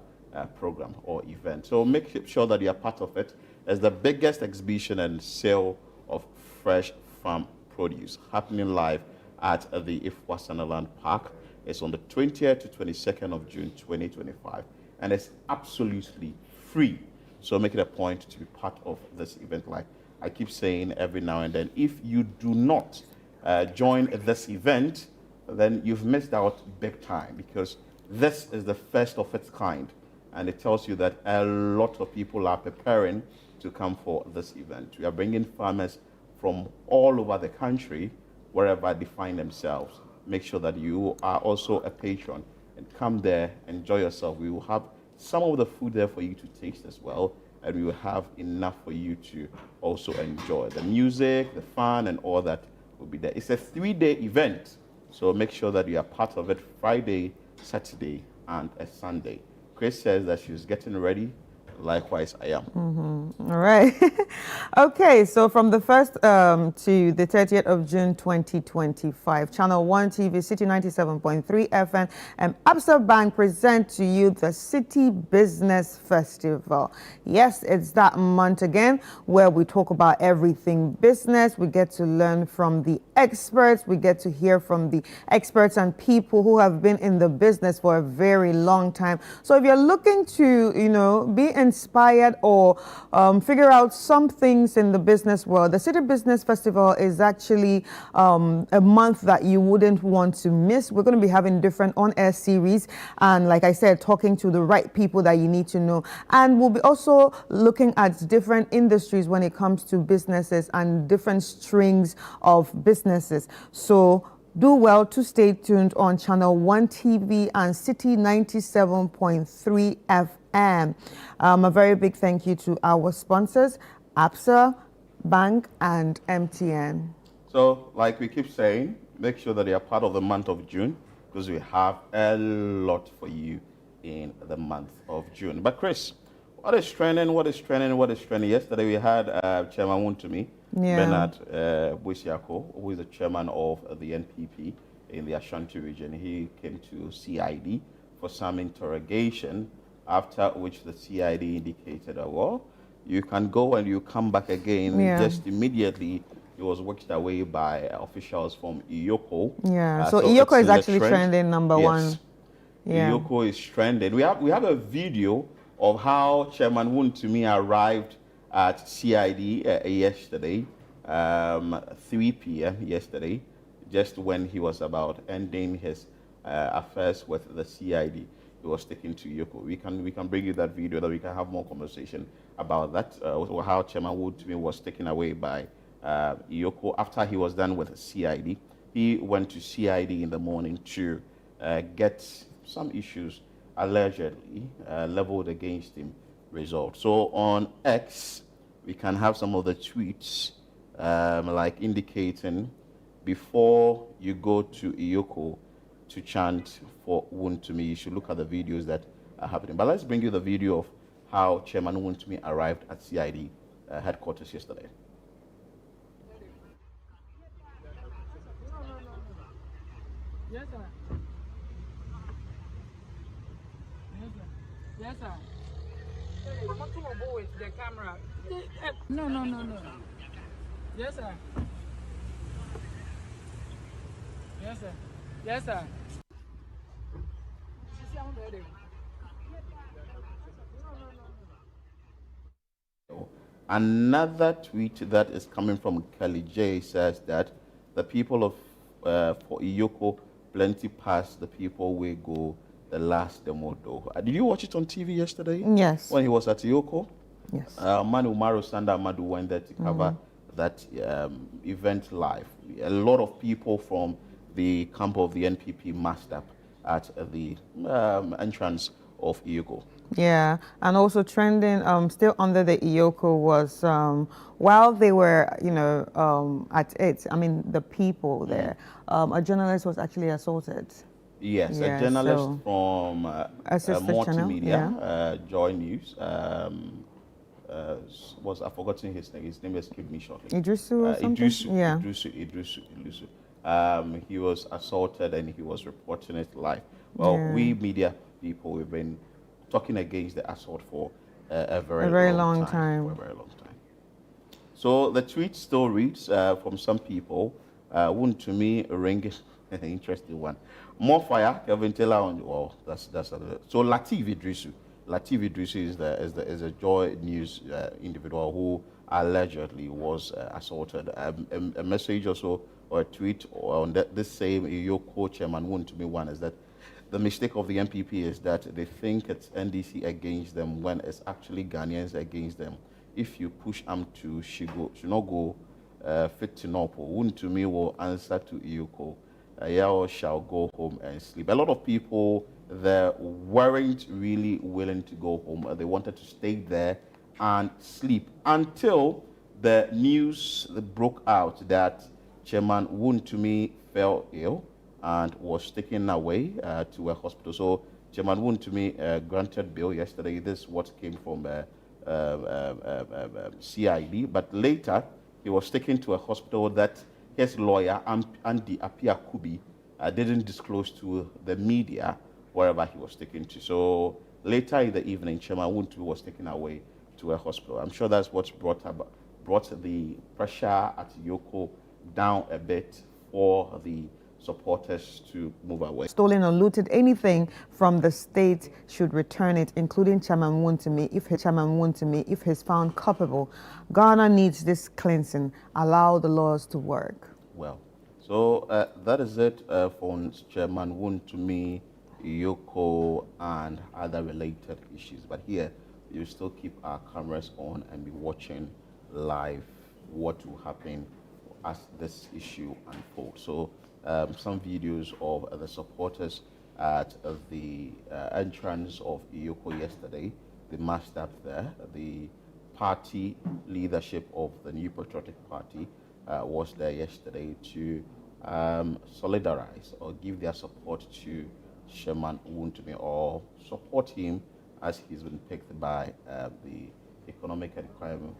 program or event. So make sure that you are part of it. It's the biggest exhibition and sale of fresh farm produce happening live at the Ifwa Sunderland Park. It's on the 20th to 22nd of June 2025, and it's absolutely free. So make it a point to be part of this event. Like I keep saying every now and then, if you do not join this event, then you've missed out big time, because this is the first of its kind, and it tells you that a lot of people are preparing to come for this event. We are bringing farmers from all over the country, wherever they find themselves. Make sure that you are also a patron and come there, enjoy yourself. We will have some of the food there for you to taste as well, and we will have enough for you to also enjoy. The music, the fun, and all that will be there. It's a 3-day event, so make sure that you are part of it Friday, Saturday, and a Sunday. Chris says that she's getting ready Likewise, I am.
All right. Okay, so from the 1st to the 30th of June 2025, Channel 1 TV, Citi 97.3 FM, and Absa Bank present to you the Citi Business Festival. Yes, it's that month again where we talk about everything business. We get to learn from the experts. We get to hear from the experts and people who have been in the business for a very long time. So if you're looking to, be inspired or figure out some things in the business world, the Citi Business Festival is actually a month that you wouldn't want to miss. We're going to be having different on-air series and, like I said, talking to the right people that you need to know. And we'll be also looking at different industries when it comes to businesses and different strings of businesses. So do well to stay tuned on Channel 1 TV and Citi 97.3 FM. A very big thank you to our sponsors, Absa Bank and MTN.
So, like we keep saying, make sure that you are part of the month of June because we have a lot for you in the month of June. But Chris, what is trending? Yesterday we had Chairman Wuntumi, Bernard Busiako, who is the chairman of the NPP in the Ashanti region. He came to CID for some interrogation, after which the CID indicated, well, you can go and you come back again. Just immediately, he was whisked away by officials from Iyoko.
So Iyoko is actually trending number one.
Iyoko is trending. We have a video of how Chairman Wuntumi arrived at CID yesterday, 3 p.m. yesterday, just when he was about ending his affairs with the CID. He was taken to Iyoko. We can bring you that video that we can have more conversation about that, how Chairman Wuntumi was taken away by Iyoko after he was done with CID. He went to CID in the morning to get some issues allegedly leveled against him resolved. So on X, we can have some of the tweets like indicating before you go to Iyoko to chant for Wuntumi, you should look at the videos that are happening. But let's bring you the video of how Chairman Wuntumi arrived at CID headquarters yesterday.
Yes, sir. Yes, sir. Hey, I want to go with the camera. No. Yes, sir. Yes, sir. Yes, sir.
Another tweet that is coming from Kelly J says that the people of for Iyoko plenty past the people will go the last demo do. Did you watch it on TV yesterday?
Yes.
When he was at Iyoko?
Yes.
Manu Umaru Sanda Madu went there to cover that event live. A lot of people from the camp of the NPP massed up at the entrance of Iyoko.
Yeah, and also trending still under the Iyoko was while they were, at it, I mean, the people there, a journalist was actually assaulted.
Yes, a journalist from multimedia, Joy News, I've forgotten his name. His name escaped me shortly.
Idrisu or something?
Idrisu. He was assaulted and he was reporting it live. Well, we media people, we've been talking against the assault for a very long time. So the tweet still reads from some people, Wuntumi ring, an interesting one. More fire, Kevin Taylor on the wall. That's so Lateef Idrisu. Lateef Idrisu is a Joy News individual who allegedly was assaulted. A message also or a tweet on this same Iyoko Chairman Wuntumi one is that the mistake of the NPP is that they think it's NDC against them when it's actually Ghanaians against them. If you push them to Shinogo, fit to Nopo, Wuntumi will answer to Iyoko. Yao shall go home and sleep. A lot of people there weren't really willing to go home. They wanted to stay there and sleep until the news broke out that Chairman Wuntumi fell ill and was taken away to a hospital. So Chairman Woon to me granted bail yesterday. This is what came from CID, but later he was taken to a hospital that his lawyer, Andy Apia Kubi, didn't disclose to the media wherever he was taken to. So later in the evening, Chairman Woon was taken away to a hospital. I'm sure that's what's brought the pressure at Yoko down a bit for the supporters to move away.
Stolen or looted anything from the state should return it, including Chairman Wontumi, if he's found culpable. Ghana needs this cleansing. Allow the laws to work.
Well, so that is it for Chairman Wontumi, Yoko, and other related issues. But here, you still keep our cameras on and be watching live what will happen as this issue unfolds. So some videos of the supporters at the entrance of Iyoko yesterday. They marched up there. The party leadership of the New Patriotic Party was there yesterday to solidarize or give their support to Chairman Wontumi or support him as he's been picked by the Economic and Crime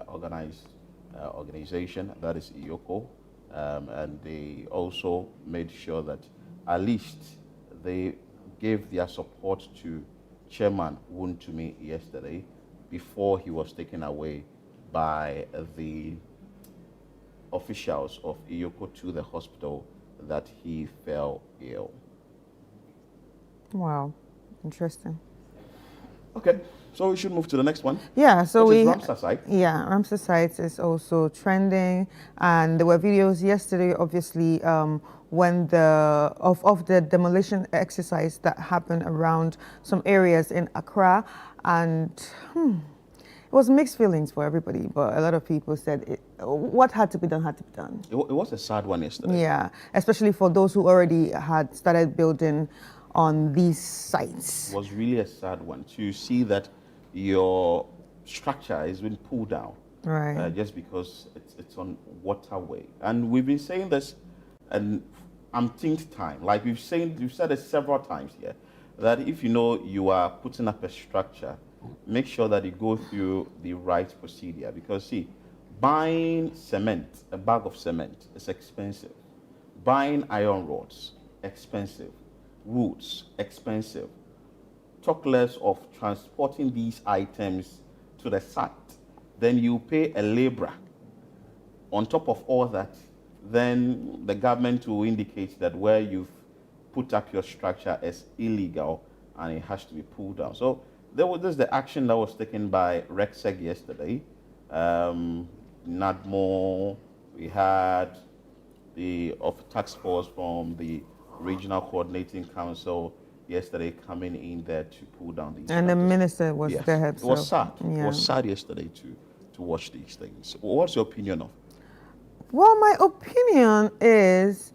organization, that is Iyoko. And they also made sure that at least they gave their support to Chairman Wontumi yesterday before he was taken away by the officials of Iyoko to the hospital that he fell ill.
Wow, interesting.
Okay, so we should move to the next one.
Yeah, so
Ramsar site.
Yeah, Ramsar site is also trending, and there were videos yesterday, obviously, when of the demolition exercise that happened around some areas in Accra, and it was mixed feelings for everybody, but a lot of people said what had to be done had to be done.
It was a sad one yesterday.
Yeah, especially for those who already had started building on these sites.
It was really a sad one to see that your structure has been pulled down,
right?
Just because it's on waterway, and we've been saying this, and umpteenth time, like we've said it several times here, that if you know you are putting up a structure, make sure that you go through the right procedure, because see, buying cement, a bag of cement, is expensive. Buying iron rods, expensive. Woods, expensive. Talk less of transporting these items to the site. Then you pay a laborer. On top of all that, then the government will indicate that where you've put up your structure is illegal and it has to be pulled down. So this is the action that was taken by Rexeg yesterday. NADMO, we had the task force from the Regional Coordinating Council yesterday coming in there to pull down these.
And the minister was there.
It was sad. Yeah. It was sad yesterday to watch these things. What's your opinion of?
Well, my opinion is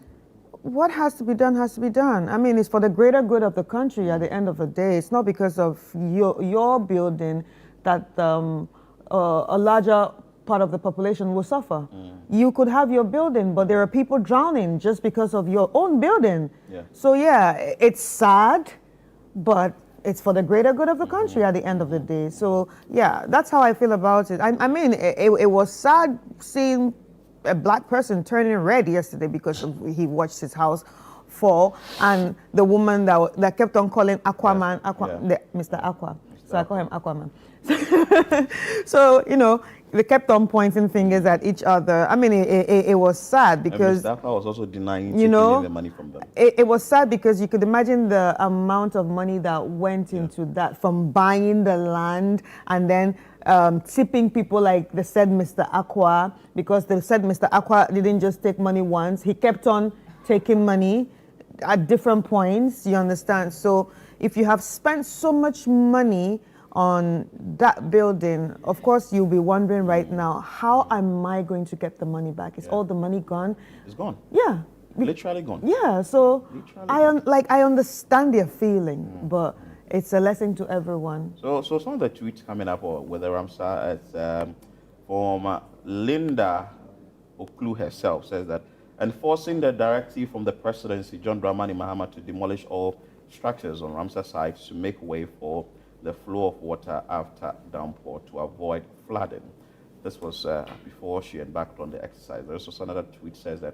what has to be done has to be done. I mean, it's for the greater good of the country at the end of the day. It's not because of your building that a larger part of the population will suffer. You could have your building, but there are people drowning just because of your own building.
Yeah.
So yeah, it's sad, but it's for the greater good of the country at the end of the day. So yeah, that's how I feel about it. I mean, it was sad seeing a black person turning red yesterday because he watched his house fall, and the woman that kept on calling Aquaman, Mr. Aqua. So I call him Aquaman. So, you know, they kept on pointing fingers at each other. I mean, it was sad because...
And Mr. Aqua was also denying taking the money from them.
It was sad because you could imagine the amount of money that went into that, from buying the land and then tipping people like the said Mr. Aqua, because the said Mr. Aqua didn't just take money once. He kept on taking money at different points, you understand? So if you have spent so much money on that building, of course you'll be wondering right now, how am I going to get the money back? Is all the money gone?
It's gone.
Yeah.
Literally gone.
Yeah, so I understand their feeling, but it's a lesson to everyone.
So some of the tweets coming up with the Ramsar, from Linda Oklu herself, says that enforcing the directive from the presidency, John Dramani Mahama, to demolish all structures on Ramsar sites to make way for the flow of water after downpour to avoid flooding. This was before she embarked on the exercise. There's also another tweet says that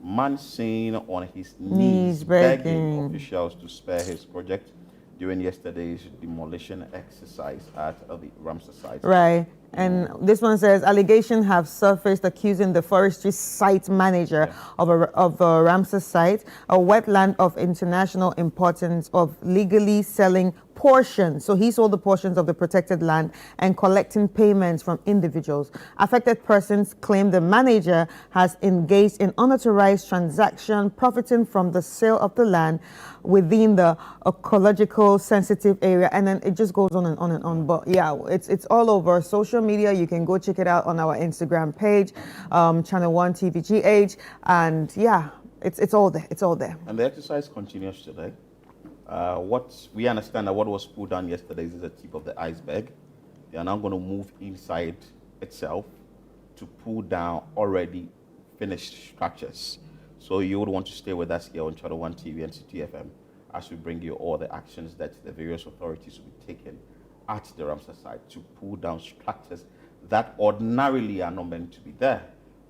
man seen on his knees begging officials to spare his project during yesterday's demolition exercise at the Ramsar site.
Right. And this one says allegations have surfaced accusing the forestry site manager of a Ramsar site, a wetland of international importance, of legally selling portions. So he sold the portions of the protected land and collecting payments from individuals. Affected persons claim the manager has engaged in unauthorized transaction, profiting from the sale of the land within the ecological sensitive area. And then it just goes on and on and on. But yeah, it's all over social media. You can go check it out on our Instagram page, Channel 1 TVGH, and yeah, it's all there. It's all there.
And the exercise continues today. What we understand that what was pulled down yesterday is the tip of the iceberg. They are now going to move inside itself to pull down already finished structures. So you would want to stay with us here on Channel 1 TV and Citi FM as we bring you all the actions that the various authorities will be taking at the Ramsar site to pull down structures that ordinarily are not meant to be there.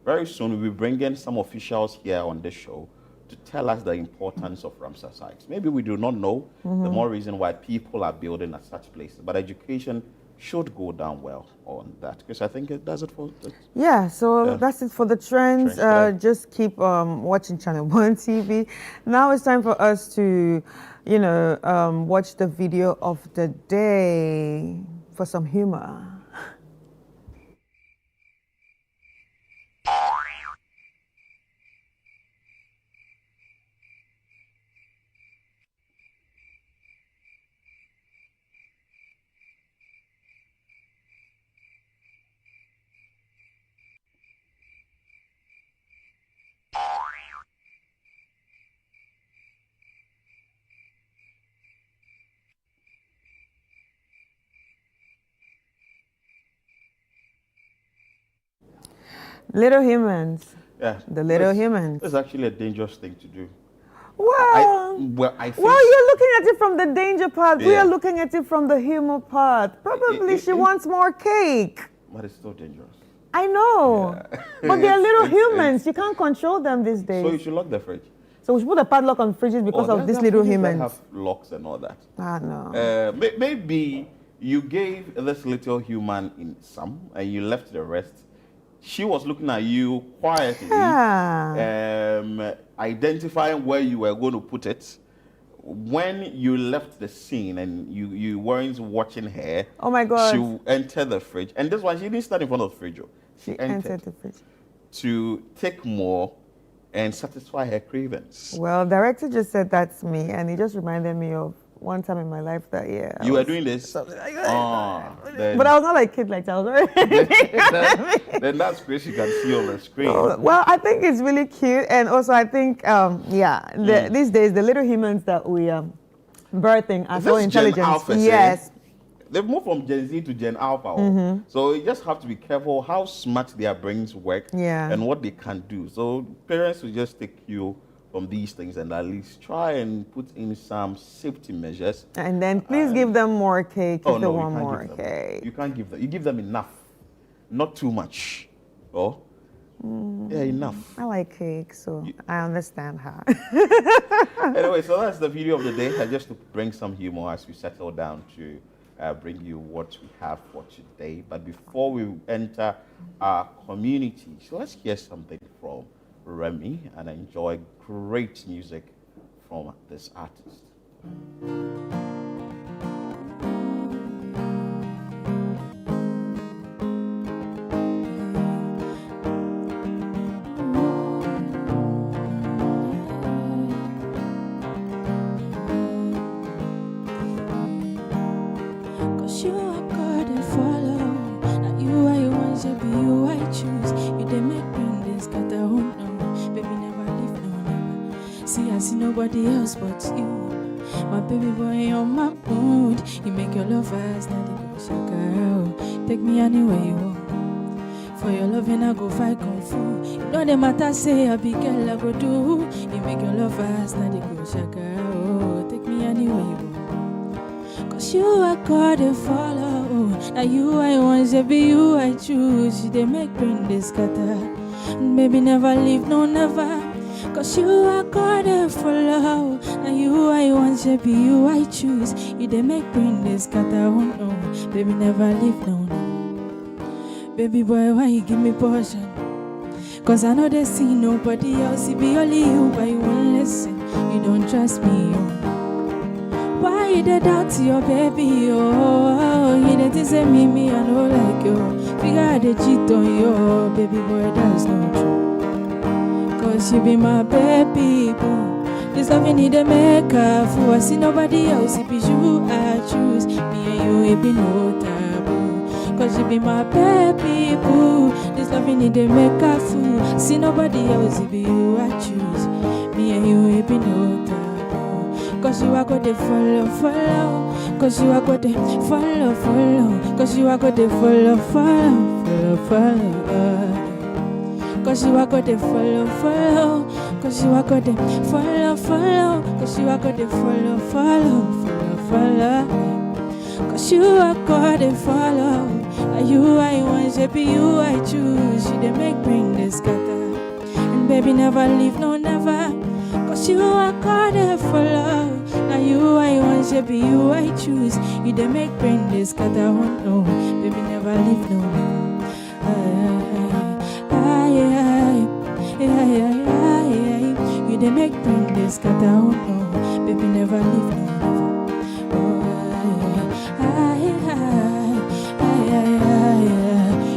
Very soon we'll be bringing some officials here on this show to tell us the importance of Ramsar sites. Maybe we do not know the more reason why people are building at such places, but education should go down well on that, because I think it does it for
that's it for the trends. Just keep watching Channel 1 TV. Now it's time for us to watch the video of the day for some humor. Little humans.
Yeah.
The little humans.
It's actually a dangerous thing to do.
Well,
I think
you're looking at it from the danger part. We are looking at it from the humor part. Probably she wants more cake.
But it's still dangerous.
I know. But they're little humans. You can't control them these days.
So you should lock the fridge.
So we should put a padlock on fridges because of these little humans.
Have locks and all that.
No.
Maybe you gave this little human in some and you left the rest. She was looking at you quietly, identifying where you were going to put it. When you left the scene and you weren't watching her,
oh my God,
she entered the fridge. And this one, she didn't stand in front of the fridge.
She entered the fridge
to take more and satisfy her cravings.
Well, director just said that's me, and he just reminded me of one time in my life that
you were doing this.
But I was not like kid like that.
Then that's great. You can see on the screen.
Well, I think it's really cute, and also I think these days the little humans that we birthing are so intelligent. Yes.
They've moved from Gen Z to Gen Alpha. So you just have to be careful how smart their brains work and what they can do. So parents will just take you from these things and at least try and put in some safety measures.
And then please give them more cake if they want more cake.
You can't give them. You give them enough, not too much. Oh, yeah, enough.
I like cake, so I understand her.
Anyway, so that's the video of the day. Just to bring some humor as we settle down to bring you what we have for today. But before we enter our community, so let's hear something from Remy and enjoy great music from this artist.
Cause you are God and follow. Now you are your ones, you be you I choose. You they make me this got a home. Baby, never leave, no, never. See, I see nobody else but you. My baby boy on my mood. You make your love fast, now they go shaka. Take me anywhere you want. For your loving, I go fight kung fu. You know the matter say I be girl I go do. You make your love fast, now they go shaka. Oh, take me anywhere you go. Cause you are God and follow. Now you I want to be you I choose. You they make brain this scatter. Baby never leave, no never. Cause you are God and follow. Now you I want to be you I choose. You they make brain this scatter. Oh no, baby never leave, no no. Baby boy, why you give me portion? Cause I know they see nobody else. It be only you, but you won't listen. You don't trust me, oh. Why you did that to your baby, oh? You didn't say me, I know like you. Figure I did cheat on you, baby boy, that's not true. Cause you be my baby, boo. This love you need to make up for. I see nobody else, it be you I choose. Me and you, it be no taboo. Cause you be my baby, boo. This love you need to make a fool. See nobody else, it be you I choose. Me and you, it be no taboo. Cause you are gonna follow, follow. Cause you are gonna follow, follow. Cause you are gonna follow, follow, follow. Cause you are gonna follow, follow. Cause you are gonna follow, follow. Cause you are gonna follow, follow, follow. Cause you are God and follow. Are you I want to be you I choose. You they make bring this scatter. And baby never leave, no never. Cause you are God and follow. Now you I want to be you I choose. You they make bring this scatter. Oh no, baby never leave, no no. You they make bring this scatter. Oh no, baby never leave, no never.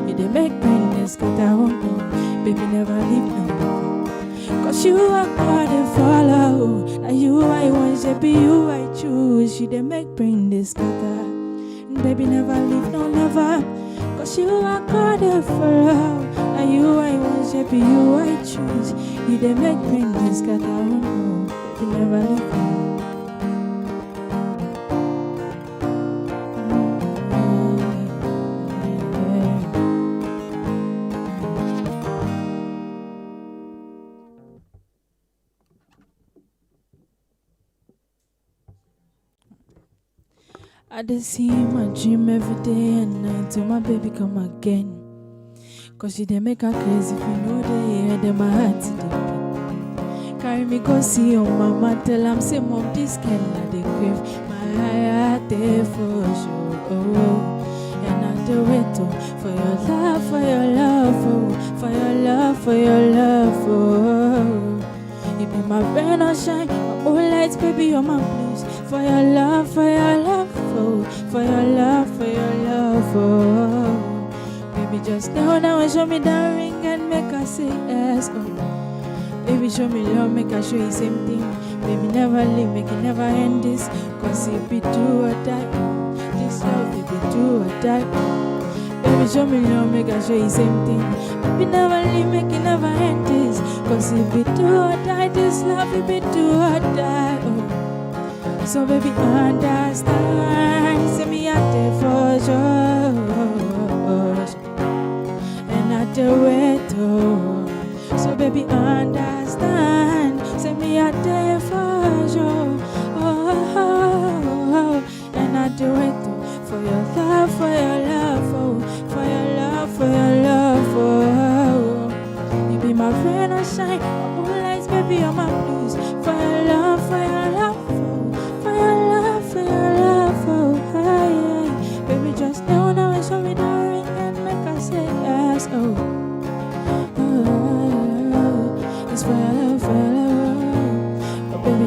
You they make brain this cut out, no. Baby never leave, no. Cause you are God and follow. Now you I want to be you I choose. You they make brain this cut out. Baby never leave, no never. Cause you are God and follow. Now you I want to be you I choose. You they make brain this cut out, no. Baby never leave, no. I just see my dream every day and night till my baby come again. Cause you they make her crazy if you know they hear them my heart to the pain. Carry me go see your mama, tell them say mom this girl na the crave. My heart there for sure, oh. And I do it oh, for your love, for your love, oh. For your love, for your love, oh. You be my rain or shine, my moonlight, baby, you're my blues. For your love, for your love, oh. For your love, for your love, oh. Baby, just kneel down and show me that ring and make her say yes, oh. Baby, show me love, make her show you same thing. Baby, never leave, make it never end this. Cause it be do or die. This love, it be do or die. Baby, show me love, make her show you same thing. Baby, never leave, make it never end this. Cause it be do or die. This love, it be do or die, oh. So baby, understand. Say me out there for sure. And I do it, oh. So baby, understand. Say me out there for sure. And I do it, oh. For your love, for your love, oh. For your love, for your love, oh. You be my friend, I shine. My moonlights, baby, you're my blues. For your love, for your love. Show me the ring and make her say yes, oh. Oh, it's for your love, oh. Baby,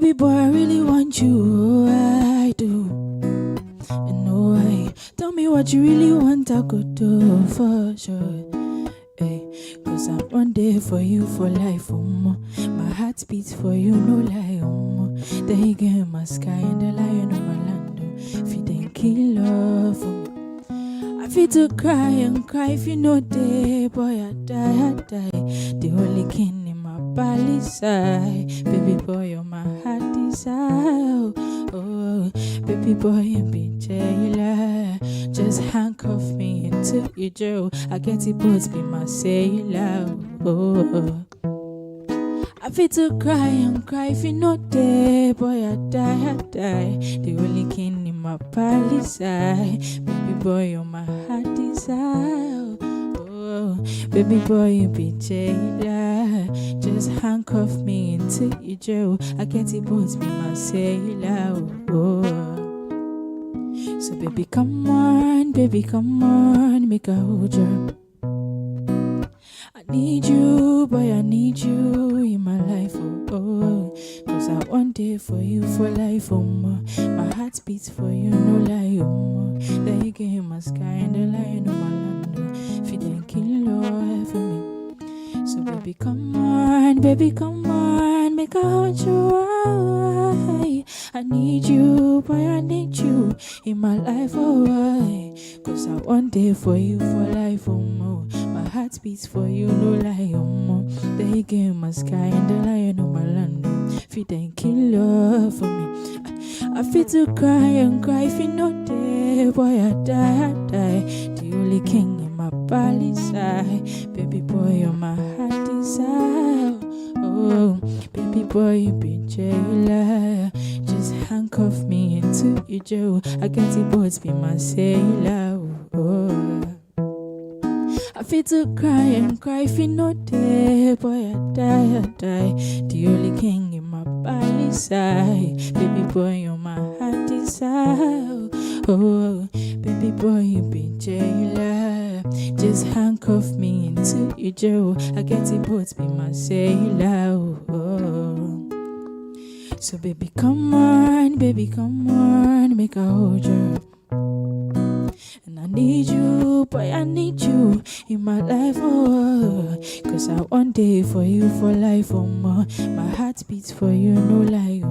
Baby boy, I really want you, oh, I do. And no, tell me what you really want, I could do for sure. Hey, cause I'm one day for you for life, my heart beats for you, no lie, the eagle in my sky and the lion of my land, if you didn't kill love for me. I feel to cry and cry if you know day, boy, I die, the only king in my body side, baby boy, you're my heart desire, oh, baby boy, you been jailer, just handcuff me into your jail, I get it, both be my sailor, oh, I feel to cry and cry if you know day, boy, I die, the only king in my palace side, baby boy, you're my heart desire, oh, baby boy, you be jailer, just handcuff me into your jail, I get it, both be my sailor, oh, so baby, come on, make a hold you. I need you, boy, I need you in my life, oh, cause I want it for you for life, my heart beats for you, no lie, the eagle in my sky and the lion of my land, if you didn't kill love for me, so baby, come on, make a hold you, I need you, boy, I need you in my life, oh, cause I want it for you for life, my heart beats for you, no lie, the eagle in my sky and the lion of my land, if you didn't kill love for me, I feel to cry and cry if you know day, boy, I die, the only king in my body side, baby boy, you're my heart desire, oh, baby boy, you been jailer, just handcuff me into your jail, I get it, both be my sailor, oh, I feel to cry and cry if you know day, boy, I die, the only king in my body side, baby boy, you're my heart desire, oh, baby boy, you been jailer, just handcuff me into your jail, I get it, both be my sailor, oh, so baby, come on, make a hold you. And I need you, boy, I need you in my life, oh, cause I want it for you for life, my heart beats for you, no lie,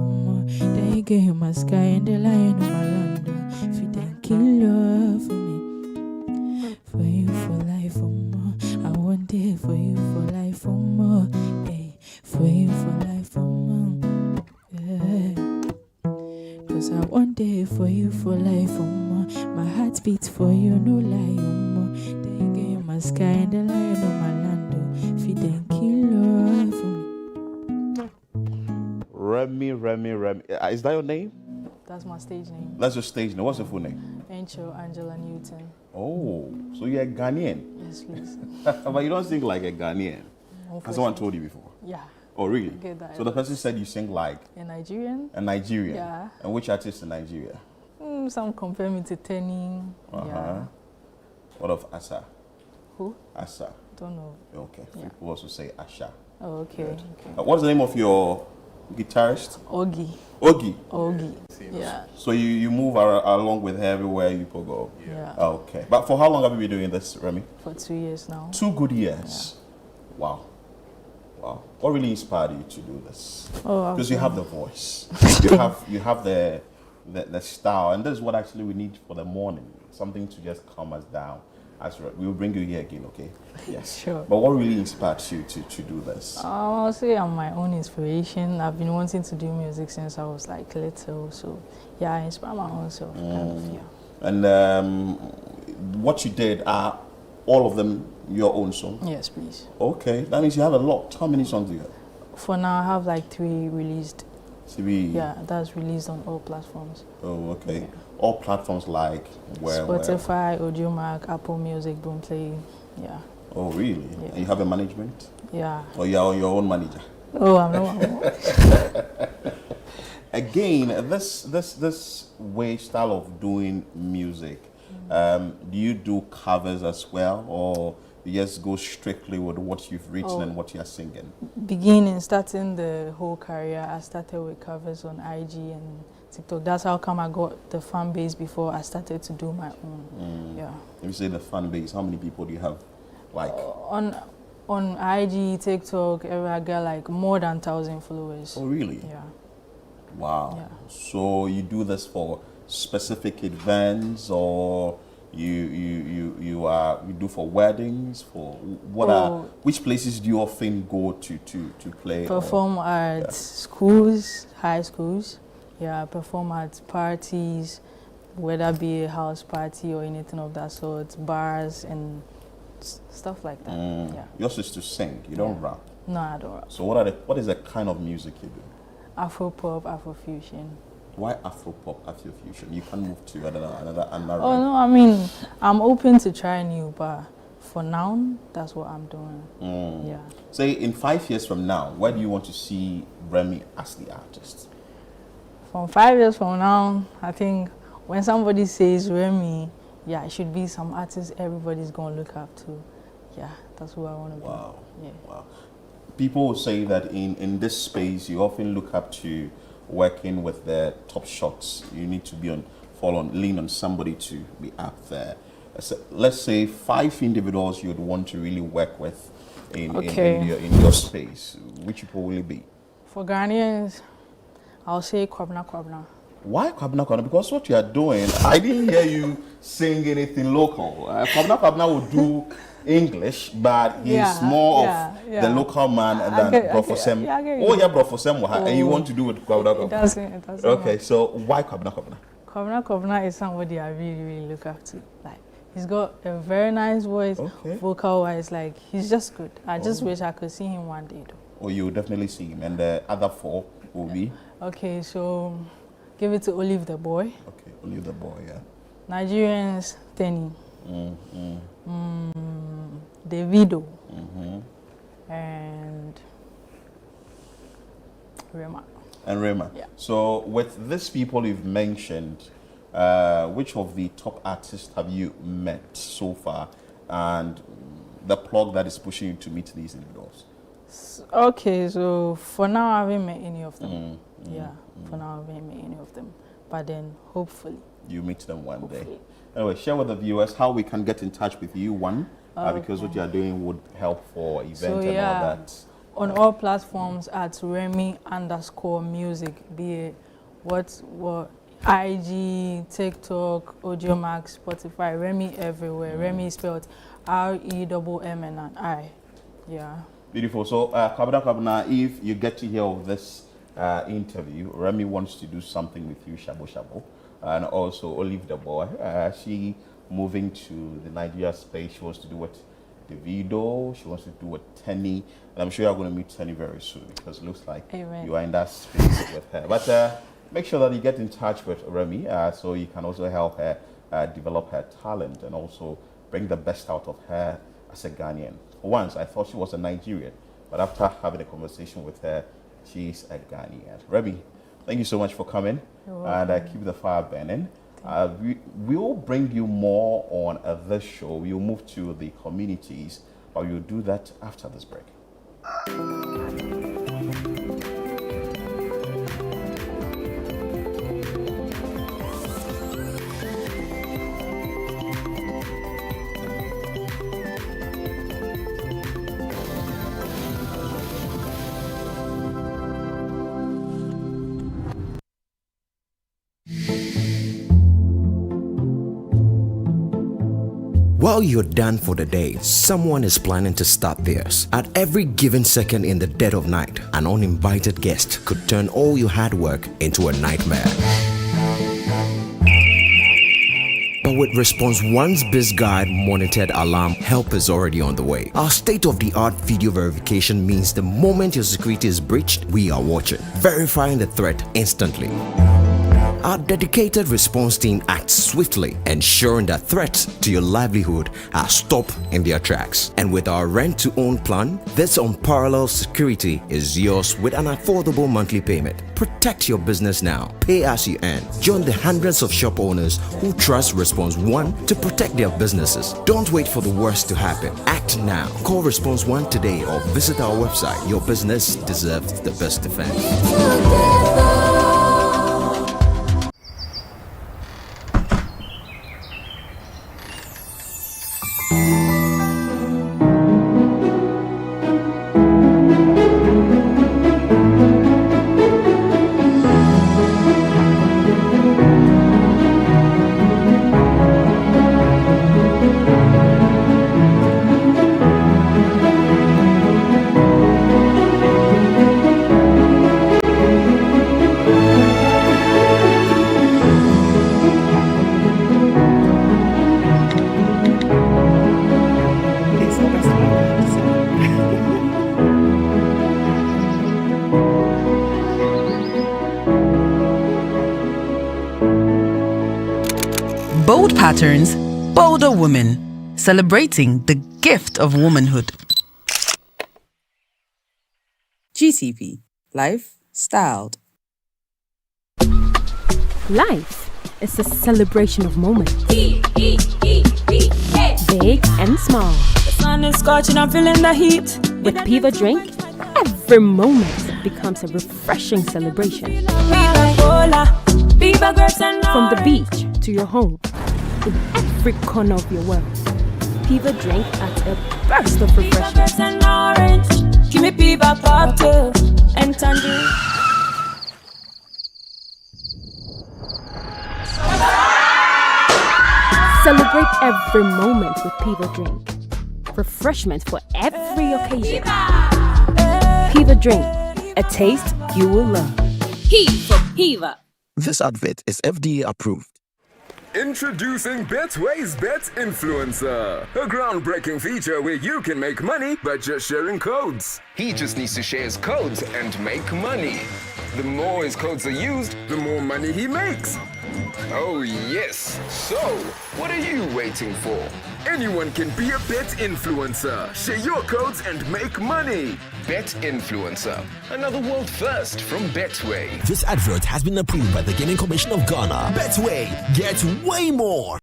the eagle in my sky and the lion of my land, if you didn't kill love for me, for you for life, I want it for you for life, hey, for you for life, yeah. Cause I want it for you for life, my heart beats for you, no lie, the eagle in my sky and the lion of my land, if you didn't kill love for me.
Remy. Is that your name?
That's my stage name.
That's your stage name. What's your full name?
Encho Angela Newton.
Oh, so you're a Ghanaian?
Yes, please.
But you don't sing like a Ghanaian. Has someone told you before?
Yeah.
Oh, really?
Get that.
So the person said you sing like
a Nigerian?
A Nigerian?
Yeah.
And which artist in Nigeria?
Some compare me to Tenny. Yeah.
What of Asa?
Who?
Asa.
Don't know.
Okay. Yeah. People also say Asha.
Oh, okay.
What's the name of your guitarist?
Ogi. Yeah.
So you move along with her everywhere you go?
Yeah.
Okay. But for how long have you been doing this, Remy?
For 2 years now.
2 good years? Yeah. Wow. What really inspired you to do this?
Oh,
because you have the voice. you have the style, and this is what actually we need for the morning. Something to just calm us down. We'll bring you here again, okay? Yes.
Sure.
But what really inspired you to do this?
I'll say I'm my own inspiration. I've been wanting to do music since I was like little, so yeah, I inspire my own self. Kind of, yeah.
And what you did, are all of them your own songs?
Yes, please.
Okay, that means you have a lot. How many songs do you have?
For now, I have like 3 released.
3?
Yeah, that's released on all platforms.
Oh, okay. Yeah. All platforms like where?
Spotify, Audiomack, Apple Music, Boomplay, yeah.
Oh, really?
Yeah.
And you have a management?
Yeah.
Or you're your own manager?
Oh, I'm not.
Again, this style of doing music, do you do covers as well, or you just go strictly with what you've written and what you're singing?
Starting the whole career, I started with covers on IG and TikTok. That's how come I got the fan base before I started to do my own. Yeah.
If you say the fan base, how many people do you have? Like
on IG, TikTok, I got like more than 1,000 followers.
Oh, really?
Yeah.
Wow.
Yeah.
So you do this for specific events, or you do for weddings? For which places do you often go to play?
Perform at schools, high schools. Yeah, perform at parties, whether it be a house party or anything of that sort, bars and stuff like that. Yeah.
Yours is to sing. You don't rap.
No, I don't rap.
So what is the kind of music you do?
Afro pop, Afro fusion.
Why Afro pop, Afro fusion? You can move to another.
Oh no, I mean I'm open to try new, but for now that's what I'm doing. Yeah.
Say in 5 years from now, where do you want to see Remy as the artist?
From 5 years from now, I think when somebody says Remy, yeah, it should be some artist everybody's gonna look up to. Yeah, that's who I want to be. Yeah.
Wow. People will say that in this space, you often look up to working with the top shots. You need to be lean on somebody to be up there. So let's say 5 individuals you'd want to really work with in your space. Which people will it be?
For Ghanaians, I'll say Kwabena.
Why Kwabena? Because what you are doing, I didn't hear you sing anything local. Kwabena will do English, but he's more of the local man than Brofosem. Brofosem, and you want to do with Kwabena?
It doesn't.
Okay, so why Kwabena?
Kwabena is somebody I really, really look up to. Like, he's got a very nice voice, vocal-wise. Like, he's just good. I just wish I could see him one day, though.
Oh, you will definitely see him. And the other 4 will be?
Okay, so give it to Olive the Boy.
Okay, Olive the Boy, yeah.
Nigerians, Tenny. Davido. And Rema.
Yeah. So with these people you've mentioned, which of the top artists have you met so far, and the plug that is pushing you to meet these individuals?
Okay, so for now I haven't met any of them. For now I haven't met any of them, but then hopefully
you meet them one day. Anyway, share with the viewers how we can get in touch with you, because what you are doing would help for events and all that.
On all platforms at Remy_music, be it what IG, TikTok, Audiomax, Spotify, Remy everywhere. Remy is spelled REMMNI. Yeah.
Beautiful. So, Kwabena, if you get to hear of this interview, Remy wants to do something with you, Shabo, and also Olive the Boy. She moving to the Nigeria space. She wants to do what Davido. She wants to do what Tenny. And I'm sure you're going to meet Tenny very soon, because it looks like you are in that space with her. But make sure that you get in touch with Remy so you can also help her develop her talent and also bring the best out of her as a Ghanaian. For once, I thought she was a Nigerian, but after having a conversation with her, she's a Ghanaian. Remy, thank you so much for coming, and keep the fire burning. We will bring you more on this show. We will move to the communities, but we will do that after this break.
While you're done for the day, someone is planning to start theirs. At every given second in the dead of night, an uninvited guest could turn all your hard work into a nightmare. But with Response One's BizGuide monitored alarm, help is already on the way. Our state-of-the-art video verification means the moment your security is breached, we are watching, verifying the threat instantly. Our dedicated response team acts swiftly, ensuring that threats to your livelihood are stopped in their tracks. And with our rent-to-own plan, this unparalleled security is yours with an affordable monthly payment. Protect your business now. Pay as you earn. Join the hundreds of shop owners who trust Response One to protect their businesses. Don't wait for the worst to happen. Act now. Call Response One today or visit our website. Your business deserves the best defense.
Bold patterns, bolder women, celebrating the gift of womanhood.
GTV, life styled.
Life is a celebration of moments. Big and small.
The sun is scorching, I'm feeling the heat.
With Piva Drink, every moment becomes a refreshing celebration. From the beach to your home, in every corner of your world, Piva Drink adds a burst of refreshment.
And orange, give me Piva cocktail and tangerine.
Celebrate every moment with Piva Drink. Refreshment for every occasion. Piva Drink, a taste you will love.
P for Piva.
This advert is FDA approved.
Introducing Betway's Bet Influencer, a groundbreaking feature where you can make money by just sharing codes. He just needs to share his codes and make money. The more his codes are used, the more money he makes. Oh yes, so what are you waiting for? Anyone can be a bet influencer. Share your codes and make money. Bet Influencer, another world first from Betway.
This advert has been approved by the Gaming Commission of Ghana. Betway, get way more.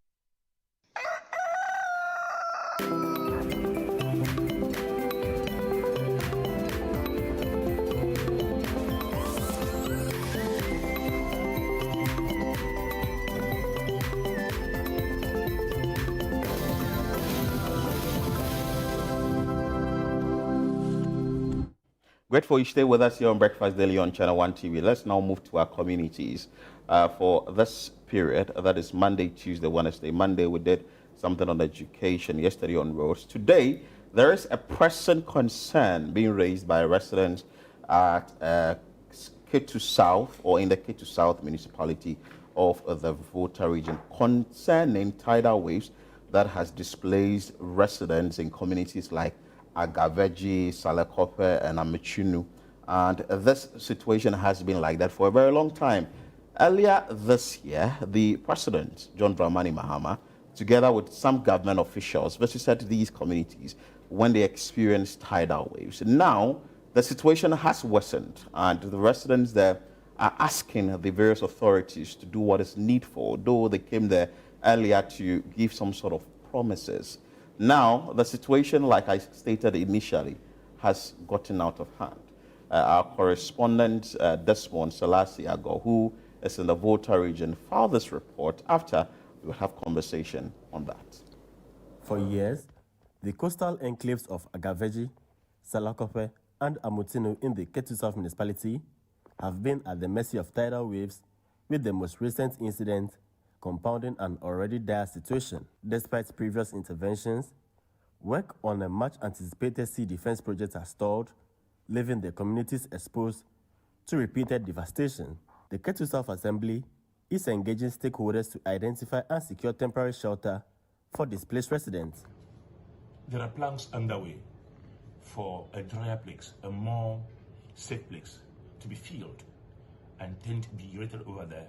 Grateful you stay with us here on Breakfast Daily on Channel 1 TV. Let's now move to our communities for this period. That is Monday, Tuesday, Wednesday. Monday, we did something on education. Yesterday on roads. Today, there is a pressing concern being raised by residents at Ketu South, or in the Ketu South municipality of the Volta region, concerning tidal waves that has displaced residents in communities like Agaveji, Salakope, and Amechunu. And this situation has been like that for a very long time. Earlier this year, the President, John Dramani Mahama, together with some government officials, visited these communities when they experienced tidal waves. Now, the situation has worsened, and the residents there are asking the various authorities to do what is needful, though they came there earlier to give some sort of promises. Now, the situation, like I stated initially, has gotten out of hand. Our correspondent, Desmond Selassie-Ago, who is in the Volta region, filed this report. After, we will have conversation on that.
For years, the coastal enclaves of Agaveji, Salakope, and Amutinu in the Ketu South municipality have been at the mercy of tidal waves, with the most recent incident compounding an already dire situation. Despite previous interventions, work on a much-anticipated sea defense project has stalled, leaving the communities exposed to repeated devastation. The Ketu South Assembly is engaging stakeholders to identify and secure temporary shelter for displaced residents.
There are plans underway for a drier place, a more safe place to be filled and tent be erected over there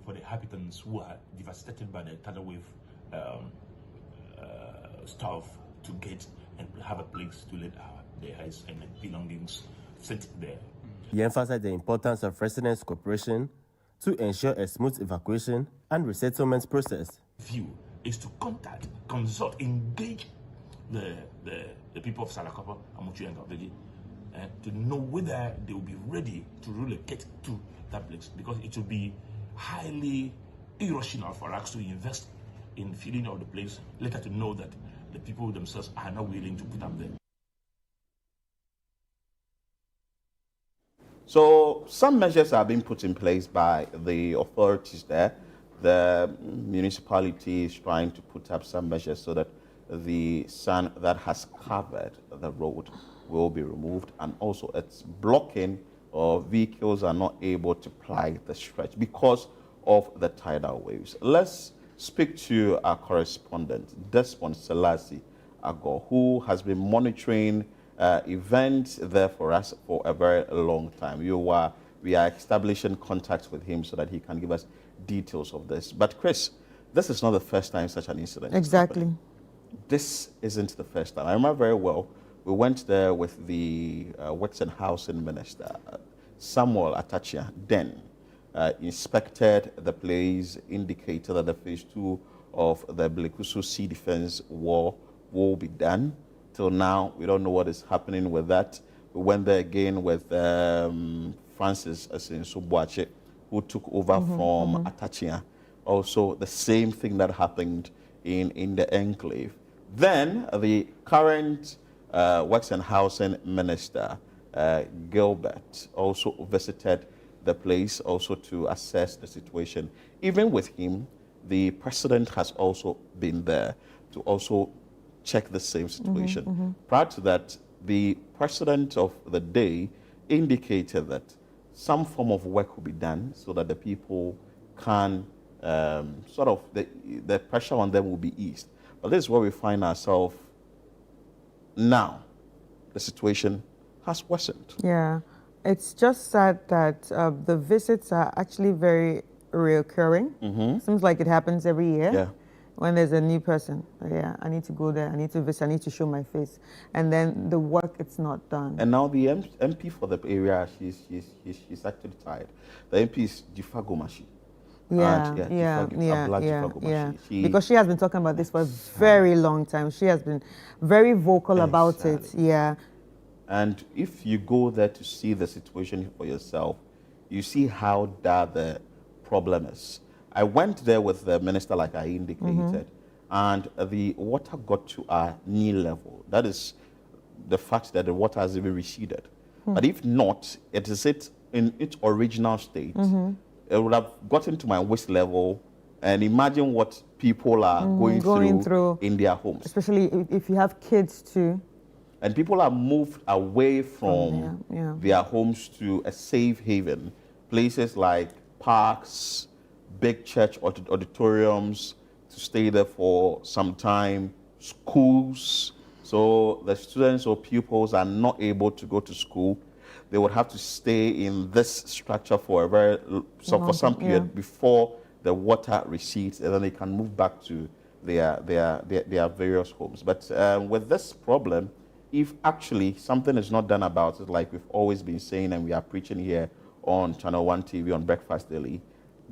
for the inhabitants who are devastated by the tidal wave stuff to get and have a place to let their house and belongings sit there.
He emphasized the importance of residents' cooperation to ensure a smooth evacuation and resettlement process.
View is to contact, consult, engage the people of Salakopa, Amuchi, and Gaveji to know whether they will be ready to relocate to that place, because it will be highly irrational for us to invest in filling out the place, later to know that the people themselves are not willing to put up there.
So some measures are being put in place by the authorities there. The municipality is trying to put up some measures so that the sand that has covered the road will be removed, and also it's blocking or vehicles are not able to ply the stretch because of the tidal waves. Let's speak to our correspondent, Desmond Selassie Ago, who has been monitoring events there for us for a very long time. We are establishing contacts with him so that he can give us details of this. But Chris, this is not the first time such an incident.
Exactly.
This isn't the first time. I remember very well, we went there with the Works and Housing Minister, Samuel Atachia, then inspected the place, indicated that the phase 2 of the Blekusu Sea Defense War will be done. Till now, we don't know what is happening with that. We went there again with Francis Asin-Subuache, who took over from Atachia. Also, the same thing that happened in the enclave. Then, the current Works and Housing Minister, Gilbert, also visited the place also to assess the situation. Even with him, the president has also been there to also check the same situation. Prior to that, the president of the day indicated that some form of work will be done so that the people can the pressure on them will be eased. But this is where we find ourselves now. The situation has worsened.
Yeah, it's just sad that the visits are actually very recurring. Seems like it happens every year.
Yeah.
When there's a new person, yeah, I need to go there, I need to visit, I need to show my face. And then the work, it's not done.
And now the MP for the area, she's actually tired. The MP is Jifagomashi.
Yeah. Because she has been talking about this for a very long time. She has been very vocal about it. Yeah.
And if you go there to see the situation for yourself, you see how dire the problem is. I went there with the minister, like I indicated, and the water got to our knee level. That is the fact that the water has even receded. But if not, it is in its original state. It would have gotten to my waist level, and imagine what people are going through in their homes.
Especially if you have kids too.
And people are moved away from their homes to a safe haven, places like parks, big church auditoriums, to stay there for some time, schools. So the students or pupils are not able to go to school. They would have to stay in this structure for for some period before the water recedes, and then they can move back to their various homes. But with this problem, if actually something is not done about it, like we've always been saying and we are preaching here on Channel 1 TV on Breakfast Daily,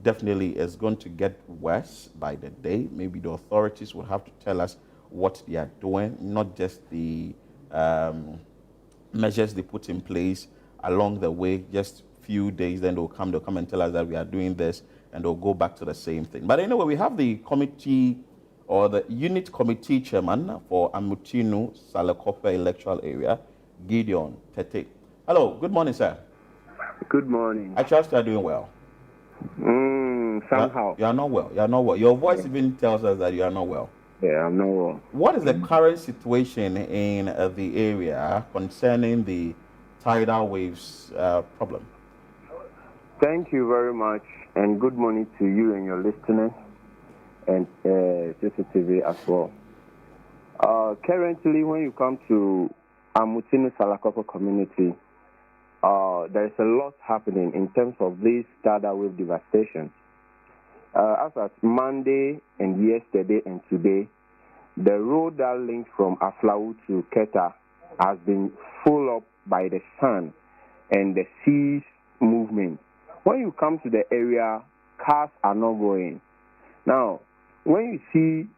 definitely it's going to get worse by the day. Maybe the authorities will have to tell us what they are doing, not just the measures they put in place along the way, just few days, then they'll come and tell us that we are doing this, and they'll go back to the same thing. But anyway, we have the committee or the unit committee chairman for Amutinu Salakope electoral area, Gideon Tete. Hello, good morning, sir.
Good morning.
I trust you are doing well.
Somehow.
You are not well. You are not well. Your voice even tells us that you are not well.
Yeah, I'm not well.
What is the current situation in the area concerning the tidal waves problem?
Thank you very much, and good morning to you and your listeners, and Citi TV as well. Currently, when you come to Amutinu Salakope community, there is a lot happening in terms of this tidal wave devastation. As at Monday and yesterday and today, the road that links from Aflau to Keta has been full up by the sun and the seas movement. When you come to the area, cars are not going. Now, when you see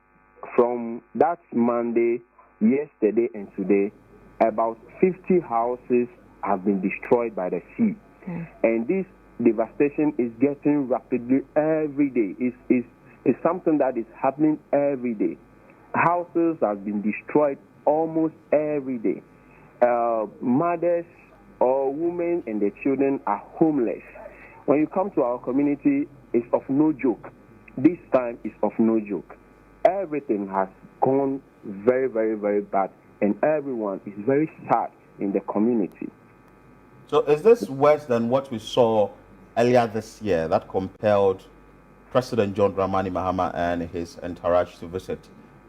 from that Monday, yesterday and today, about 50 houses have been destroyed by the sea. And this devastation is getting rapidly every day. It's something that is happening every day. Houses have been destroyed almost every day. Mothers or women and their children are homeless. When you come to our community, it's of no joke. This time is of no joke. Everything has gone very, very, very bad, and everyone is very sad in the community.
So is this worse than what we saw earlier this year that compelled President John Dramani Mahama and his entourage to visit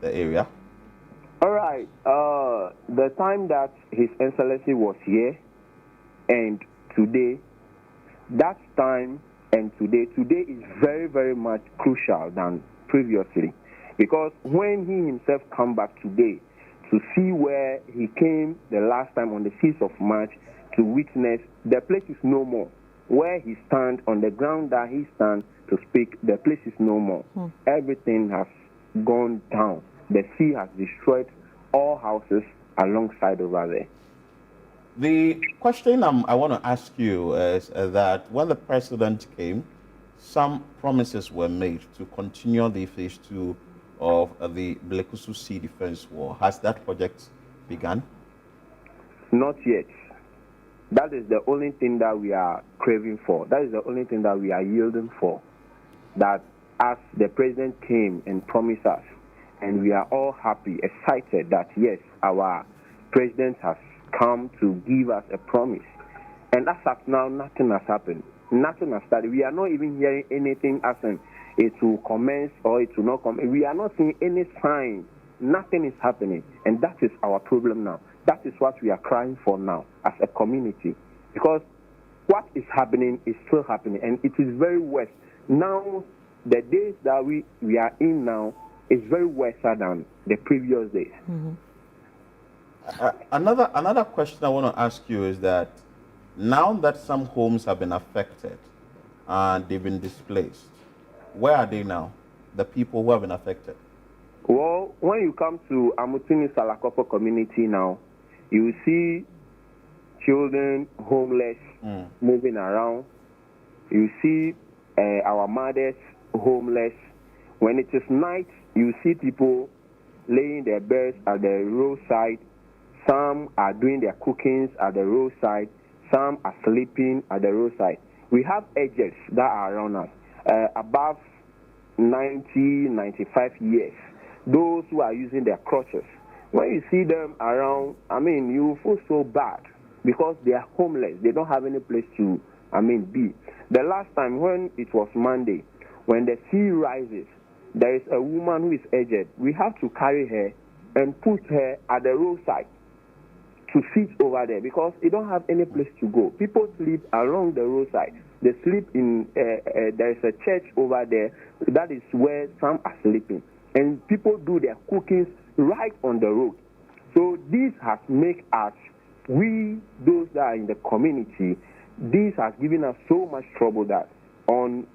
the area?
All right. The time that His Excellency was here and today, that time and today is very, very much crucial than previously. Because when he himself come back today to see where he came the last time on the 6th of March to witness, the place is no more. Where he stands, on the ground that he stands to speak, the place is no more. Everything has gone down. The sea has destroyed all houses alongside over there.
The question I want to ask you is that when the president came, some promises were made to continue the phase 2 of the Blekusu Sea Defense Wall. Has that project begun?
Not yet. That is the only thing that we are craving for. That is the only thing that we are yielding for. That as the president came and promised us, and we are all happy, excited that yes, our president has come to give us a promise. And as of now, nothing has happened. Nothing has started. We are not even hearing anything as in it will commence or it will not come. We are not seeing any sign. Nothing is happening. And that is our problem now. That is what we are crying for now as a community. Because what is happening is still happening. And it is very worse. Now, the days that we are in now is very worse than the previous days.
Another question I want to ask you is that now that some homes have been affected and they've been displaced, where are they now, the people who have been affected?
Well, when you come to Amutini Salakopo community now, you will see children homeless moving around. You see our mothers homeless. When it is night, you see people laying their beds at the roadside. Some are doing their cookings at the roadside. Some are sleeping at the roadside. We have agents that are around us, above 90, 95 years. Those who are using their crutches. When you see them around, you feel so bad because they are homeless. They don't have any place to, be. The last time when it was Monday, when the sea rises, there is a woman who is aged. We have to carry her and put her at the roadside to sit over there because they don't have any place to go. People sleep along the roadside. They sleep in, there is a church over there. That is where some are sleeping. And people do their cookings right on the road. So this has made us, we, those that are in the community, this has given us so much trouble that on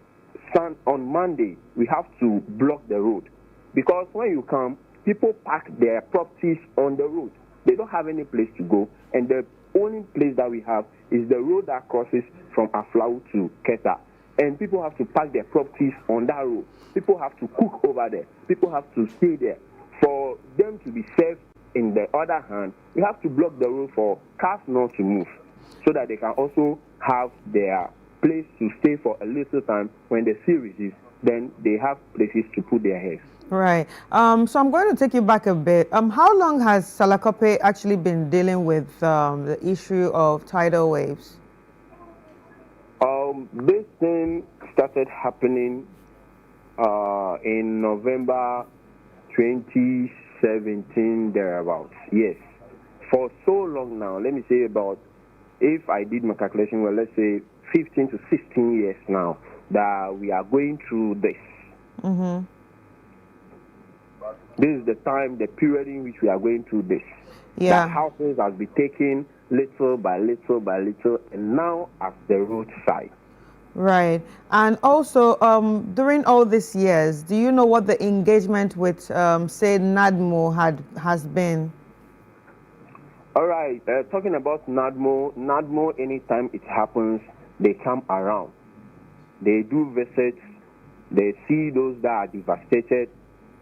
Monday, we have to block the road. Because when you come, people park their properties on the road. They don't have any place to go. And the only place that we have is the road that crosses from Aflau to Keta. And people have to park their properties on that road. People have to cook over there. People have to stay there. For them to be safe, in the other hand, we have to block the road for cars not to move so that they can also have their place to stay for a little time. When the sea recedes, then they have places to put their heads.
Right. So I'm going to take you back a bit. How long has Salakope actually been dealing with the issue of tidal waves?
This thing started happening in November 2017, thereabouts. Yes. For so long now, let me say about, if I did my calculation, well, let's say 15 to 16 years now that we are going through this.
Mm-hmm.
This is the time, the period in which we are going through this.
Yeah.
The houses has been taken little by little by little, and now at the roadside.
Right. And also, during all these years, do you know what the engagement with, say, NADMO has been?
All right. Talking about NADMO, anytime it happens, they come around. They do visits. They see those that are devastated,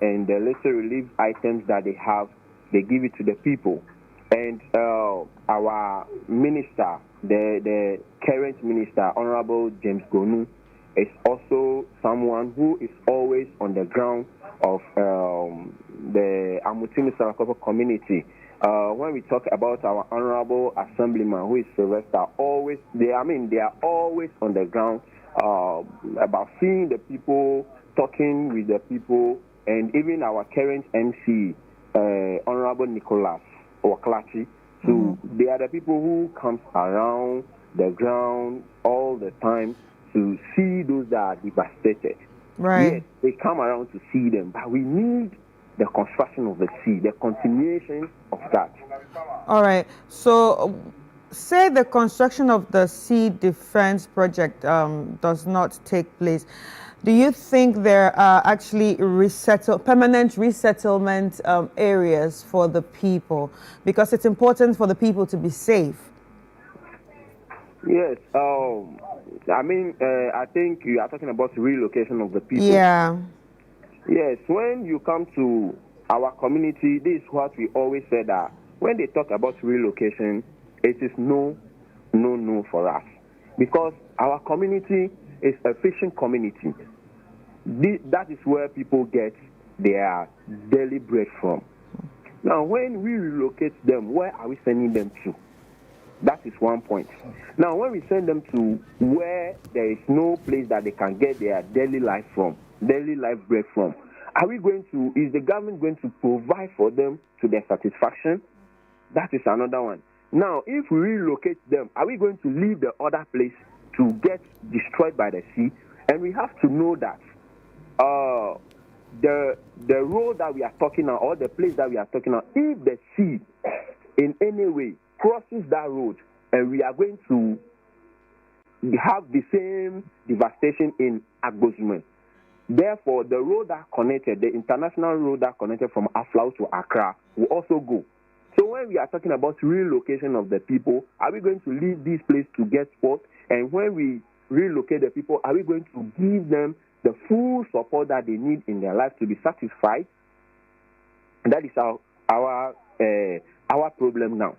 and the little relief items that they have, they give it to the people. And our minister, the current minister, Honorable James Gonu, is also someone who is always on the ground of the Amutini Sarakopo community. When we talk about our Honorable Assemblyman, who is Sylvester, they are always on the ground about seeing the people, talking with the people, and even our current MC, Honorable Nicholas Waklachi. So they are the people who comes around the ground all the time to see those that are devastated.
Right.
Yes, they come around to see them, but we need the construction of the sea, the continuation of that.
All right. So, say the construction of the sea defense project does not take place. Do you think there are actually permanent resettlement areas for the people? Because it's important for the people to be safe.
Yes. I think you are talking about relocation of the people.
Yeah.
Yes. When you come to our community, this is what we always say, that when they talk about relocation, it is no for us. Because our community is a fishing community. That is where people get their daily bread from. Now, when we relocate them, where are we sending them to? That is one point. Now, when we send them to where there is no place that they can get their daily life bread from, is the government going to provide for them to their satisfaction? That is another one. Now, if we relocate them, are we going to leave the other place to get destroyed by the sea? And we have to know that the road that we are talking about, or the place that we are talking about, if the sea in any way crosses that road, and we are going to have the same devastation in Agbozumwe. Therefore, the road that connected, the international road that connected from Aflao to Accra, will also go. So when we are talking about relocation of the people, are we going to leave this place to get support? And when we relocate the people, are we going to give them the full support that they need in their life to be satisfied? And that is our problem now.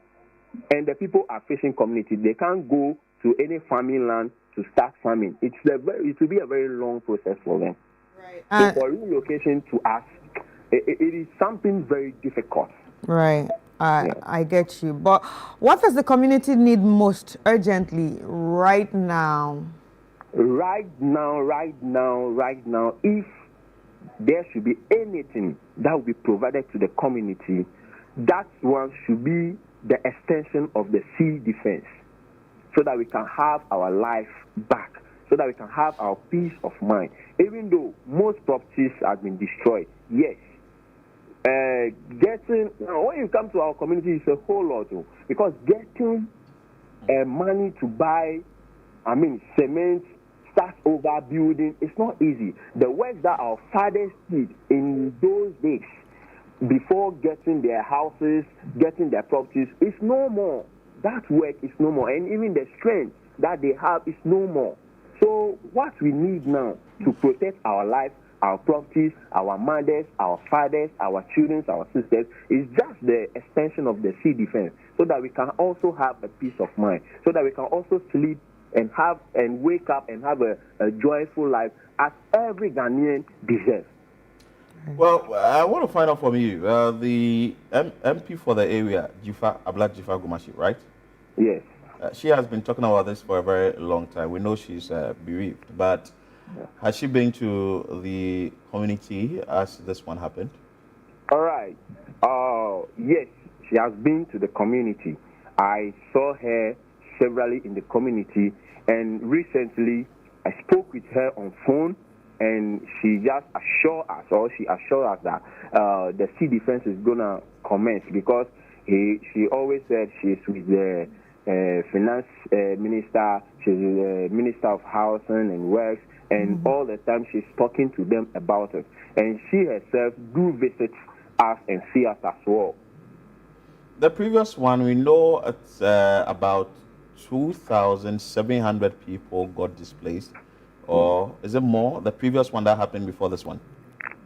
And the people are fishing community. They can't go to any farming land to start farming. It will be a very long process for them. Right. So for relocation to us, it is something very difficult.
Right. I get you. But what does the community need most urgently right now?
Right now, if there should be anything that will be provided to the community, that one should be the extension of the sea defense, so that we can have our life back, so that we can have our peace of mind. Even though most properties have been destroyed, yes. When you come to our community, it's a whole lot, because getting money to buy, cement, start over building, it's not easy. The work that our fathers did in those days, before getting their houses, getting their properties, is no more. That work is no more. And even the strength that they have is no more. So what we need now to protect our life, our properties, our mothers, our fathers, our children, our sisters, is just the extension of the sea defense, so that we can also have a peace of mind, so that we can also sleep and wake up and have a joyful life, as every Ghanaian deserves.
Well, I want to find out from you, the MP for the area, Abla Jifa Gumashi, right?
Yes.
She has been talking about this for a very long time. We know she's bereaved, but has she been to the community as this one happened?
All right. Yes, she has been to the community. I saw her severally in the community, and recently I spoke with her on phone, and she just assured us that the sea defense is gonna commence, because she always said she's with the finance minister, she's the minister of housing and works, and all the time she's talking to them about it. And she herself do visit us and see us as well.
The previous one, we know it's about 2,700 people got displaced, or is it more? The previous one that happened before this one?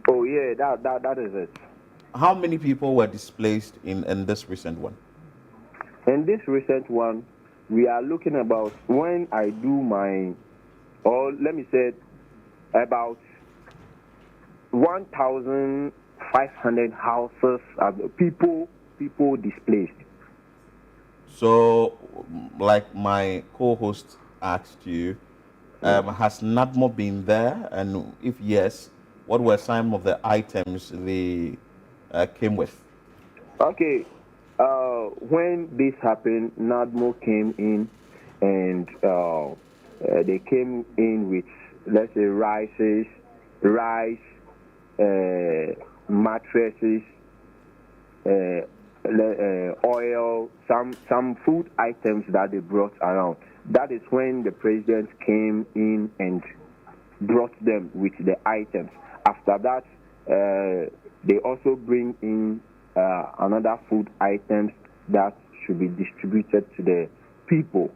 Oh yeah, that is it.
How many people were displaced in this recent one?
In this recent one, we are looking about, when I do my, or let me say, about 1,500 houses of people displaced.
So, like my co-host asked you, has NADMO been there? And if yes, what were some of the items they came with?
Okay, when this happened, NADMO came in, and they came in with, let's say, rice, mattresses, oil, some food items that they brought around. That is when the president came in and brought them with the items. After that, they also bring in another food items that should be distributed to the people.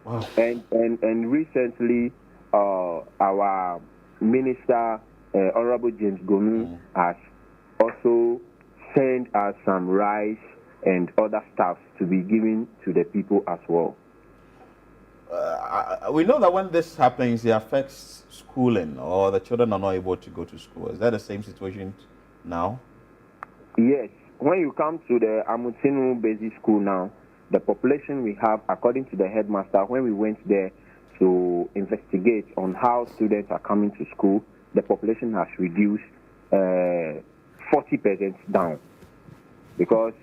Wow.
And recently, our minister, Honorable James Gonu, has also sent us some rice and other stuff to be given to the people as well.
We know that when this happens, it affects schooling, or the children are not able to go to school. Is that the same situation now?
Yes. When you come to the Amutinu Basic School now, the population we have, according to the headmaster, when we went there to investigate on how students are coming to school, the population has reduced 40% down. Because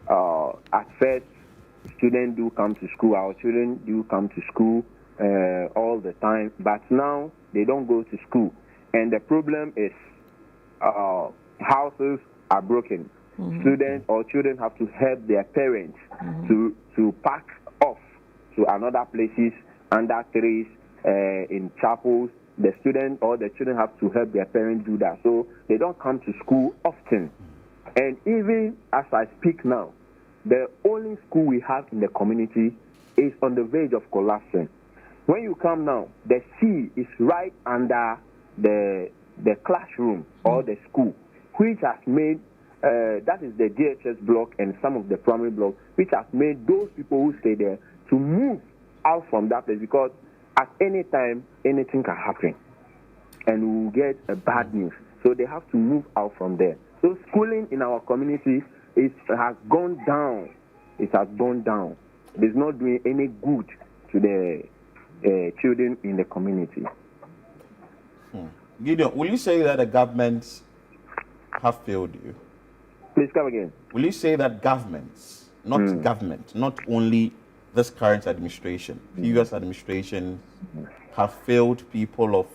at first, students do come to school, our children do come to school all the time, but now they don't go to school. And the problem is houses are broken. Students or children have to help their parents to pack off to another places, under trees, in chapels. The student or the children have to help their parents do that. So they don't come to school often. And even as I speak now, the only school we have in the community is on the verge of collapsing. When you come now, the sea is right under the classroom or the school, which has made, that is the DHS block and some of the primary blocks, which has made those people who stay there to move out from that place, because at any time, anything can happen. And we will get a bad news. So they have to move out from there. So schooling in our community has gone down. It has gone down. It is not doing any good to the children in the community.
Gideon, will you say that the governments have failed you?
Please come again.
Will you say that governments, not government, not only this current administration, previous administration, have failed people of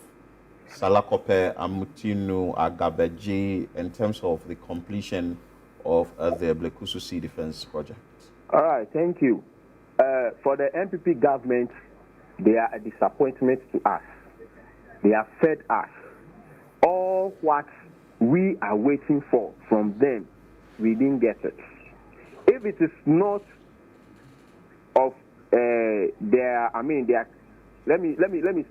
Salakope, Amutinu, Agabeji in terms of the completion of the Blekusu Sea Defense project?
All right, thank you. For the MPP government, they are a disappointment to us. They have fed us. All what we are waiting for from them, we didn't get it. If it is not of let me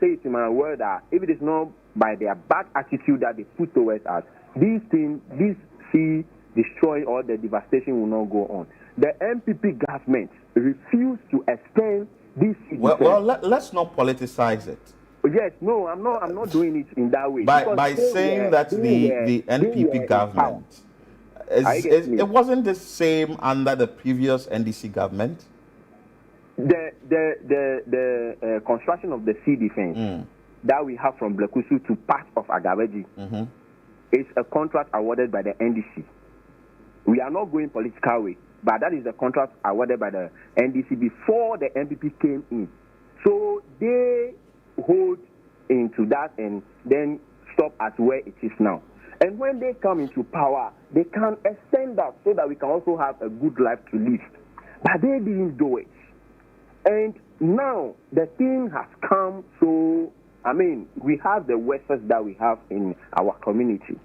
say it in my word that if it is not by their bad attitude that they put towards us, this sea destroying or the devastation will not go on. The MPP government refused to extend this.
Well, let's not politicize it.
Yes, no, I'm not doing it in that way.
By saying that the NPP government, it wasn't the same under the previous NDC government.
The construction of the sea defense that we have from Blekusu to part of Agaveji is a contract awarded by the NDC. We are not going political way, but that is the contract awarded by the NDC before the NPP came in. So they hold into that and then stop at where it is now. And when they come into power, they can extend that so that we can also have a good life to live. But they didn't do it. And now the thing has come, so, I mean, we have the workers that we have in our community.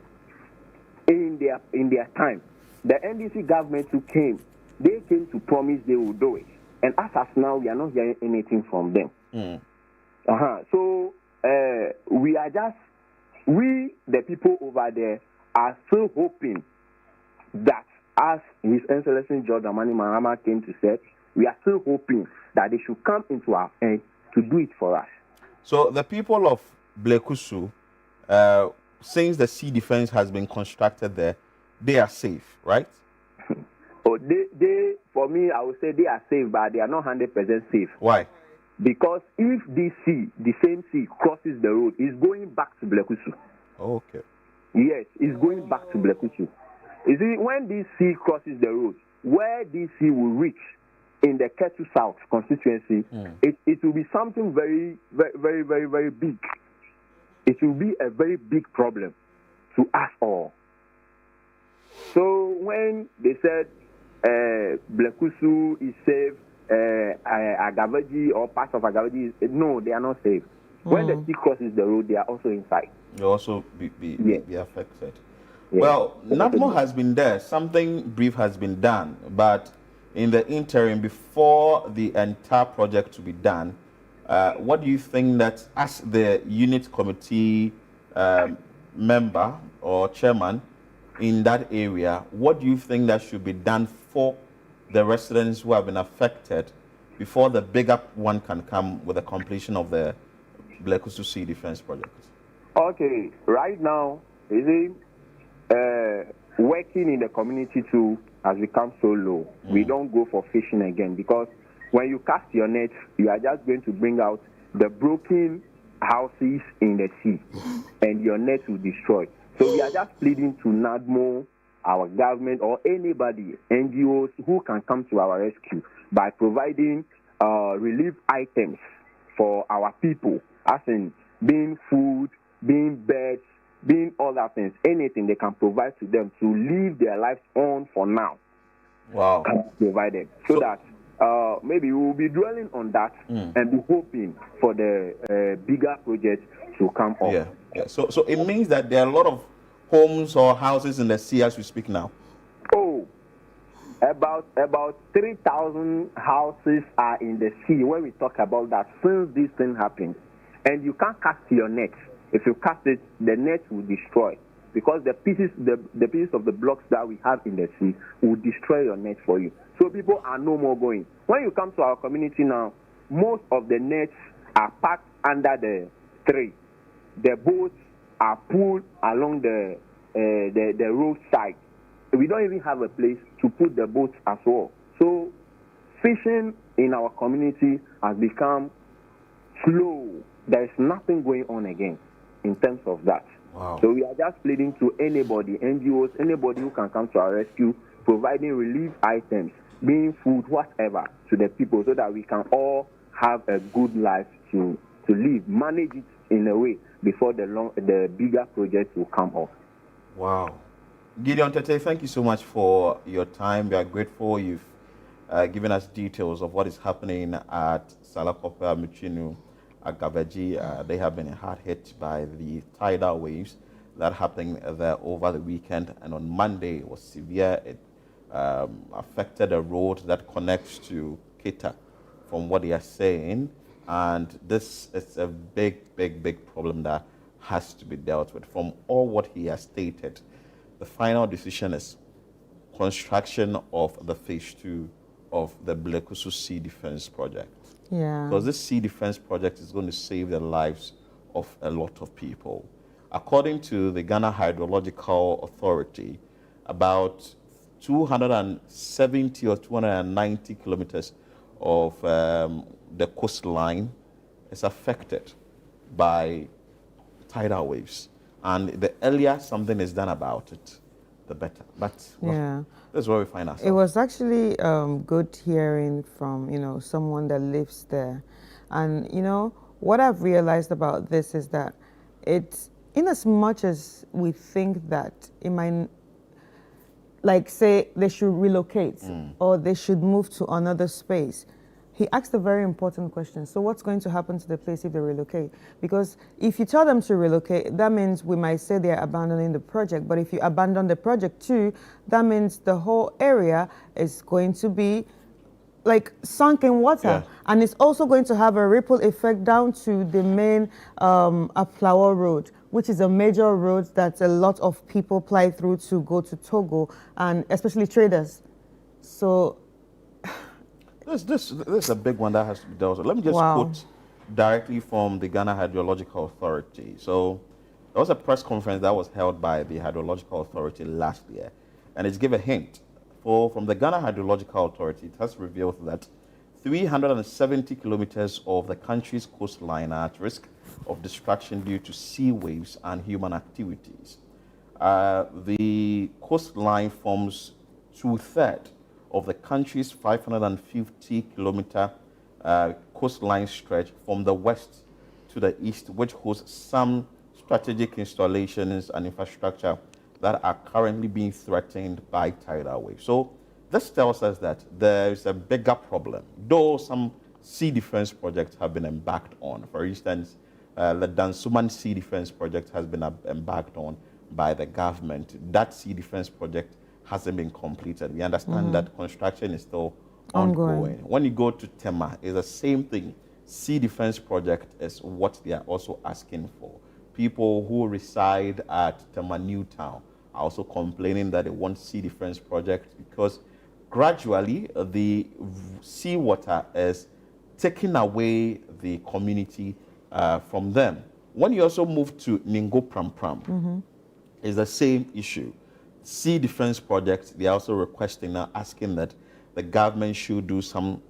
In their time, the NDC government who came, they came to promise they will do it. And as of now, we are not hearing anything from them. So we are just, the people over there, are still hoping that, as His Excellency George Amani Mahama came to say, we are still hoping that they should come into our end to do it for us.
So the people of Blekusu, since the sea defense has been constructed there, they are safe, right?
Oh, they, for me, I would say they are safe, but they are not 100% safe.
Why?
Because if this sea, the same sea, crosses the road, it's going back to Blekusu.
Okay.
Yes, it's going back to Blekusu. You see, when this sea crosses the road, where this sea will reach in the Ketu South constituency, it will be something very, very, very, very, very big. It will be a very big problem to us all. So when they said Blekusu is safe, Agaveji or parts of Agaveji, no, they are not safe. When the sea crosses the road, they are also inside.
They also be affected. Yes. Well, NADMO has been there. Something brief has been done. But in the interim, before the entire project to be done, what do you think that, as the unit committee member or chairman in that area, what do you think that should be done for the residents who have been affected before the bigger one can come with the completion of the Blekusu Sea Defense Project?
Okay, right now, working in the community too has become so low. We don't go for fishing again, because when you cast your net, you are just going to bring out the broken houses in the sea, and your net will destroy. So we are just pleading to NADMO, our government, or anybody, NGOs, who can come to our rescue by providing relief items for our people, as in being food, being beds, being other things, anything they can provide to them to live their lives on for now.
Wow.
Can provide them. So that maybe we will be dwelling on that and be hoping for the bigger project to come up.
Yeah. So it means that there are a lot of homes or houses in the sea as we speak now.
Oh, about 3,000 houses are in the sea when we talk about that since this thing happened. And you can't cast your net. If you cast it, the net will destroy, because the pieces of the blocks that we have in the sea will destroy your net for you. So people are no more going. When you come to our community now, most of the nets are packed under the tree. The boats are pulled along the roadside. We don't even have a place to put the boats as well. So fishing in our community has become slow. There is nothing going on again in terms of that.
Wow.
So we are just pleading to anybody, NGOs, anybody who can come to our rescue, providing relief items, being food, whatever, to the people, so that we can all have a good life to live, manage it in a way before the bigger project will come off.
Wow. Gideon Tete, thank you so much for your time. We are grateful you've given us details of what is happening at Salakope, Muchinu, Agaveji. They have been hard hit by the tidal waves that happened there over the weekend, and on Monday it was severe. It affected a road that connects to Kita, from what they are saying, and this is a big problem that has to be dealt with. From all what he has stated, the final decision is construction of the phase 2 of the Blekusu Sea Defense Project.
Yeah.
Because this sea defense project is going to save the lives of a lot of people. According to the Ghana Hydrological Authority, about 270 or 290 kilometers of the coastline is affected by tidal waves. And the earlier something is done about it, the better. But well, that's where we find ourselves.
It was actually good hearing from, someone that lives there. And, what I've realized about this is that it's, in as much as we think that it might, like say they should relocate or they should move to another space, he asked a very important question. So what's going to happen to the place if they relocate? Because if you tell them to relocate, that means we might say they're abandoning the project. But if you abandon the project too, that means the whole area is going to be like sunk in water. And it's also going to have a ripple effect down to the main Aflawa Road, which is a major road that a lot of people ply through to go to Togo, and especially traders. So
this is a big one that has to be dealt with. Let me just quote directly from the Ghana Hydrological Authority. So there was a press conference that was held by the Hydrological Authority last year, and it's give a hint. From the Ghana Hydrological Authority, it has revealed that 370 kilometers of the country's coastline are at risk of destruction due to sea waves and human activities. The coastline forms 2/3 of the country's 550-kilometer coastline stretch from the west to the east, which hosts some strategic installations and infrastructure that are currently being threatened by tidal waves. So this tells us that there is a bigger problem, though some sea defense projects have been embarked on. For instance, the Dansuman Sea Defense Project has been embarked on by the government. That sea defense project hasn't been completed. We understand that construction is still ongoing. When you go to Tema, it's the same thing. Sea defense project is what they are also asking for. People who reside at Tema New Town are also complaining that they want sea defense project because gradually the seawater is taking away the community from them. When you also move to Ningo Pram Pram, it's the same issue. Sea defense projects, they are also requesting now, asking that the government should do some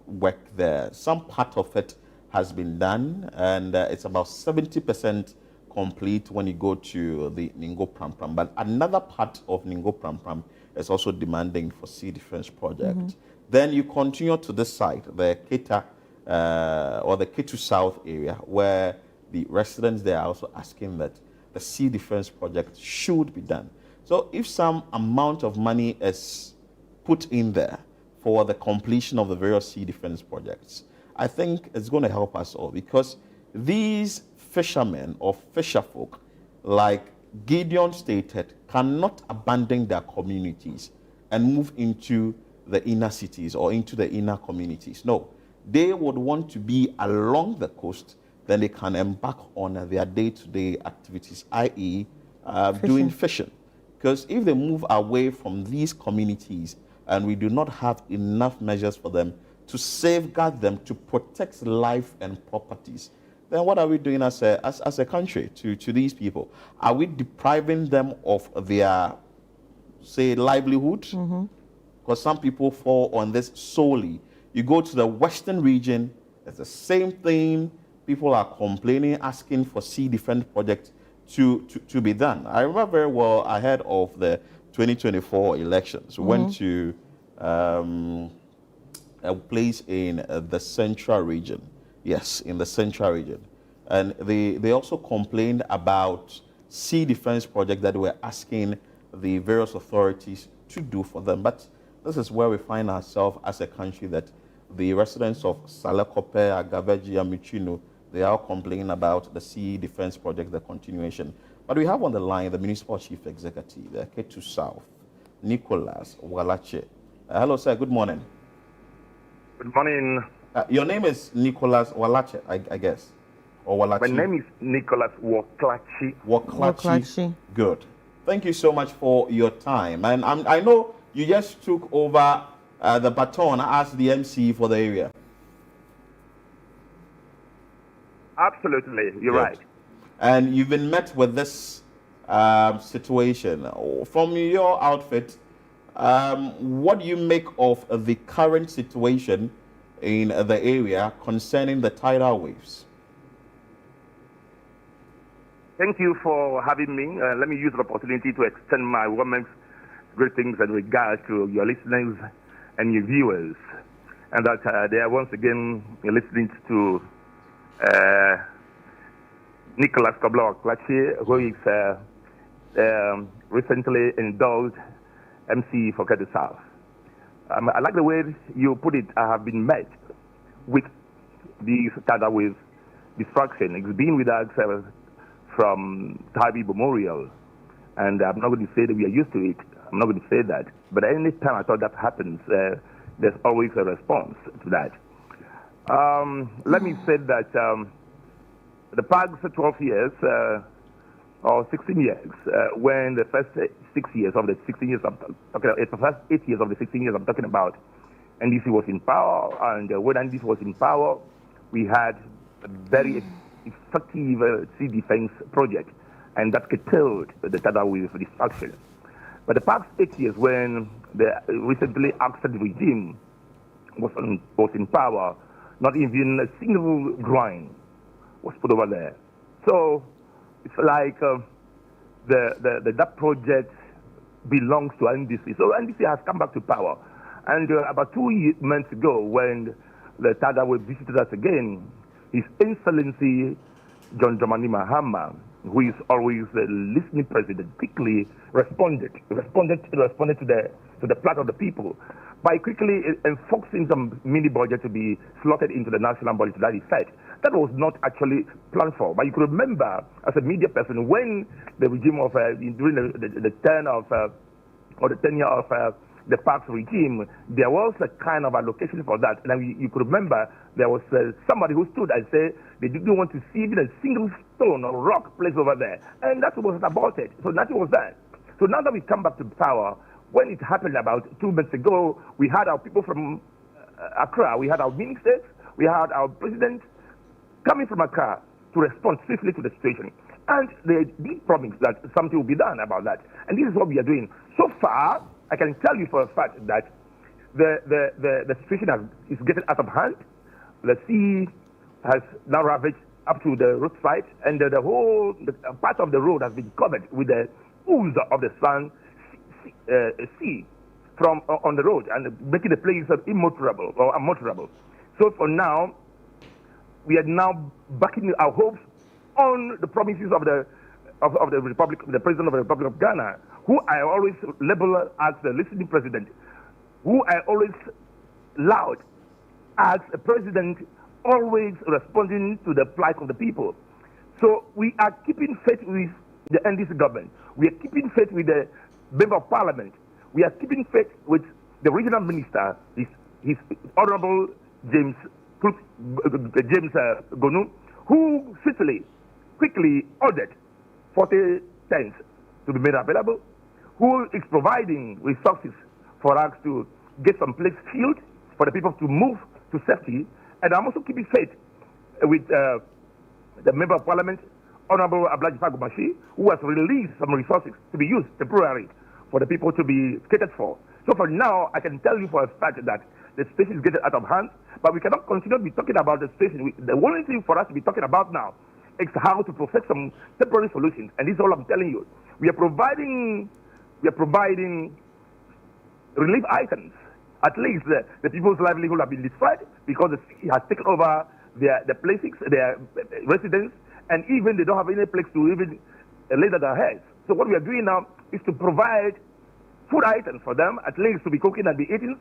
work there. Some part of it has been done, and it's about 70% complete when you go to the Ningo Pram Pram. But another part of Ningo Pram Pram is also demanding for sea defense project. Then you continue to this side, the Keta or the Ketu South area, where the residents there are also asking that the sea defense project should be done. So if some amount of money is put in there for the completion of the various sea defense projects, I think it's going to help us all, because these fishermen or fisherfolk, like Gideon stated, cannot abandon their communities and move into the inner cities or into the inner communities. No, they would want to be along the coast, then they can embark on their day-to-day activities, i.e. doing fishing. Because if they move away from these communities and we do not have enough measures for them to safeguard them, to protect life and properties, then what are we doing as a country to these people? Are we depriving them of their, say, livelihood? Because some people fall on this solely. You go to the western region, it's the same thing. People are complaining, asking for sea defense projects to be done. I remember very well, ahead of the 2024 elections, we went to a place in the central region. Yes, in the central region. And they also complained about sea defense project that they were asking the various authorities to do for them. But this is where we find ourselves as a country, that the residents of Salakope, Agaveji, and Michino, they are complaining about the sea defense project, the continuation. But we have on the line the Municipal Chief Executive, the Ketu South, Nicholas Walache. Hello, sir. Good morning.
Good morning.
Your name is Nicholas Walache, I guess, or Walache?
My name is Nicholas Woklachi.
Woklachi. Good. Thank you so much for your time. And I know you just took over the baton as the MC for the area.
Absolutely, you're right.
And you've been met with this situation. From your outfit, what do you make of the current situation in the area concerning the tidal waves?
Thank you for having me. Let me use the opportunity to extend my warmest greetings and regards to your listeners and your viewers, and that they are once again listening to Nicholas Kobler-Klache, who is recently indulged MC for Kedu South. I like the way you put it. I have been met with this tidal wave destruction. It's been with us from Tabi Memorial, and I'm not going to say that we are used to it. I'm not going to say that. But any time I thought that happens, there's always a response to that. Let me say that the past 12 years or 16 years, when the first 6 years of the 16 years I'm talking about, the first 8 years of the 16 years I'm talking about, NDC was in power, and when NDC was in power, we had a very effective sea defense project, and that curtailed the tidal wave destruction. But the past 8 years, when the recently ousted regime was in power, not even a single groin was put over there. So it's like that project belongs to NDC. So NDC has come back to power. And about 2 months ago, when the tidal wave visited us again, His Excellency John Dramani Mahama, who is always the listening president, quickly responded to the plight of the people by quickly enforcing some mini budget to be slotted into the national budget to that effect. That was not actually planned for. But you could remember, as a media person, when the regime of during the tenure of the Parks regime, there was a kind of allocation for that. And you could remember there was somebody who stood and said they didn't want to see even a single stone or rock placed over there. And that was about it. So nothing was done. So now that we come back to power, when it happened about 2 months ago, we had our people from Accra, we had our ministers, we had our president coming from Accra to respond swiftly to the situation. And they did promise that something will be done about that. And this is what we are doing. So far, I can tell you for a fact that the situation is getting out of hand. The sea has now ravaged up to the roadside, and the whole part of the road has been covered with the ooze of the sun sea from on the road, and making the place immotorable or unmotorable. So for now, we are now backing our hopes on the promises of the Republic, the President of the Republic of Ghana, who I always label as the listening president, who I always laud as a president always responding to the plight of the people. So we are keeping faith with the NDC government. We are keeping faith with the Member of Parliament. We are keeping faith with the regional minister, his Honorable James Gonu, who quickly ordered 40 tents to be made available, who is providing resources for us to get some place filled for the people to move to safety. And I'm also keeping faith with the Member of Parliament, Honorable Ablaji Fagumashi, who has released some resources to be used temporarily for the people to be catered for. So for now, I can tell you for a fact that the situation is getting out of hand, but we cannot continue to be talking about the situation. The only thing for us to be talking about now is how to perfect some temporary solutions. And this is all I'm telling you. We are providing relief items. At least the people's livelihood have been destroyed because the sea has taken over their places, their residence, and even they don't have any place to even lay their heads. So what we are doing now is to provide food items for them, at least to be cooking and be eating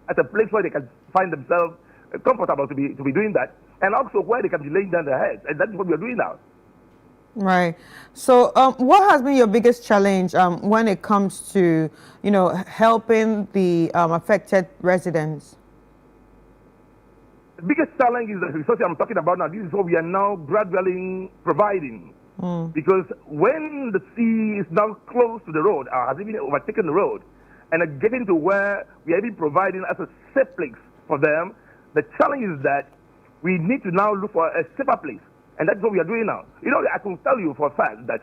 at a place where they can find themselves comfortable to be doing that, and also where they can be laying down their heads. And that's what we are doing now.
Right. So what has been your biggest challenge when it comes to, helping the affected residents?
The biggest challenge is the resources I'm talking about now. This is what we are now gradually providing. Because when the sea is now close to the road, or has even overtaken the road, and getting to where we are even providing as a safe place for them, the challenge is that we need to now look for a safer place. And that's what we are doing now. I can tell you for a fact that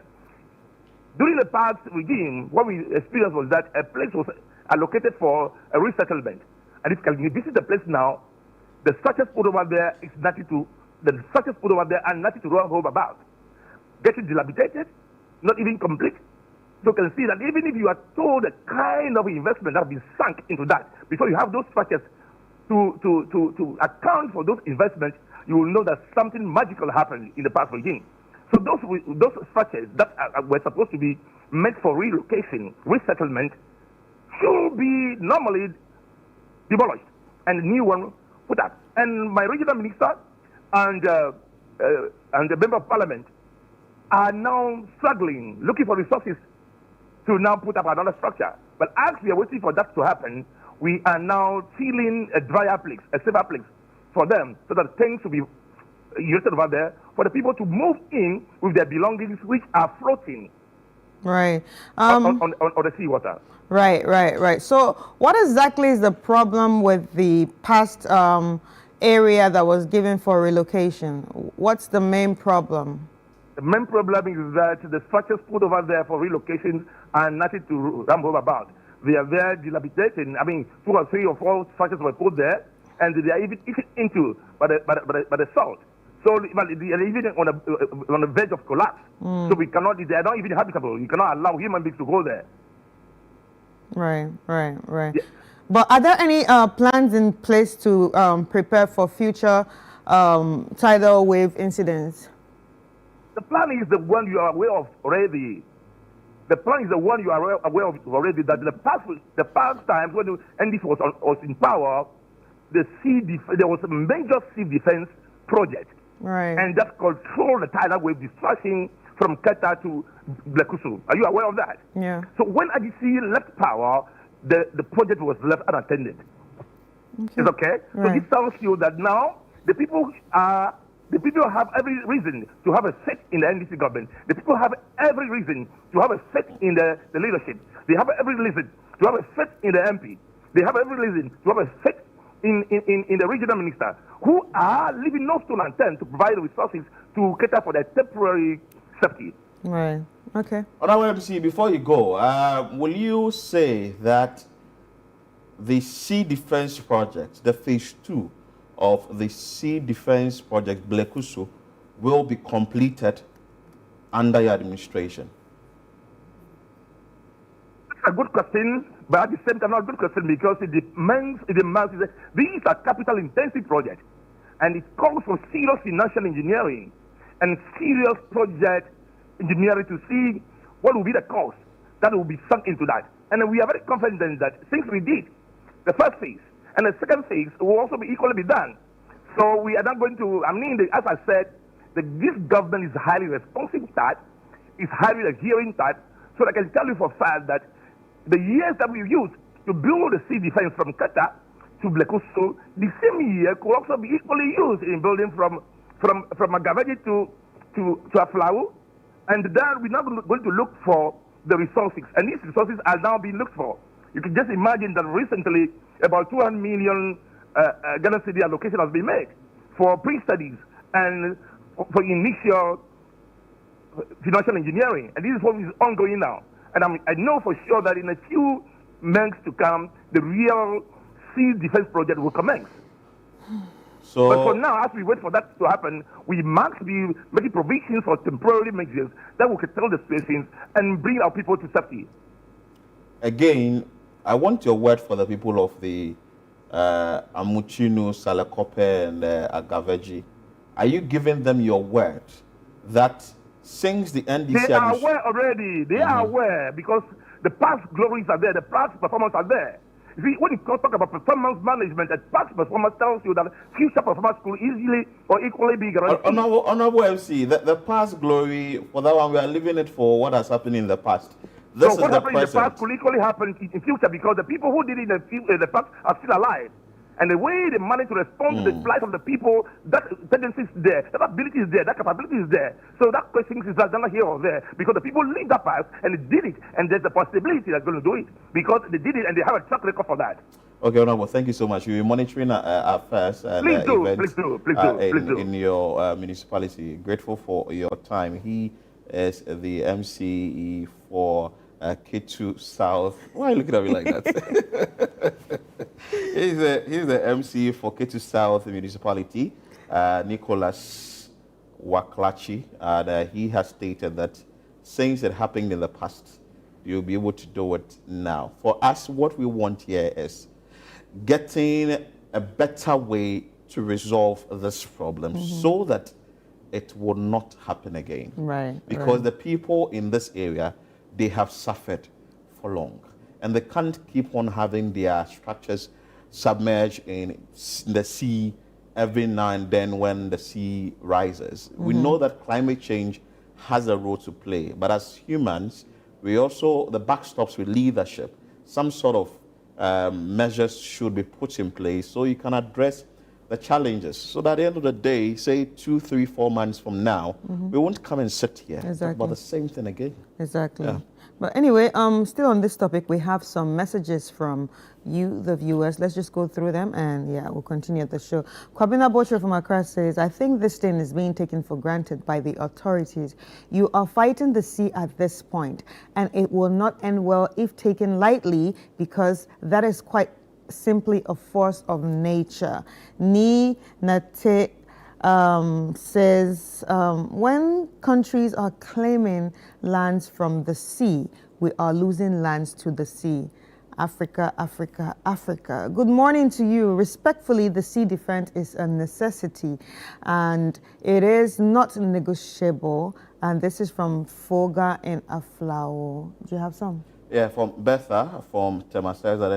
during the past regime, what we experienced was that a place was allocated for a resettlement. And if you visit the place now, the structures put over there is nothing to, the structures put over there are nothing to run home about. Getting dilapidated, not even complete. So you can see that even if you are told the kind of investment that has been sunk into that, before you have those structures to account for those investments, you will know that something magical happened in the past regime. So those structures that were supposed to be meant for relocation, resettlement, should be normally demolished and a new one put up. And my regional minister and the member of parliament are now struggling, looking for resources to now put up another structure. But as we are waiting for that to happen, we are now feeling a drier place, a safer place for them, so that things will be used over there for the people to move in with their belongings, which are floating
Right.
on the seawater.
Right. So what exactly is the problem with the past area that was given for relocation? What's the main problem?
The main problem is that the structures put over there for relocation are nothing to ramble about. They are very dilapidated. I mean, 2 or 3 or 4 structures were put there, and they are even eaten into by the salt. So they are even on the verge of collapse. So we cannot. They are not even habitable. You cannot allow human beings to go there.
Right.
Yeah.
But are there any plans in place to prepare for future tidal wave incidents?
The plan is the one you are aware of already. The plan is the one you are aware of already. That the past times when NDC was in power, there was a major sea defense project.
Right.
And that controlled the tidal wave destruction from Keta to Blekusu. Are you aware of that?
Yeah.
So when IGC left power, the project was left unattended.
Okay.
It's okay?
Right.
So this tells you that now the people have every reason to have a say in the NDC government. The people have every reason to have a say in the leadership. They have every reason to have a say in the MP. They have every reason to have a say in the regional minister, who are leaving no stone unturned to provide resources to cater for their temporary safety.
Right. Okay.
What I wanted to see before you go, will you say that the Sea Defense Project, the phase 2 of the Sea Defense Project Blekusu, will be completed under your administration?
That's a good question, but at the same time, not a good question because it demands these are capital-intensive projects, and it calls for serious financial engineering and serious project engineering to see what will be the cost that will be sunk into that. And we are very confident that since we did the first phase and the second phase will also be equally done. So we are not going to, as I said, this government is highly responsive type, is highly adhering type, so I can tell you for a fact that the years that we used to build the sea defense from Keta to Blekusu, the same year could also be equally used in building from Agaveji to Aflau. And then we're now going to look for the resources. And these resources are now being looked for. You can just imagine that recently about 200 million Ghana City allocation has been made for pre-studies and for initial financial engineering. And this is what is ongoing now. And I know for sure that in a few months to come, the real sea defense project will commence.
So,
but for now, as we wait for that to happen, we must be making provisions for temporary measures that will control the situations and bring our people to safety.
Again, I want your word for the people of the Amuchinu, Salakope, and Agaveji. Are you giving them your word that since the NDC...
They are aware already. They are aware because the past glories are there, the past performance are there. See, when you talk about performance management, and past performance tells you that future performance could easily or equally be guaranteed.
Honorable MC, the past glory, for that one, we are leaving it for what has happened in the past.
So what happened in the past could equally happen in future because the people who did it in the past are still alive. And the way they manage to respond to the plight of the people, that tendency is there, that ability is there, that capability is there. So that question is not here or there because the people lived that past and they did it, and there's a possibility they're going to do it because they did it and they have a track record for that.
Okay, Honorable, thank you so much. We'll be monitoring our affairs and events in your municipality. Grateful for your time. He is the MCE for Ketu South. Why are you looking at me like that? He's the MC for Ketu South Municipality, Nicholas Waklachi. And he has stated that things that happened in the past, you'll be able to do it now. For us, what we want here is getting a better way to resolve this problem so that it will not happen again.
Right.
Because the people in this area, they have suffered for long. And they can't keep on having their structures submerged in the sea every now and then when the sea rises. We know that climate change has a role to play, but as humans, we also, the backstops with leadership, some sort of measures should be put in place so you can address the challenges. So that at the end of the day, say 2, 3, 4 months from now, we won't come and sit here and talk about the same thing again.
Exactly.
Yeah.
But anyway, still on this topic, we have some messages from you, the viewers. Let's just go through them and yeah, we'll continue the show. Kwabena Botre from Accra says, I think this thing is being taken for granted by the authorities. You are fighting the sea at this point, and it will not end well if taken lightly, because that is quite simply a force of nature. Ni Nate says, when countries are claiming lands from the sea, we are losing lands to the sea. Africa, Africa, Africa. Good morning to you. Respectfully, the sea defense is a necessity and it is not negotiable. And this is from Foga in Aflao. Do you have some?
Yeah, from Betha, from Tema says that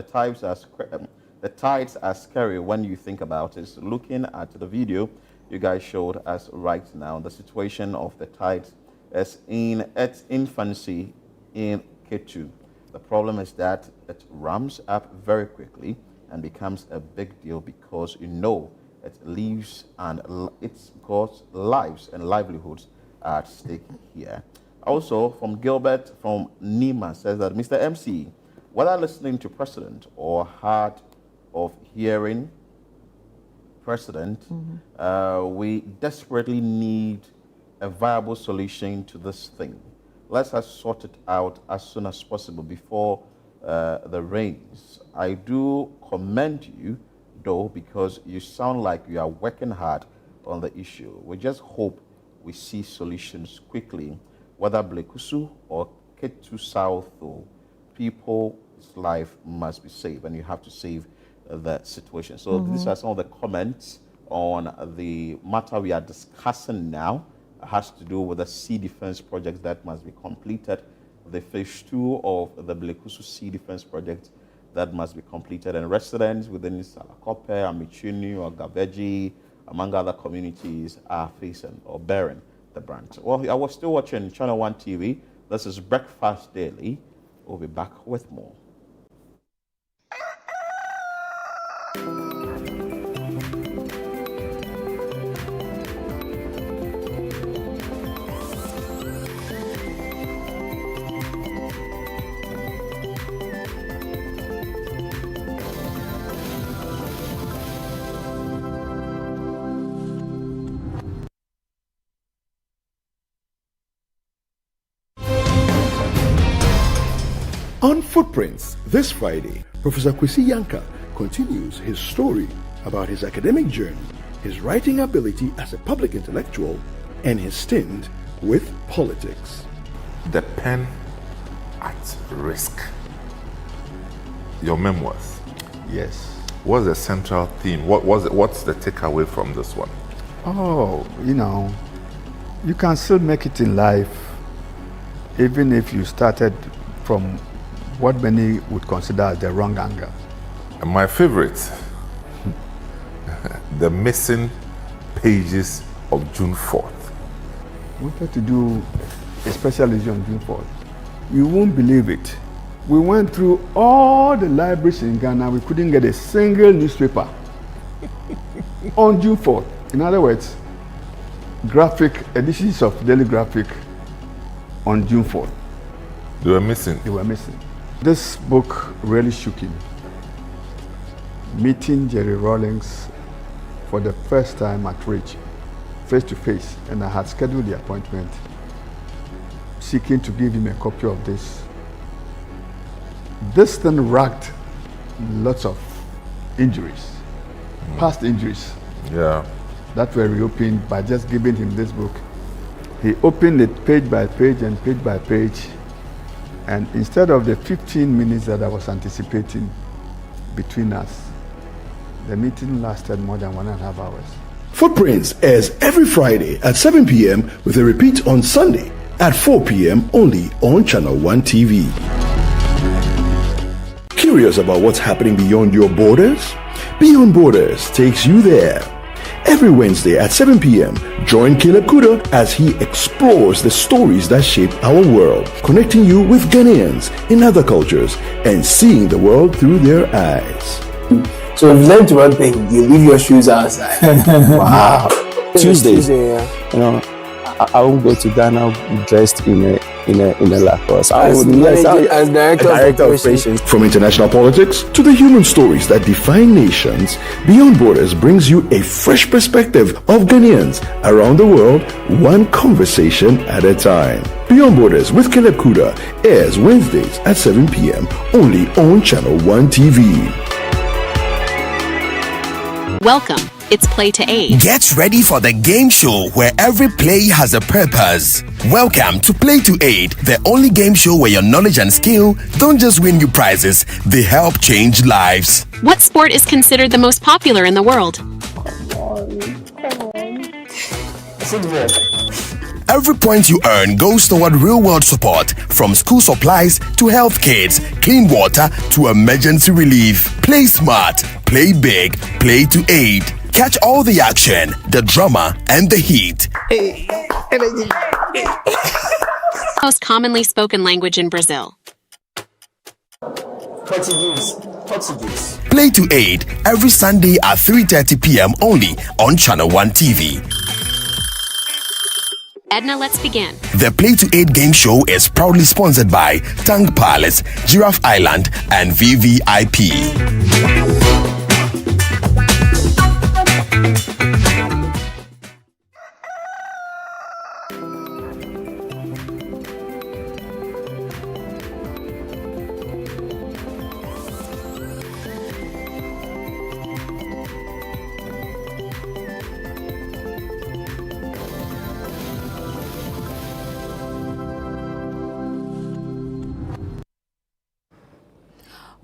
the tides are scary when you think about it. Looking at the video you guys showed us right now, the situation of the tides is in its infancy in Ketu. The problem is that it ramps up very quickly and becomes a big deal because it leaves and it's because lives and livelihoods are at stake here. Also, from Gilbert from Nima says that Mr. MC, whether listening to President or hard of hearing President, we desperately need a viable solution to this thing. Let's sort it out as soon as possible before the rains. I do commend you, though, because you sound like you are working hard on the issue. We just hope we see solutions quickly, whether Blekusu or Ketu South, though, people's life must be saved, and you have to save the situation. So these are some of the comments on the matter we are discussing now. It has to do with the sea defense projects that must be completed, the phase 2 of the Blekusu Sea Defense Project that must be completed, and residents within Salakope, Amichuni, or Gaveji, among other communities, are facing or bearing the brunt. Well, I was still watching Channel 1 TV. This is Breakfast Daily. We'll be back with more.
On Footprints, this Friday, Professor Kwesi Yanka continues his story about his academic journey, his writing ability as a public intellectual, and his stint with politics.
The pen at risk. Your memoirs.
Yes.
What's the central theme? What's the takeaway from this one?
Oh, you can still make it in life even if you started from what many would consider as the wrong angle.
And my favorite, the missing pages of June 4th.
We wanted to do a special issue on June 4th. You won't believe it. We went through all the libraries in Ghana. We couldn't get a single newspaper on June 4th. In other words, graphic editions of Daily Graphic on June 4th.
They were missing.
They were missing. This book really shook him. Meeting Jerry Rawlings for the first time at Ridge, face to face, and I had scheduled the appointment, seeking to give him a copy of this. This thing racked lots of injuries, past injuries.
Yeah.
That were reopened by just giving him this book. He opened it page by page and page by page. And instead of the 15 minutes that I was anticipating between us, The meeting lasted more than 1.5 hours.
Footprints airs every Friday at 7 p.m. with a repeat on Sunday at 4 p.m. only on Channel 1 TV. Curious about what's happening beyond your borders? Beyond Borders takes you there. Every Wednesday at 7 p.m., join Caleb Kudo as he explores the stories that shape our world, connecting you with Ghanaians in other cultures and seeing the world through their eyes.
So if you learn to one thing, you leave your shoes outside. Wow. Tuesday, you know, I won't go to Ghana dressed in a Lacoste. I would as director of operations.
From international politics to the human stories that define nations, Beyond Borders brings you a fresh perspective of Ghanaians around the world, one conversation at a time. Beyond Borders with Caleb Kuda airs Wednesdays at 7 p.m. only on Channel 1 TV.
Welcome. It's Play to Aid.
Get ready for the game show where every play has a purpose. Welcome to Play to Aid, the only game show where your knowledge and skill don't just win you prizes, they help change lives.
What sport is considered the most popular in the world?
Every point you earn goes toward real-world support, from school supplies to health kits, clean water to emergency relief. Play smart, play big, Play to Aid. Catch all the action, the drama, and the heat.
Most commonly spoken language in Brazil.
Portuguese.
Play to Aid every Sunday at 3:30 p.m. only on Channel 1 TV.
Edna, let's begin.
The Play to Aid game show is proudly sponsored by Tang Palace, Giraffe Island, and VVIP.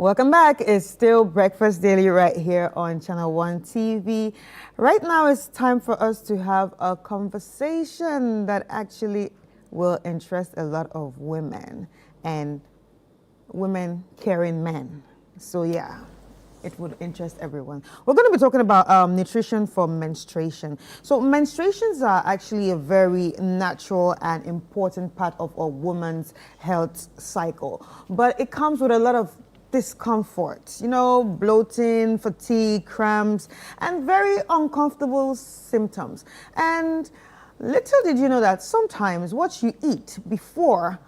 Welcome back. It's still Breakfast Daily right here on Channel 1 TV. Right now it's time for us to have a conversation that actually will interest a lot of women and women carrying men. So yeah, it would interest everyone. We're going to be talking about nutrition for menstruation. So menstruations are actually a very natural and important part of a woman's health cycle, but it comes with a lot of discomfort, you know, bloating, fatigue, cramps, and very uncomfortable symptoms. And little did you know that sometimes what you eat before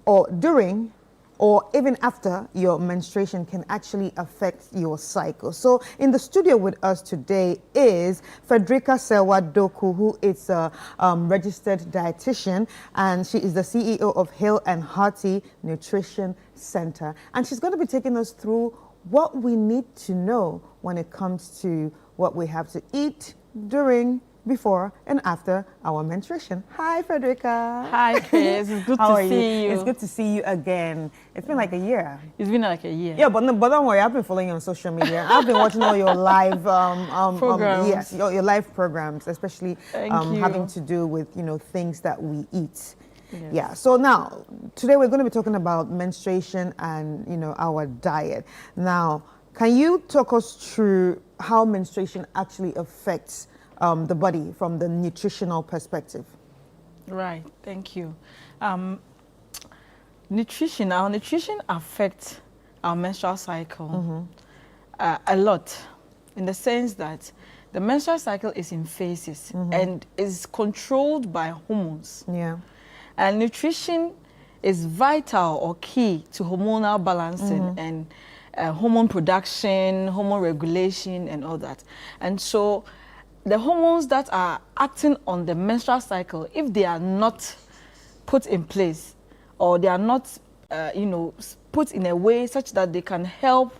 or during or even after your menstruation can actually affect your cycle. So in the studio with us today is Frederica Selwa Doku, who is a registered dietitian, and she is the CEO of Hale and Hearty Nutrition Center. And she's going to be taking us through what we need to know when it comes to what we have to eat during, before, and after our menstruation. Hi, Frederica.
Hi, Chris. It's good to see you.
It's good to see you again. It's been like a year.
It's been like a year.
Yeah, but don't worry. I've been following you on social media. I've been watching all your live
programs.
Yes, your live programs, especially
Thank
having to do with things that we eat.
Yes.
Yeah. So now, today we're going to be talking about menstruation and our diet. Now, can you talk us through how menstruation actually affects the body from the nutritional perspective?
Right, thank you. Our nutrition affects our menstrual cycle a lot, in the sense that the menstrual cycle is in phases and is controlled by hormones.
Yeah.
And nutrition is vital or key to hormonal balancing and hormone production, hormone regulation, and all that. And so the hormones that are acting on the menstrual cycle, if they are not put in place, or they are not, put in a way such that they can help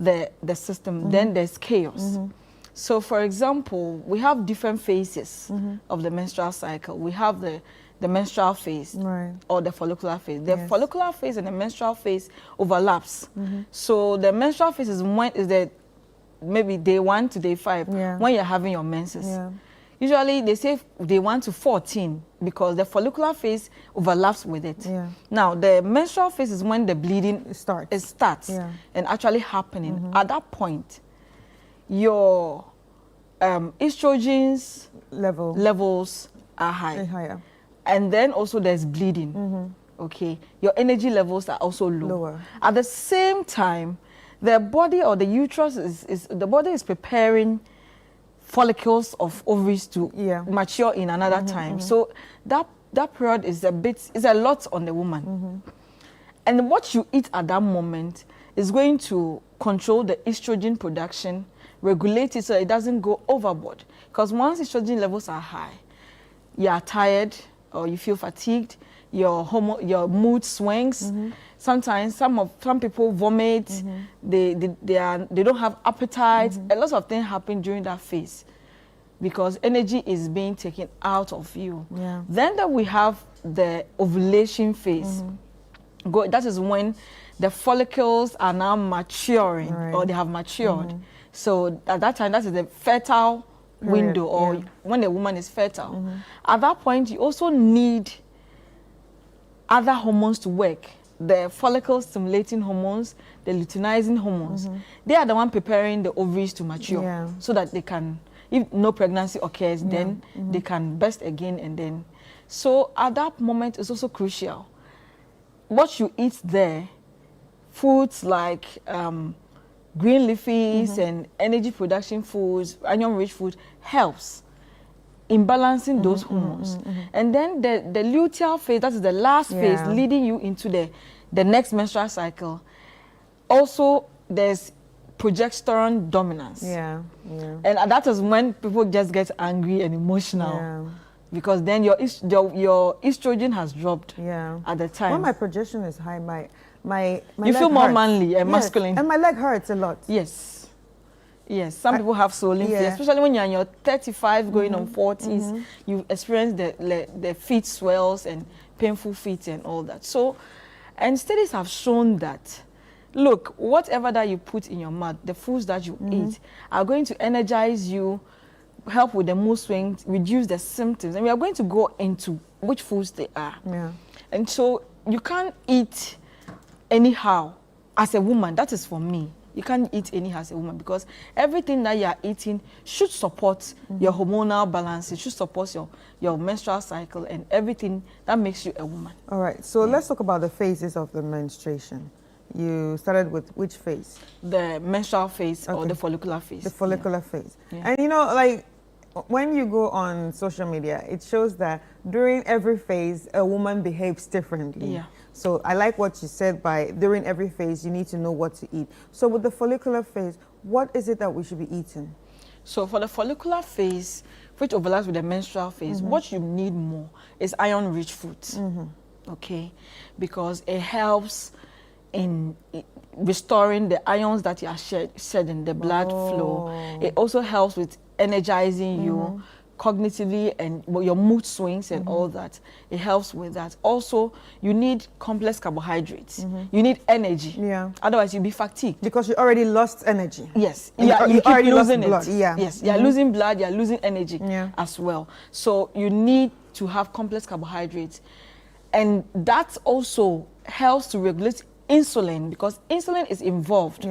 the system, then there's chaos. So, for example, we have different phases of the menstrual cycle. We have the menstrual phase, or the follicular phase. The follicular phase and the menstrual phase overlaps. So the menstrual phase is maybe day 1 to day 5, when you're having your menses. Usually they say day 1 to 14 because the follicular phase overlaps with it. Now the menstrual phase is when the bleeding starts and actually happening. At that point, your estrogens levels are high. And then also there's bleeding. Okay, your energy levels are also lower. At the same time, the body or the uterus is preparing follicles of ovaries to mature in another time. So that period is a lot on the woman. And what you eat at that moment is going to control the estrogen production, regulate it so it doesn't go overboard. Because once estrogen levels are high, you are tired or you feel fatigued, your mood swings. Sometimes some people vomit. They don't have appetite. A lot of things happen during that phase because energy is being taken out of you. Then we have the ovulation phase. That is when the follicles are now maturing or they have matured. So at that time, that is the fertile window or when a woman is fertile. At that point, you also need other hormones to work. The follicle stimulating hormones, the luteinizing hormones. They are the one preparing the ovaries to mature so that they can, if no pregnancy occurs, then they can burst again and then. So at that moment, it's also crucial. What you eat there, foods like green leafies and energy production foods, iron-rich food, helps in balancing those hormones. And then the luteal phase, that is the last phase leading you into the next menstrual cycle. Also, there's progesterone dominance. And that is when people just get angry and emotional. Because then your estrogen has dropped at the time.
When my progesterone is high, my
you feel more manly and masculine.
And my leg hurts a lot.
Yes, some people have swollen feet, especially when you're in your 35 going on 40s, you experience the feet swells and painful feet and all that. So, and studies have shown that, look, whatever that you put in your mouth, the foods that you eat are going to energize you, help with the mood swings, reduce the symptoms. And we are going to go into which foods they are. And so you can't eat anyhow as a woman. That is for me. You can't eat anyhow as a woman because everything that you are eating should support your hormonal balance. It should support your menstrual cycle and everything that makes you a woman.
All right. So let's talk about the phases of the menstruation. You started with which phase?
The menstrual phase or the follicular phase.
The follicular phase. And you know, like when you go on social media, it shows that during every phase, a woman behaves differently. So I like what you said by during every phase, you need to know what to eat. So with the follicular phase, what is it that we should be eating?
So for the follicular phase, which overlaps with the menstrual phase, what you need more is iron-rich foods, okay? Because it helps in restoring the ions that you are shedding, the blood flow. It also helps with energizing you cognitively and your mood swings and all that. It helps with that. Also, you need complex carbohydrates. You need energy. Otherwise, you'll be fatigued.
Because you already lost energy.
Yes.
You
keep losing
blood.
it. Yes. You're losing blood, you're losing energy as well. So you need to have complex carbohydrates. And that also helps to regulate insulin because insulin is involved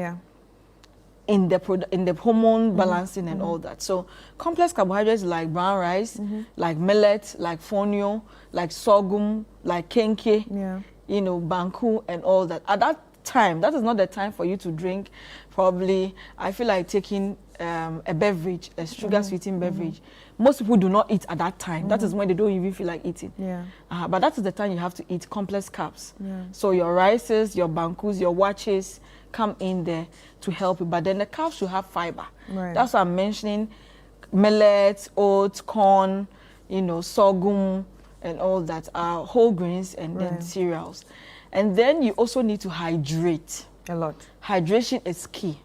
in the hormone balancing and all that. So complex carbohydrates like brown rice, like millet, like fonio, like sorghum, like kenke, you know, banku and all that. At that time, that is not the time for you to drink probably, I feel like taking a beverage, a sugar sweetened beverage. Most people do not eat at that time. That is when they don't even feel like eating. But that is the time you have to eat complex carbs. So your rices, your bankus, your waches come in there to help you. But then the carbs should have fiber. That's why I'm mentioning millet, oats, corn, you know, sorghum, and all that are whole grains and then cereals. And then you also need to hydrate.
A lot.
Hydration is key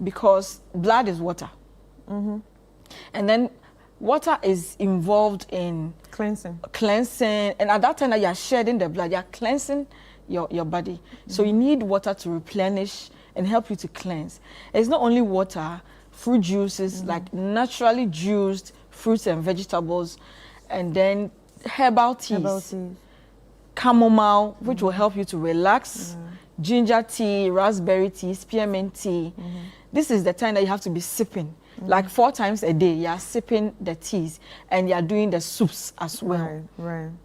because blood is water. And then water is involved in
cleansing.
And at that time that you are shedding the blood, you are cleansing your body. So you need water to replenish and help you to cleanse. It's not only water, fruit juices, like naturally juiced fruits and vegetables, and then herbal teas. Chamomile, which will help you to relax, ginger tea, raspberry tea, spearmint tea. This is the time that you have to be sipping. Like 4 times a day, you are sipping the teas, and you are doing the soups as well.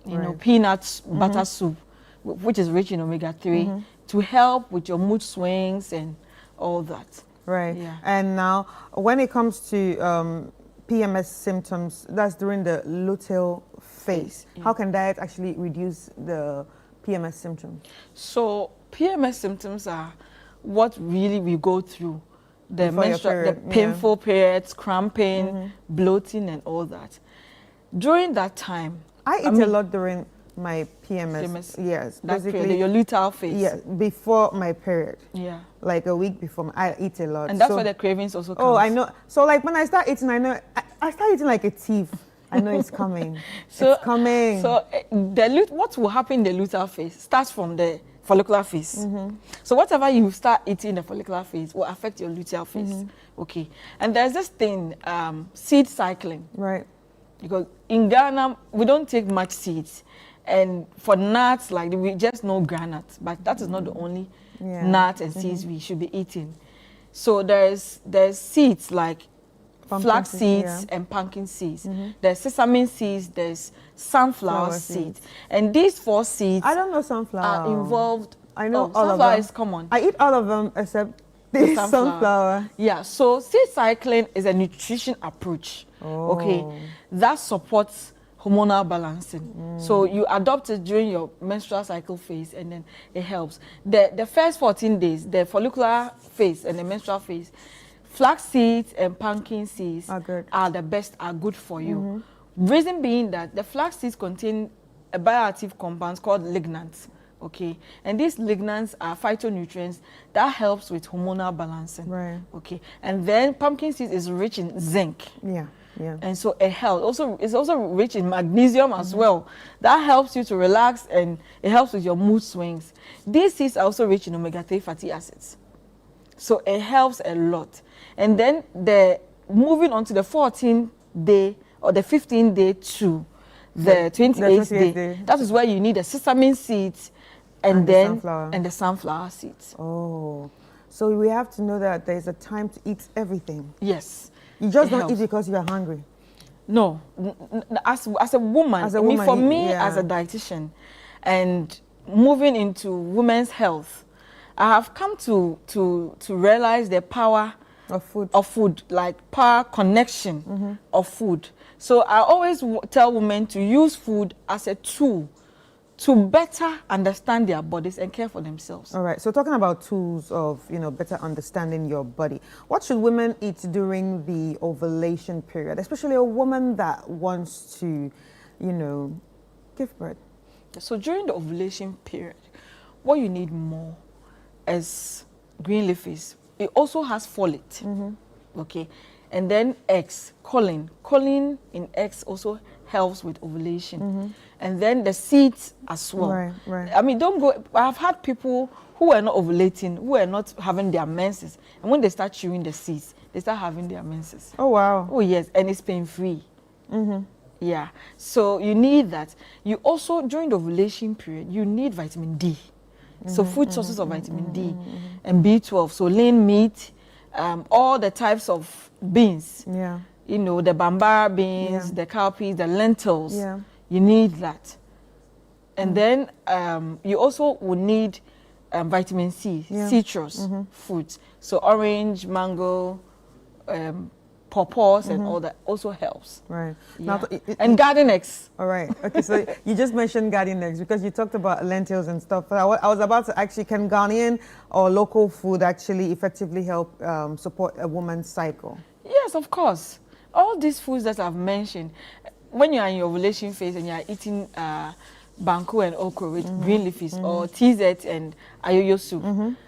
You know, peanut butter soup, which is rich in omega-3, to help with your mood swings and all that. Yeah.
And now, when it comes to PMS symptoms, that's during the luteal phase. How can diet actually reduce the PMS symptoms?
So PMS symptoms are what really we go through. The painful periods, cramping, bloating, and all that. During that time,
I eat a lot during my PMS. Yes,
basically your luteal phase.
Yes, before my period.
Yeah,
like a week before. I eat a lot,
and that's where the cravings also come.
Oh, I know. So like when I start eating, I know I start eating like a thief. I know it's coming. It's coming.
So what will happen in the luteal phase starts from the follicular phase. So whatever you start eating in the follicular phase will affect your luteal phase. Okay. And there's this thing, seed cycling.
Right.
Because in Ghana, we don't take much seeds. And for nuts, like we just know granuts, but that is not the only nut and seeds we should be eating. So there's seeds like flax seeds and pumpkin seeds. There's sesame seeds, there's sunflower seeds. And these 4 seeds
I don't know sunflower.
are involved.
I know all of them.
Sunflower is common.
I eat all of them except the sunflower.
Yeah, so seed cycling is a nutrition approach, okay, that supports hormonal balancing. So you adopt it during your menstrual cycle phase, and then it helps. The first 14 days, the follicular phase and the menstrual phase, flax seeds and pumpkin seeds are the best, are good for you. Reason being that the flax seeds contain a bioactive compounds called lignans, okay? And these lignans are phytonutrients that helps with hormonal balancing, okay? And then pumpkin seeds is rich in zinc. And so it helps. It's also rich in magnesium as well. That helps you to relax, and it helps with your mood swings. These seeds are also rich in omega-3 fatty acids. So it helps a lot. And then moving on to the 14th day or the 15th day to the 28th day, that is where you need the sesame seeds and the sunflower seeds.
Oh, so we have to know that there's a time to eat everything.
Yes.
You just don't eat because you're hungry.
No. As a woman, for me as a dietitian and moving into women's health, I have come to realize the power of food, like power connection of food. So I always tell women to use food as a tool to better understand their bodies and care for themselves.
All right. So talking about tools of, better understanding your body, what should women eat during the ovulation period, especially a woman that wants to, give birth?
So during the ovulation period, what you need more is green leafies. It also has folate, okay? And then eggs, choline. Choline in eggs also helps with ovulation. And then the seeds as well. I mean, I've had people who are not ovulating, who are not having their menses. And when they start chewing the seeds, they start having their menses.
Oh, wow.
Oh, yes, and it's pain-free. Yeah, so you need that. You also, during the ovulation period, you need vitamin D. So food sources of vitamin D and B12. So lean meat, all the types of beans. The bambara beans, the cowpeas, the lentils. You need that. And then you also will need vitamin C, citrus fruits. So orange, mango, pawpaws and all that also helps.
Right.
Yeah. And garden eggs.
All right. Okay, so you just mentioned garden eggs because you talked about lentils and stuff. I was about to actually, can Ghanaian or local food actually effectively help support a woman's cycle?
Yes, of course. All these foods that I've mentioned, when you're in your ovulation phase and you're eating banku and okra with green leafies or TZ and ayoyo soup.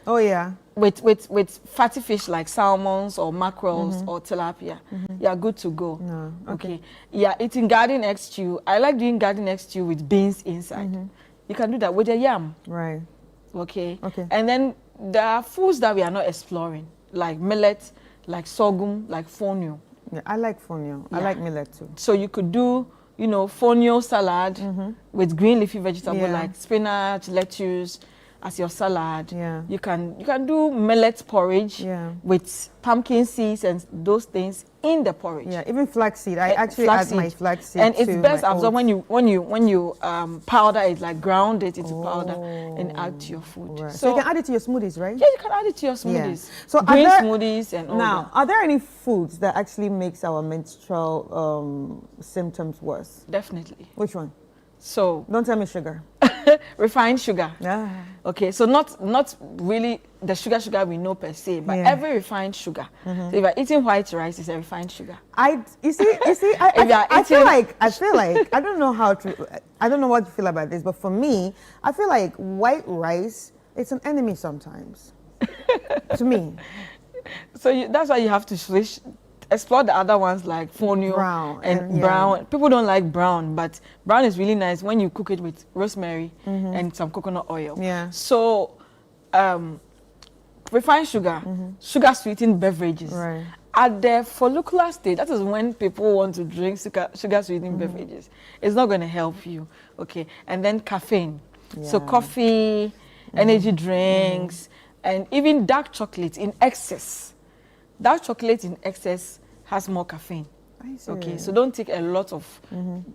Oh, yeah.
With fatty fish like salmons or mackerels or tilapia, you're good to go.
No. Okay.
Yeah, eating garden egg stew. I like doing garden egg stew with beans inside. You can do that with a yam.
Right.
Okay. And then there are foods that we are not exploring, like millet, like sorghum, like fonio.
Yeah, I like fonio. I like millet too.
So you could do, fonio salad with green leafy vegetable like spinach, lettuce as your salad.
Yeah.
You can do millet porridge with pumpkin seeds and those things in the porridge.
Yeah, even flaxseed. I actually add my flaxseed
and it's
to
best
my
absorbed
oats.
when you powder it, like ground it into powder and add to your food.
Right. So you can add it to your smoothies, right?
Yeah, you can add it to your smoothies.
So
green smoothies and all
now,
that.
are there any foods that actually makes our menstrual symptoms worse?
Definitely.
Which one?
So
don't tell me sugar.
Refined sugar.
Yeah.
Okay, so not really the sugar we know per se, but every refined sugar. So if you're eating white rice, it's a refined sugar.
I feel like I don't know what you feel about this, but for me, I feel like white rice, it's an enemy sometimes. To me.
So that's why you have to switch. Explore the other ones like fonio and brown. People don't like brown, but brown is really nice when you cook it with rosemary and some coconut oil.
Yeah.
So, refined sugar, sugar sweetened beverages.
Right.
At the follicular stage, that is when people want to drink sugar sweetened beverages. It's not going to help you. Okay. And then caffeine. Yeah. So coffee, energy drinks, and even dark chocolate in excess. Dark chocolate in excess has more caffeine. Okay, so don't take a lot of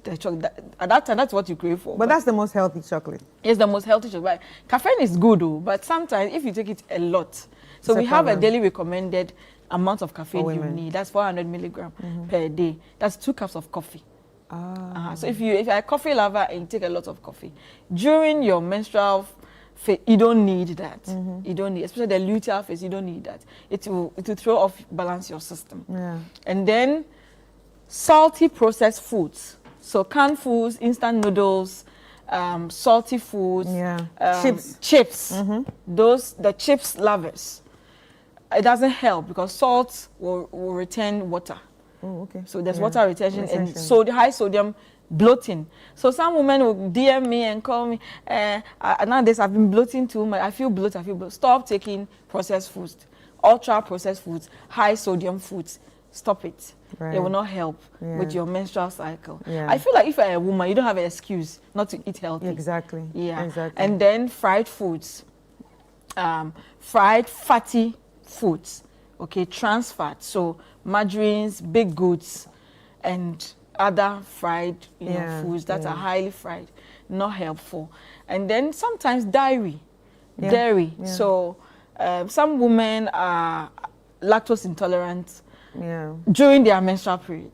the chocolate. At that time, that's what you crave for.
But that's the most healthy chocolate.
It's the most healthy chocolate. Caffeine is good, though, but sometimes if you take it a lot, so we have a daily recommended amount of caffeine you need. That's 400 milligrams per day. That's 2 cups of coffee. So if you're a coffee lover and you take a lot of coffee during your menstrual phase, you don't need that. You don't need, especially the luteal phase. You don't need that. It will throw off balance your system.
Yeah.
And then salty processed foods. So canned foods, instant noodles, salty foods, chips. The chips lovers. It doesn't help because salt will retain water.
Oh, okay.
So there's water retention and high sodium bloating. So some women will DM me and call me, nowadays I've been bloating too much. I feel bloated. Stop taking processed foods, ultra processed foods, high sodium foods. Stop it.
Right.
It will not help with your menstrual cycle.
Yeah.
I feel like if you're a woman, you don't have an excuse not to eat healthy.
Exactly.
Yeah.
Exactly.
And then fried foods, fried fatty foods. Okay, trans fat. So margarines, big goods, and other fried foods that are highly fried, not helpful. And then sometimes dairy. Yeah. So some women are lactose intolerant during their menstrual period.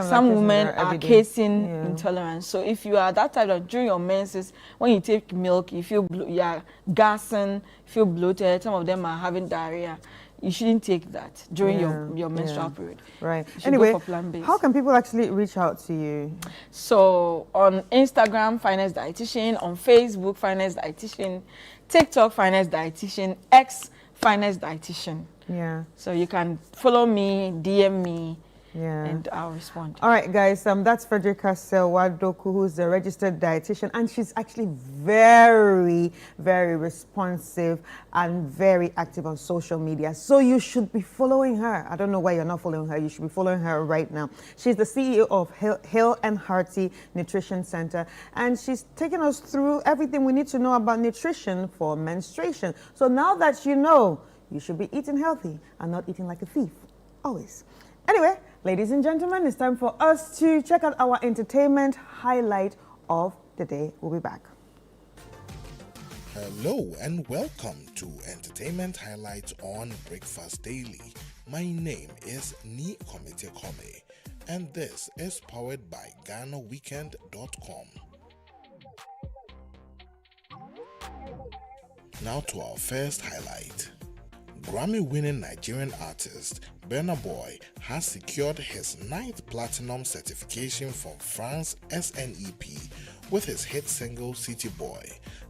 Some women are casein intolerant. So if you are that type of during your menses, when you take milk, you feel you are gassing, feel bloated. Some of them are having diarrhea. You shouldn't take that during your menstrual period.
Right.
Anyway,
how can people actually reach out to you?
So on Instagram, Finest Dietitian, on Facebook, Finest Dietitian, TikTok, Finest Dietitian, X, Finest Dietitian.
Yeah.
So you can follow me, DM me, and I'll respond.
All right, guys. That's Frederica Selwadoku, who's a registered dietitian, and she's actually very, very responsive and very active on social media. So you should be following her. I don't know why you're not following her. You should be following her right now. She's the CEO of Hale and Hearty Nutrition Center, and she's taking us through everything we need to know about nutrition for menstruation. So now that you know, you should be eating healthy and not eating like a thief. Always. Anyway, ladies and gentlemen, it's time for us to check out our entertainment highlight of the day. We'll be back.
Hello and welcome to Entertainment Highlights on Breakfast Daily. My name is Ni Komite Kome, and this is powered by GhanaWeekend.com. Now to our first highlight. Grammy-winning Nigerian artist Burna Boy has secured his 9th platinum certification from France SNEP with his hit single City Boy.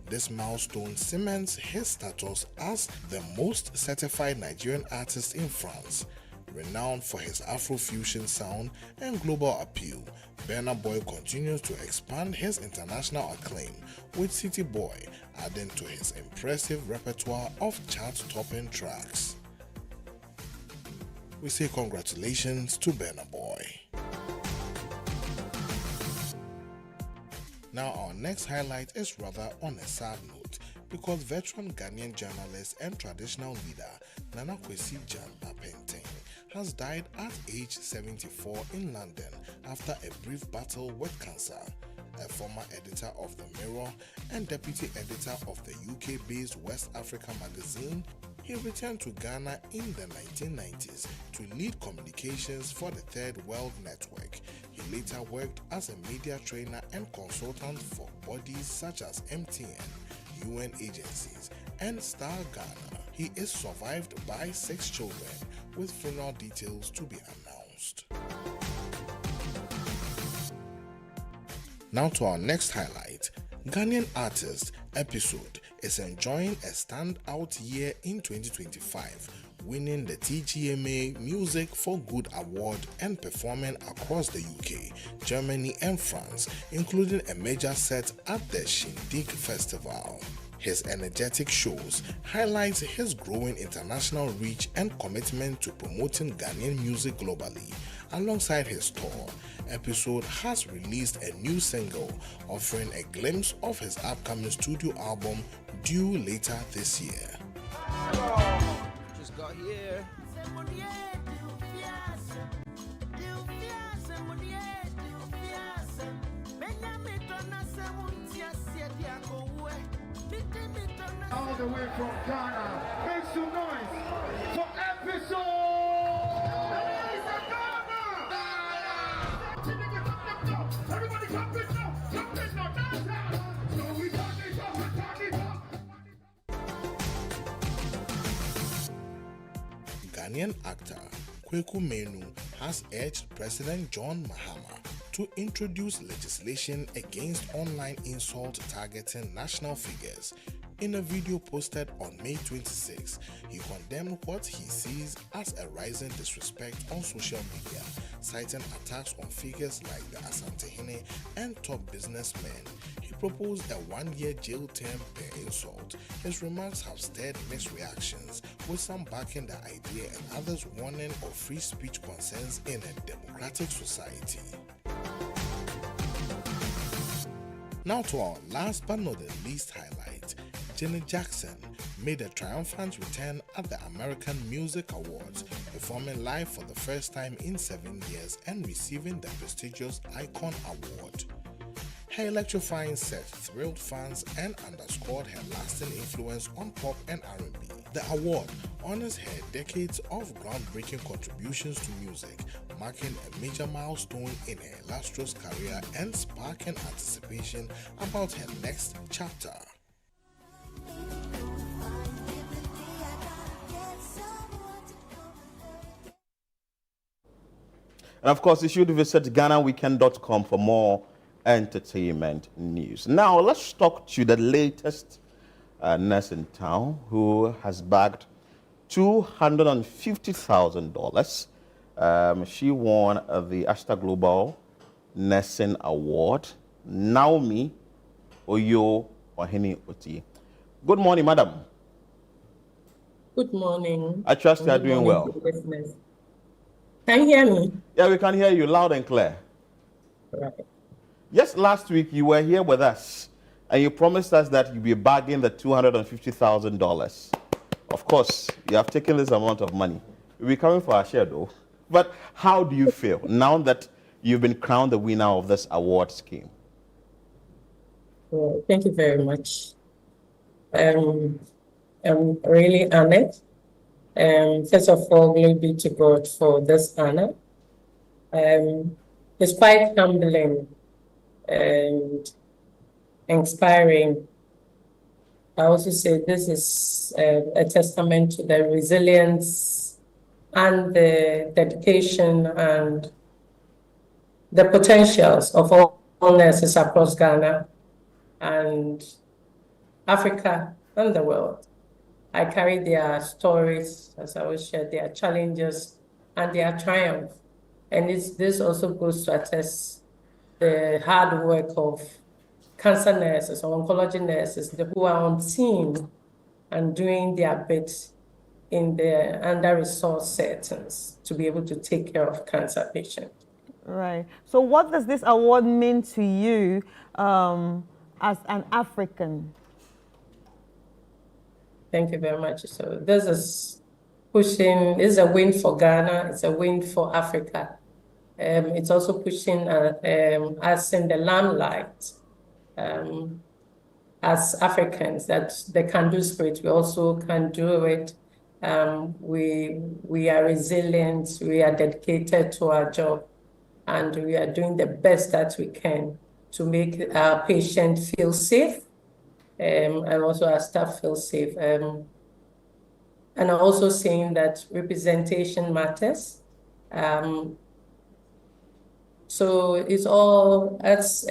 This milestone cements his status as the most certified Nigerian artist in France. Renowned for his Afrofusion sound and global appeal, Burna Boy continues to expand his international acclaim, with Citi Boy adding to his impressive repertoire of chart-topping tracks. We say congratulations to Burna Boy. Now our next highlight is rather on a sad note, because veteran Ghanaian journalist and traditional leader Nana Kwesi Jan Apenteng has died at age 74 in London after a brief battle with cancer. A former editor of The Mirror and deputy editor of the UK-based West Africa magazine, he returned to Ghana in the 1990s to lead communications for the Third World Network. He later worked as a media trainer and consultant for bodies such as MTN, UN agencies, and Star Ghana. He is survived by 6 children, with funeral details to be announced. Now to our next highlight. Ghanaian artist Episode is enjoying a standout year in 2025, winning the TGMA Music for Good Award and performing across the UK, Germany and France, including a major set at the Shindig Festival. His energetic shows highlight his growing international reach and commitment to promoting Ghanaian music globally. Alongside his tour, Episode has released a new single offering a glimpse of his upcoming studio album due later this year.
Just got here.
All the way from Ghana, make some noise for Episode! Everybody come in now, downtown! So we turn it up.
Ghanaian actor Kweku Menu has urged President John Mahama to introduce legislation against online insult targeting national figures. In a video posted on May 26, he condemned what he sees as a rising disrespect on social media, citing attacks on figures like the Asantehene and top businessmen. He proposed a 1-year jail term per insult. His remarks have stirred mixed reactions, with some backing the idea and others warning of free speech concerns in a democratic society. Now to our last but not the least highlight. Janet Jackson made a triumphant return at the American Music Awards, performing live for the first time in 7 years and receiving the prestigious Icon Award. Her electrifying set thrilled fans and underscored her lasting influence on pop and R&B. The award honors her decades of groundbreaking contributions to music, marking a major milestone in her illustrious career and sparking anticipation about her next chapter.
And of course, you should visit GhanaWeekend.com for more entertainment news. Now, let's talk to the latest nurse in town who has bagged $250,000. She won the Ashta Global Nursing Award. Naomi Oyo Wahini Oti. Good morning, madam.
Good morning.
I trust you are doing well.
Can you hear me?
Yeah, we can hear you loud and clear.
Right.
Yes, last week you were here with us and you promised us that you'd be bagging the $250,000. Of course, you have taken this amount of money. We'll be coming for our share though. But how do you feel now that you've been crowned the winner of this award scheme?
Well, thank you very much. I'm really honored. First of all, glory be to God for this honor. It's quite humbling and inspiring. I also say this is a testament to the resilience and the dedication and the potentials of all nurses across Ghana and Africa and the world. I carry their stories, as I always share, their challenges and their triumph. And this also goes to attest the hard work of cancer nurses or oncology nurses who are on team and doing their bit in the under-resourced settings to be able to take care of cancer patients.
Right. So what does this award mean to you as an African?
Thank you very much. So this is a win for Ghana, it's a win for Africa. It's also pushing us in the limelight as Africans, that the can-do spirit, we also can do it. We are resilient, we are dedicated to our job, and we are doing the best that we can to make our patients feel safe, and also our staff feel safe. And I'm also saying that representation matters. So it's all, as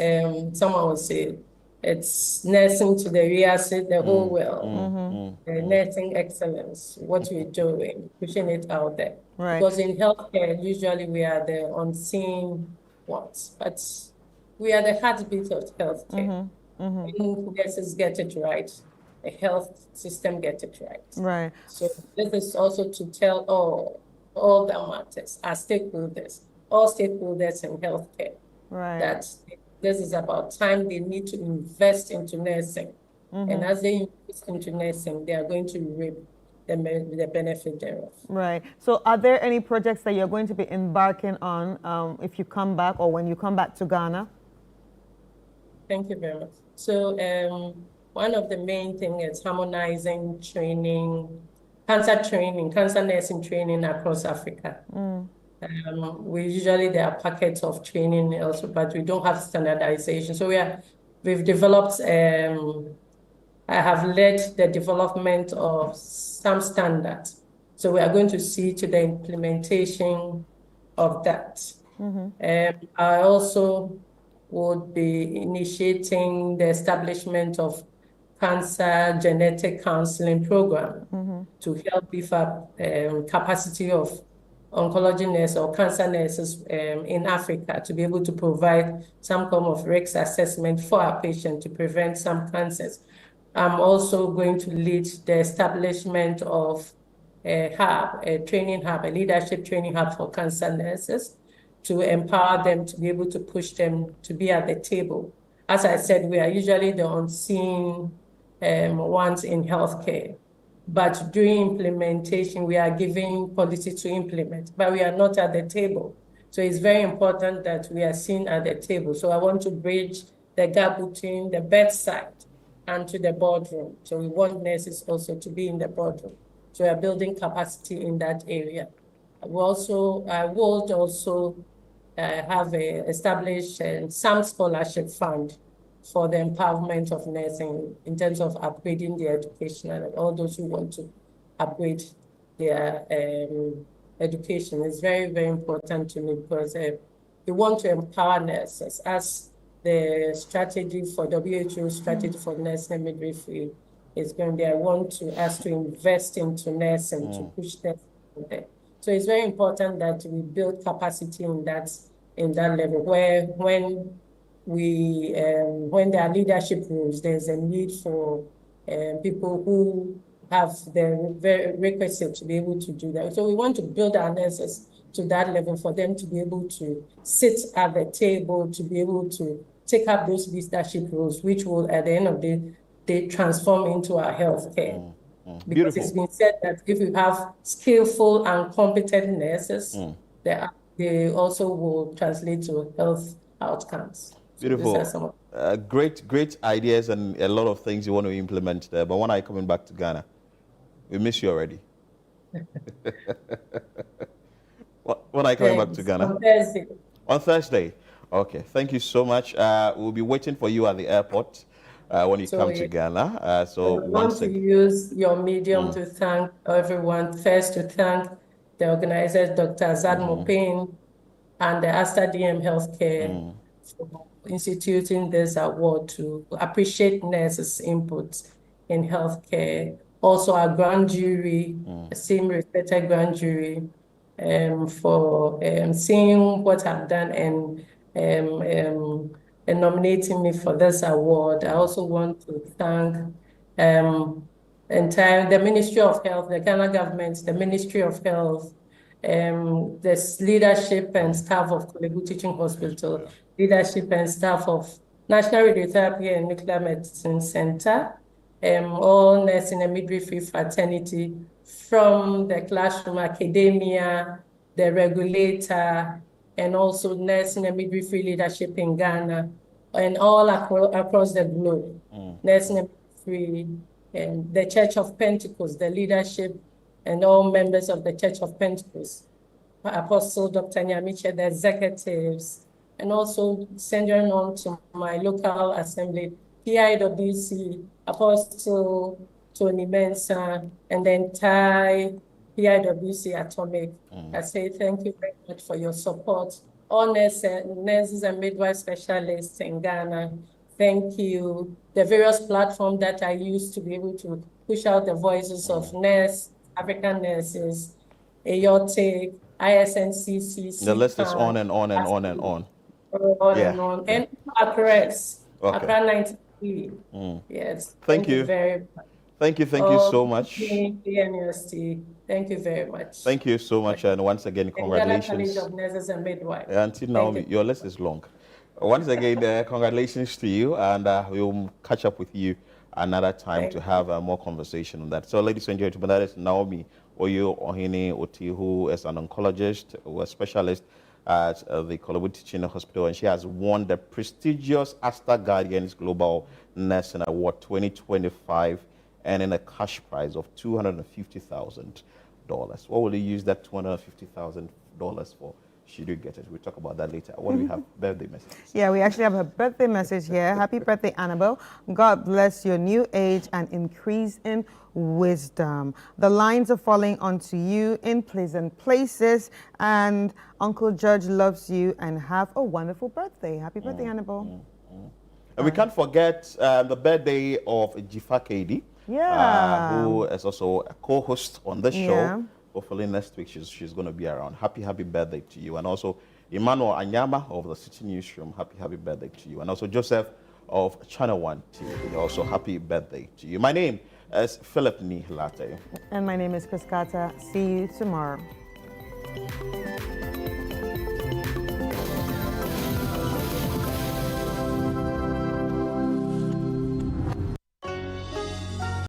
someone would say, it's nursing to the real the whole world. Nursing excellence, what we're doing, pushing it out there.
Right.
Because in healthcare, usually we are the unseen ones, but we are the heartbeat of healthcare. When nurses get it right, the health system gets it right.
Right.
So this is also to tell all that matters, our stakeholders, all stakeholders in healthcare, that this is about time they need to invest into nursing. And as they invest into nursing, they are going to reap the benefit thereof.
Right. So are there any projects that you're going to be embarking on if you come back or when you come back to Ghana?
Thank you very much. So one of the main things is harmonizing training, cancer nursing training across Africa. There are packets of training also, but we don't have standardization. So we've developed, I have led the development of some standards. So we are going to see to the implementation of that. I also would be initiating the establishment of cancer genetic counseling program to help beef up capacity of oncology nurses or cancer nurses in Africa to be able to provide some form of risk assessment for our patients to prevent some cancers. I'm also going to lead the establishment of a training hub, a leadership training hub for cancer nurses to empower them to be able to push them to be at the table. As I said, we are usually the unseen ones in healthcare. But during implementation, we are giving policy to implement, but we are not at the table. So it's very important that we are seen at the table. So I want to bridge the gap between the bedside and to the boardroom. So we want nurses also to be in the boardroom. So we are building capacity in that area. I will also have established some scholarship fund for the empowerment of nursing in terms of upgrading their education, and all those who want to upgrade their education is very, very important to me, because we want to empower nurses as the strategy for WHO strategy for nursing and midwifery is going to be. I want us to invest into nursing to push them there. So it's very important that we build capacity in that level, where when there are leadership roles, there's a need for people who have the very requisite to be able to do that. So we want to build our nurses to that level for them to be able to sit at the table, to be able to take up those leadership roles, which will, at the end of the day, transform into our healthcare. Because it's been said that if you have skillful and competent nurses, they also will translate to health outcomes.
Beautiful. Great ideas and a lot of things you want to implement there. But when are you coming back to Ghana? We miss you already. When are you coming back to Ghana?
On Thursday.
On Thursday. Okay. Thank you so much. We'll be waiting for you at the airport when you come to Ghana.
I want to use your medium to thank everyone. First, to thank the organizers, Dr. Azad Mopin and the Asta DM Healthcare for instituting this award to appreciate nurses' input in healthcare. Also, our grand jury, esteemed respected grand jury, for seeing what I've done and nominating me for this award. I also want to thank the Ministry of Health, the Ghana government, the Ministry of Health, the leadership and staff of Kolegu Teaching Hospital, leadership and staff of National Radiotherapy and Nuclear Medicine Center, all nursing and midwifery fraternity, from the classroom, academia, the regulator, and also nursing and midwifery leadership in Ghana, and all across the globe. Nursing and midwifery, and the Church of Pentecost, the leadership, and all members of the Church of Pentecost, Apostle Dr. Nyamiche, the executives, and also sending on to my local assembly, PIWC, Apostle Tony Mensah, and the entire PIWC Atomic. I say thank you very much for your support. All nurses and midwife specialists in Ghana, thank you. The various platforms that I use to be able to push out the voices of African nurses, aortic, ISNCC.
The list is on and on and on and on.
And on. And Accra's, Accra 93. Yes.
Thank you
very much.
Thank you so much.
University. Thank you very much.
Thank you so much, and once again, congratulations.
College of Nurses and Midwives.
Until now, your list is long. Once again, congratulations to you, and we'll catch up with you another time to have more conversation on that. So, ladies and gentlemen, that is Naomi Oyo Ohene Oti, who is an oncologist, who is a specialist at the Kolegu Teaching Hospital, and she has won the prestigious Asta Guardians Global Nursing Award 2025, earning a cash prize of $250,000. What will you use that $250,000 for? Should you get it? We'll talk about that later. What do we have? Birthday message.
Yeah, we actually have a birthday message here. Happy birthday, Annabelle. God bless your new age and increase in wisdom. The lines are falling onto you in pleasant places, and Uncle Judge loves you, and have a wonderful birthday. Happy birthday, Annabelle.
And we can't forget the birthday of Jifa KD, who is also a co-host on this show. Hopefully next week she's going to be around. Happy birthday to you. And also Emmanuel Anyama of the Citi Newsroom, happy birthday to you. And also Joseph of Channel 1 TV, also happy birthday to you. My name is Philip Ni Latte.
And my name is Chris Carter. See you tomorrow.